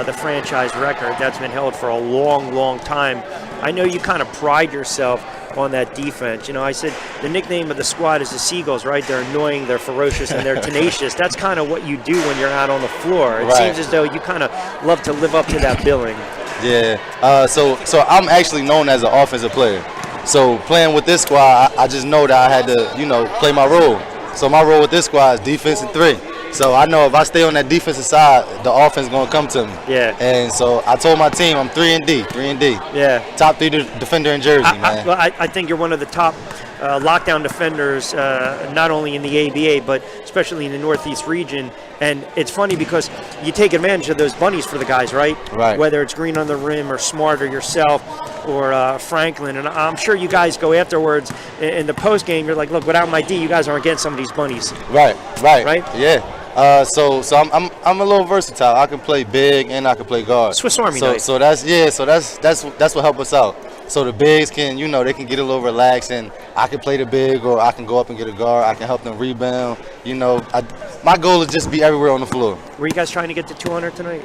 the franchise record that's been held for a long, long time. I know you kind of pride yourself on that defense. I said the nickname of the squad is the Seagulls, right? They're annoying, they're ferocious, and they're tenacious. That's kind of what you do when you're out on the floor. It seems as though you kind of love to live up to that billing. Yeah. So I'm actually known as an offensive player. So playing with this squad, I just know that I had to, play my role. So my role with this squad is defense and three. So I know if I stay on that defensive side, the offense is going to come to me. Yeah. And so I told my team I'm 3-and-D. Yeah. Top 3 defender in Jersey, man. I think you're one of the top lockdown defenders, not only in the ABA, but especially in the Northeast region. And it's funny because you take advantage of those bunnies for the guys, right? Right. Whether it's Green on the Rim or Smart or yourself or Franklin. And I'm sure you guys go afterwards in the post game. You're like, look, without my D, you guys aren't getting some of these bunnies. Right. Yeah. So I'm a little versatile. I can play big and I can play guard. Swiss Army knife. So that's what helps us out. So the bigs can, they can get a little relaxed, and I can play the big, or I can go up and get a guard. I can help them rebound. My goal is just be everywhere on the floor. Were you guys trying to get to 200 tonight?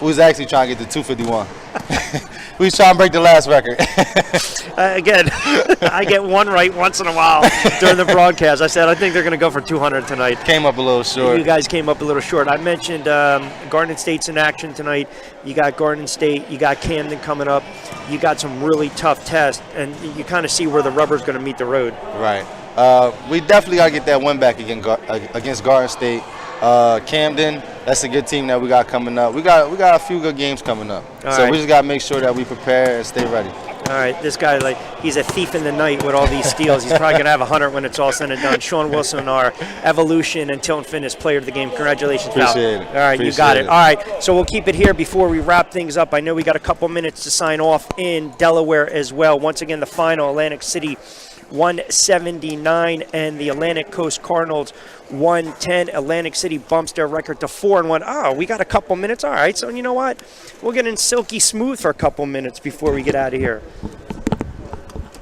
We was actually trying to get to 251. We was trying to break the last record. Again, I get one right once in a while during the broadcast. I said, I think they're going to go for 200 tonight. Came up a little short. You guys came up a little short. I mentioned Garden State's in action tonight. You got Garden State. You got Camden coming up. You got some really tough tests, and you kind of see where the rubber's going to meet the road. Right. We definitely got to get that win back against Garden State. Camden, that's a good team that we got coming up. We got a few good games coming up. All so right. We just got to make sure that we prepare and stay ready. All right, this guy, like, he's a thief in the night with all these steals. He's probably going to have 100 when it's all said and done. Sean Wilson, our Evolution and Tilton Fitness player of the game. Congratulations, pal. Appreciate it. All right, you got it. All right, so we'll keep it here before we wrap things up. I know we got a couple minutes to sign off in Delaware as well. Once again, the final, Atlantic City 179 and the Atlantic Coast Cardinals 110. Atlantic City bumps their record to 4-1. Oh, we got a couple minutes. All right, so you know what? We'll get in silky smooth for a couple minutes before we get out of here.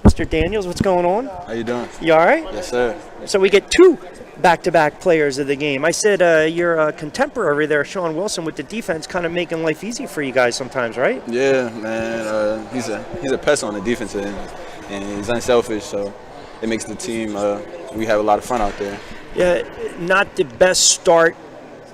Mr. Daniels, what's going on? How you doing? You all right? Yes, sir. So we get two back-to-back players of the game. I said your contemporary there, Sean Wilson, with the defense, kind of making life easy for you guys sometimes, right? Yeah, man. He's a pest on the defense end, and he's unselfish, so it makes the team. We have a lot of fun out there. Yeah, not the best start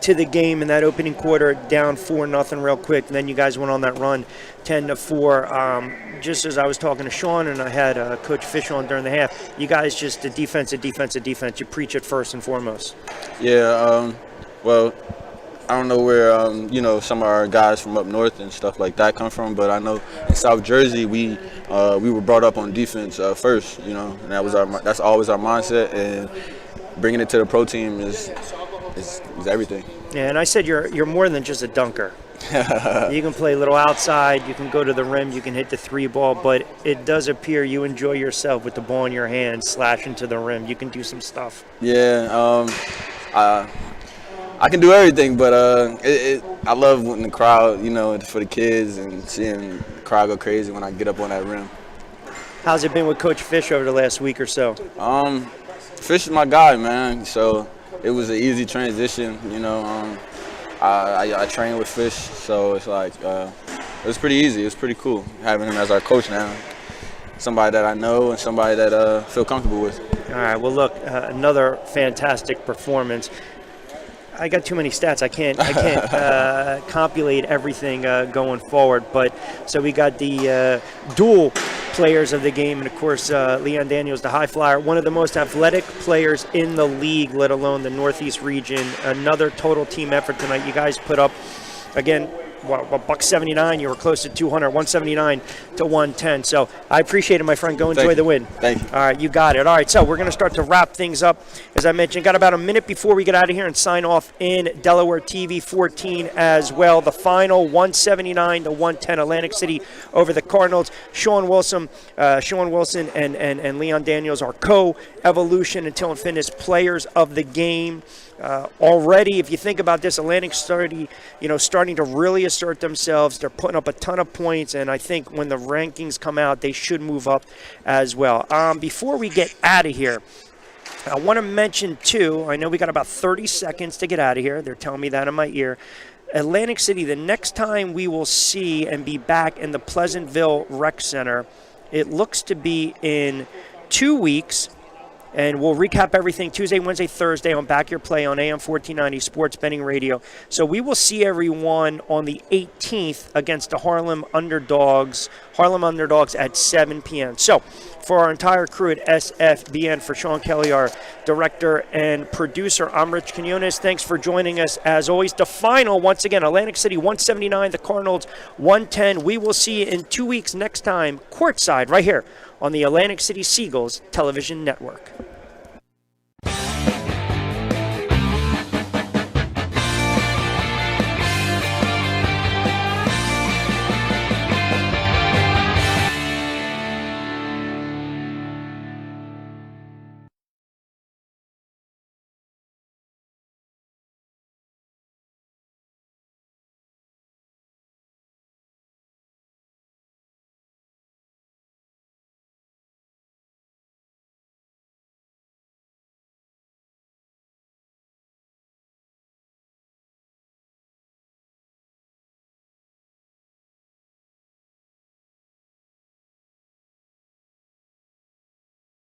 to the game in that opening quarter, down 4-0 real quick. And then you guys went on that run 10-4. Just as I was talking to Sean and I had Coach Fish on during the half, you guys just the defense. You preach it first and foremost. Yeah, well, I don't know where some of our guys from up north and stuff like that come from, but I know in South Jersey we were brought up on defense first, and that's always our mindset, and bringing it to the pro team is everything. Yeah, and I said you're more than just a dunker. You can play a little outside, you can go to the rim, you can hit the three ball, but it does appear you enjoy yourself with the ball in your hand, slashing to the rim. You can do some stuff. Yeah, I can do everything, but I love when the crowd, for the kids and seeing the crowd go crazy when I get up on that rim. How's it been with Coach Fish over the last week or so? Fish is my guy, man, so it was an easy transition, I train with Fish, so it's like it was pretty easy. It was pretty cool having him as our coach now. Somebody that I know and somebody that I feel comfortable with. All right, well, look, another fantastic performance. I got too many stats. I can't compilate everything going forward. But so we got the dual players of the game, and of course Leon Daniels, the high flyer, one of the most athletic players in the league, let alone the Northeast region. Another total team effort tonight. You guys put up again. $179. You were close to 200, 179 to 110. So I appreciate it, my friend. Go enjoy the win. Thank you. All right, you got it. All right, so we're going to start to wrap things up. As I mentioned, got about a minute before we get out of here and sign off in Delaware TV 14 as well. The final 179 to 110 Atlantic City over the Cardinals. Sean Wilson and Leon Daniels are co-Evolution and Tilton Fitness players of the game. Already, if you think about this, Atlantic starting to really assert themselves. They're putting up a ton of points, and I think when the rankings come out, they should move up as well. Before we get out of here, I want to mention, too, I know we got about 30 seconds to get out of here. They're telling me that in my ear. Atlantic City, the next time we will see and be back in the Pleasantville Rec Center, it looks to be in 2 weeks. And we'll recap everything Tuesday, Wednesday, Thursday on Back Your Play on AM 1490 Sports Betting Radio. So we will see everyone on the 18th against the Harlem Underdogs at 7 p.m. So for our entire crew at SFBN, for Sean Kelly, our director and producer, I'm Rich Quinones. Thanks for joining us. As always, the final, once again, Atlantic City 179, the Cardinals 110. We will see you in 2 weeks next time, courtside, right here on the Atlantic City Seagulls television network.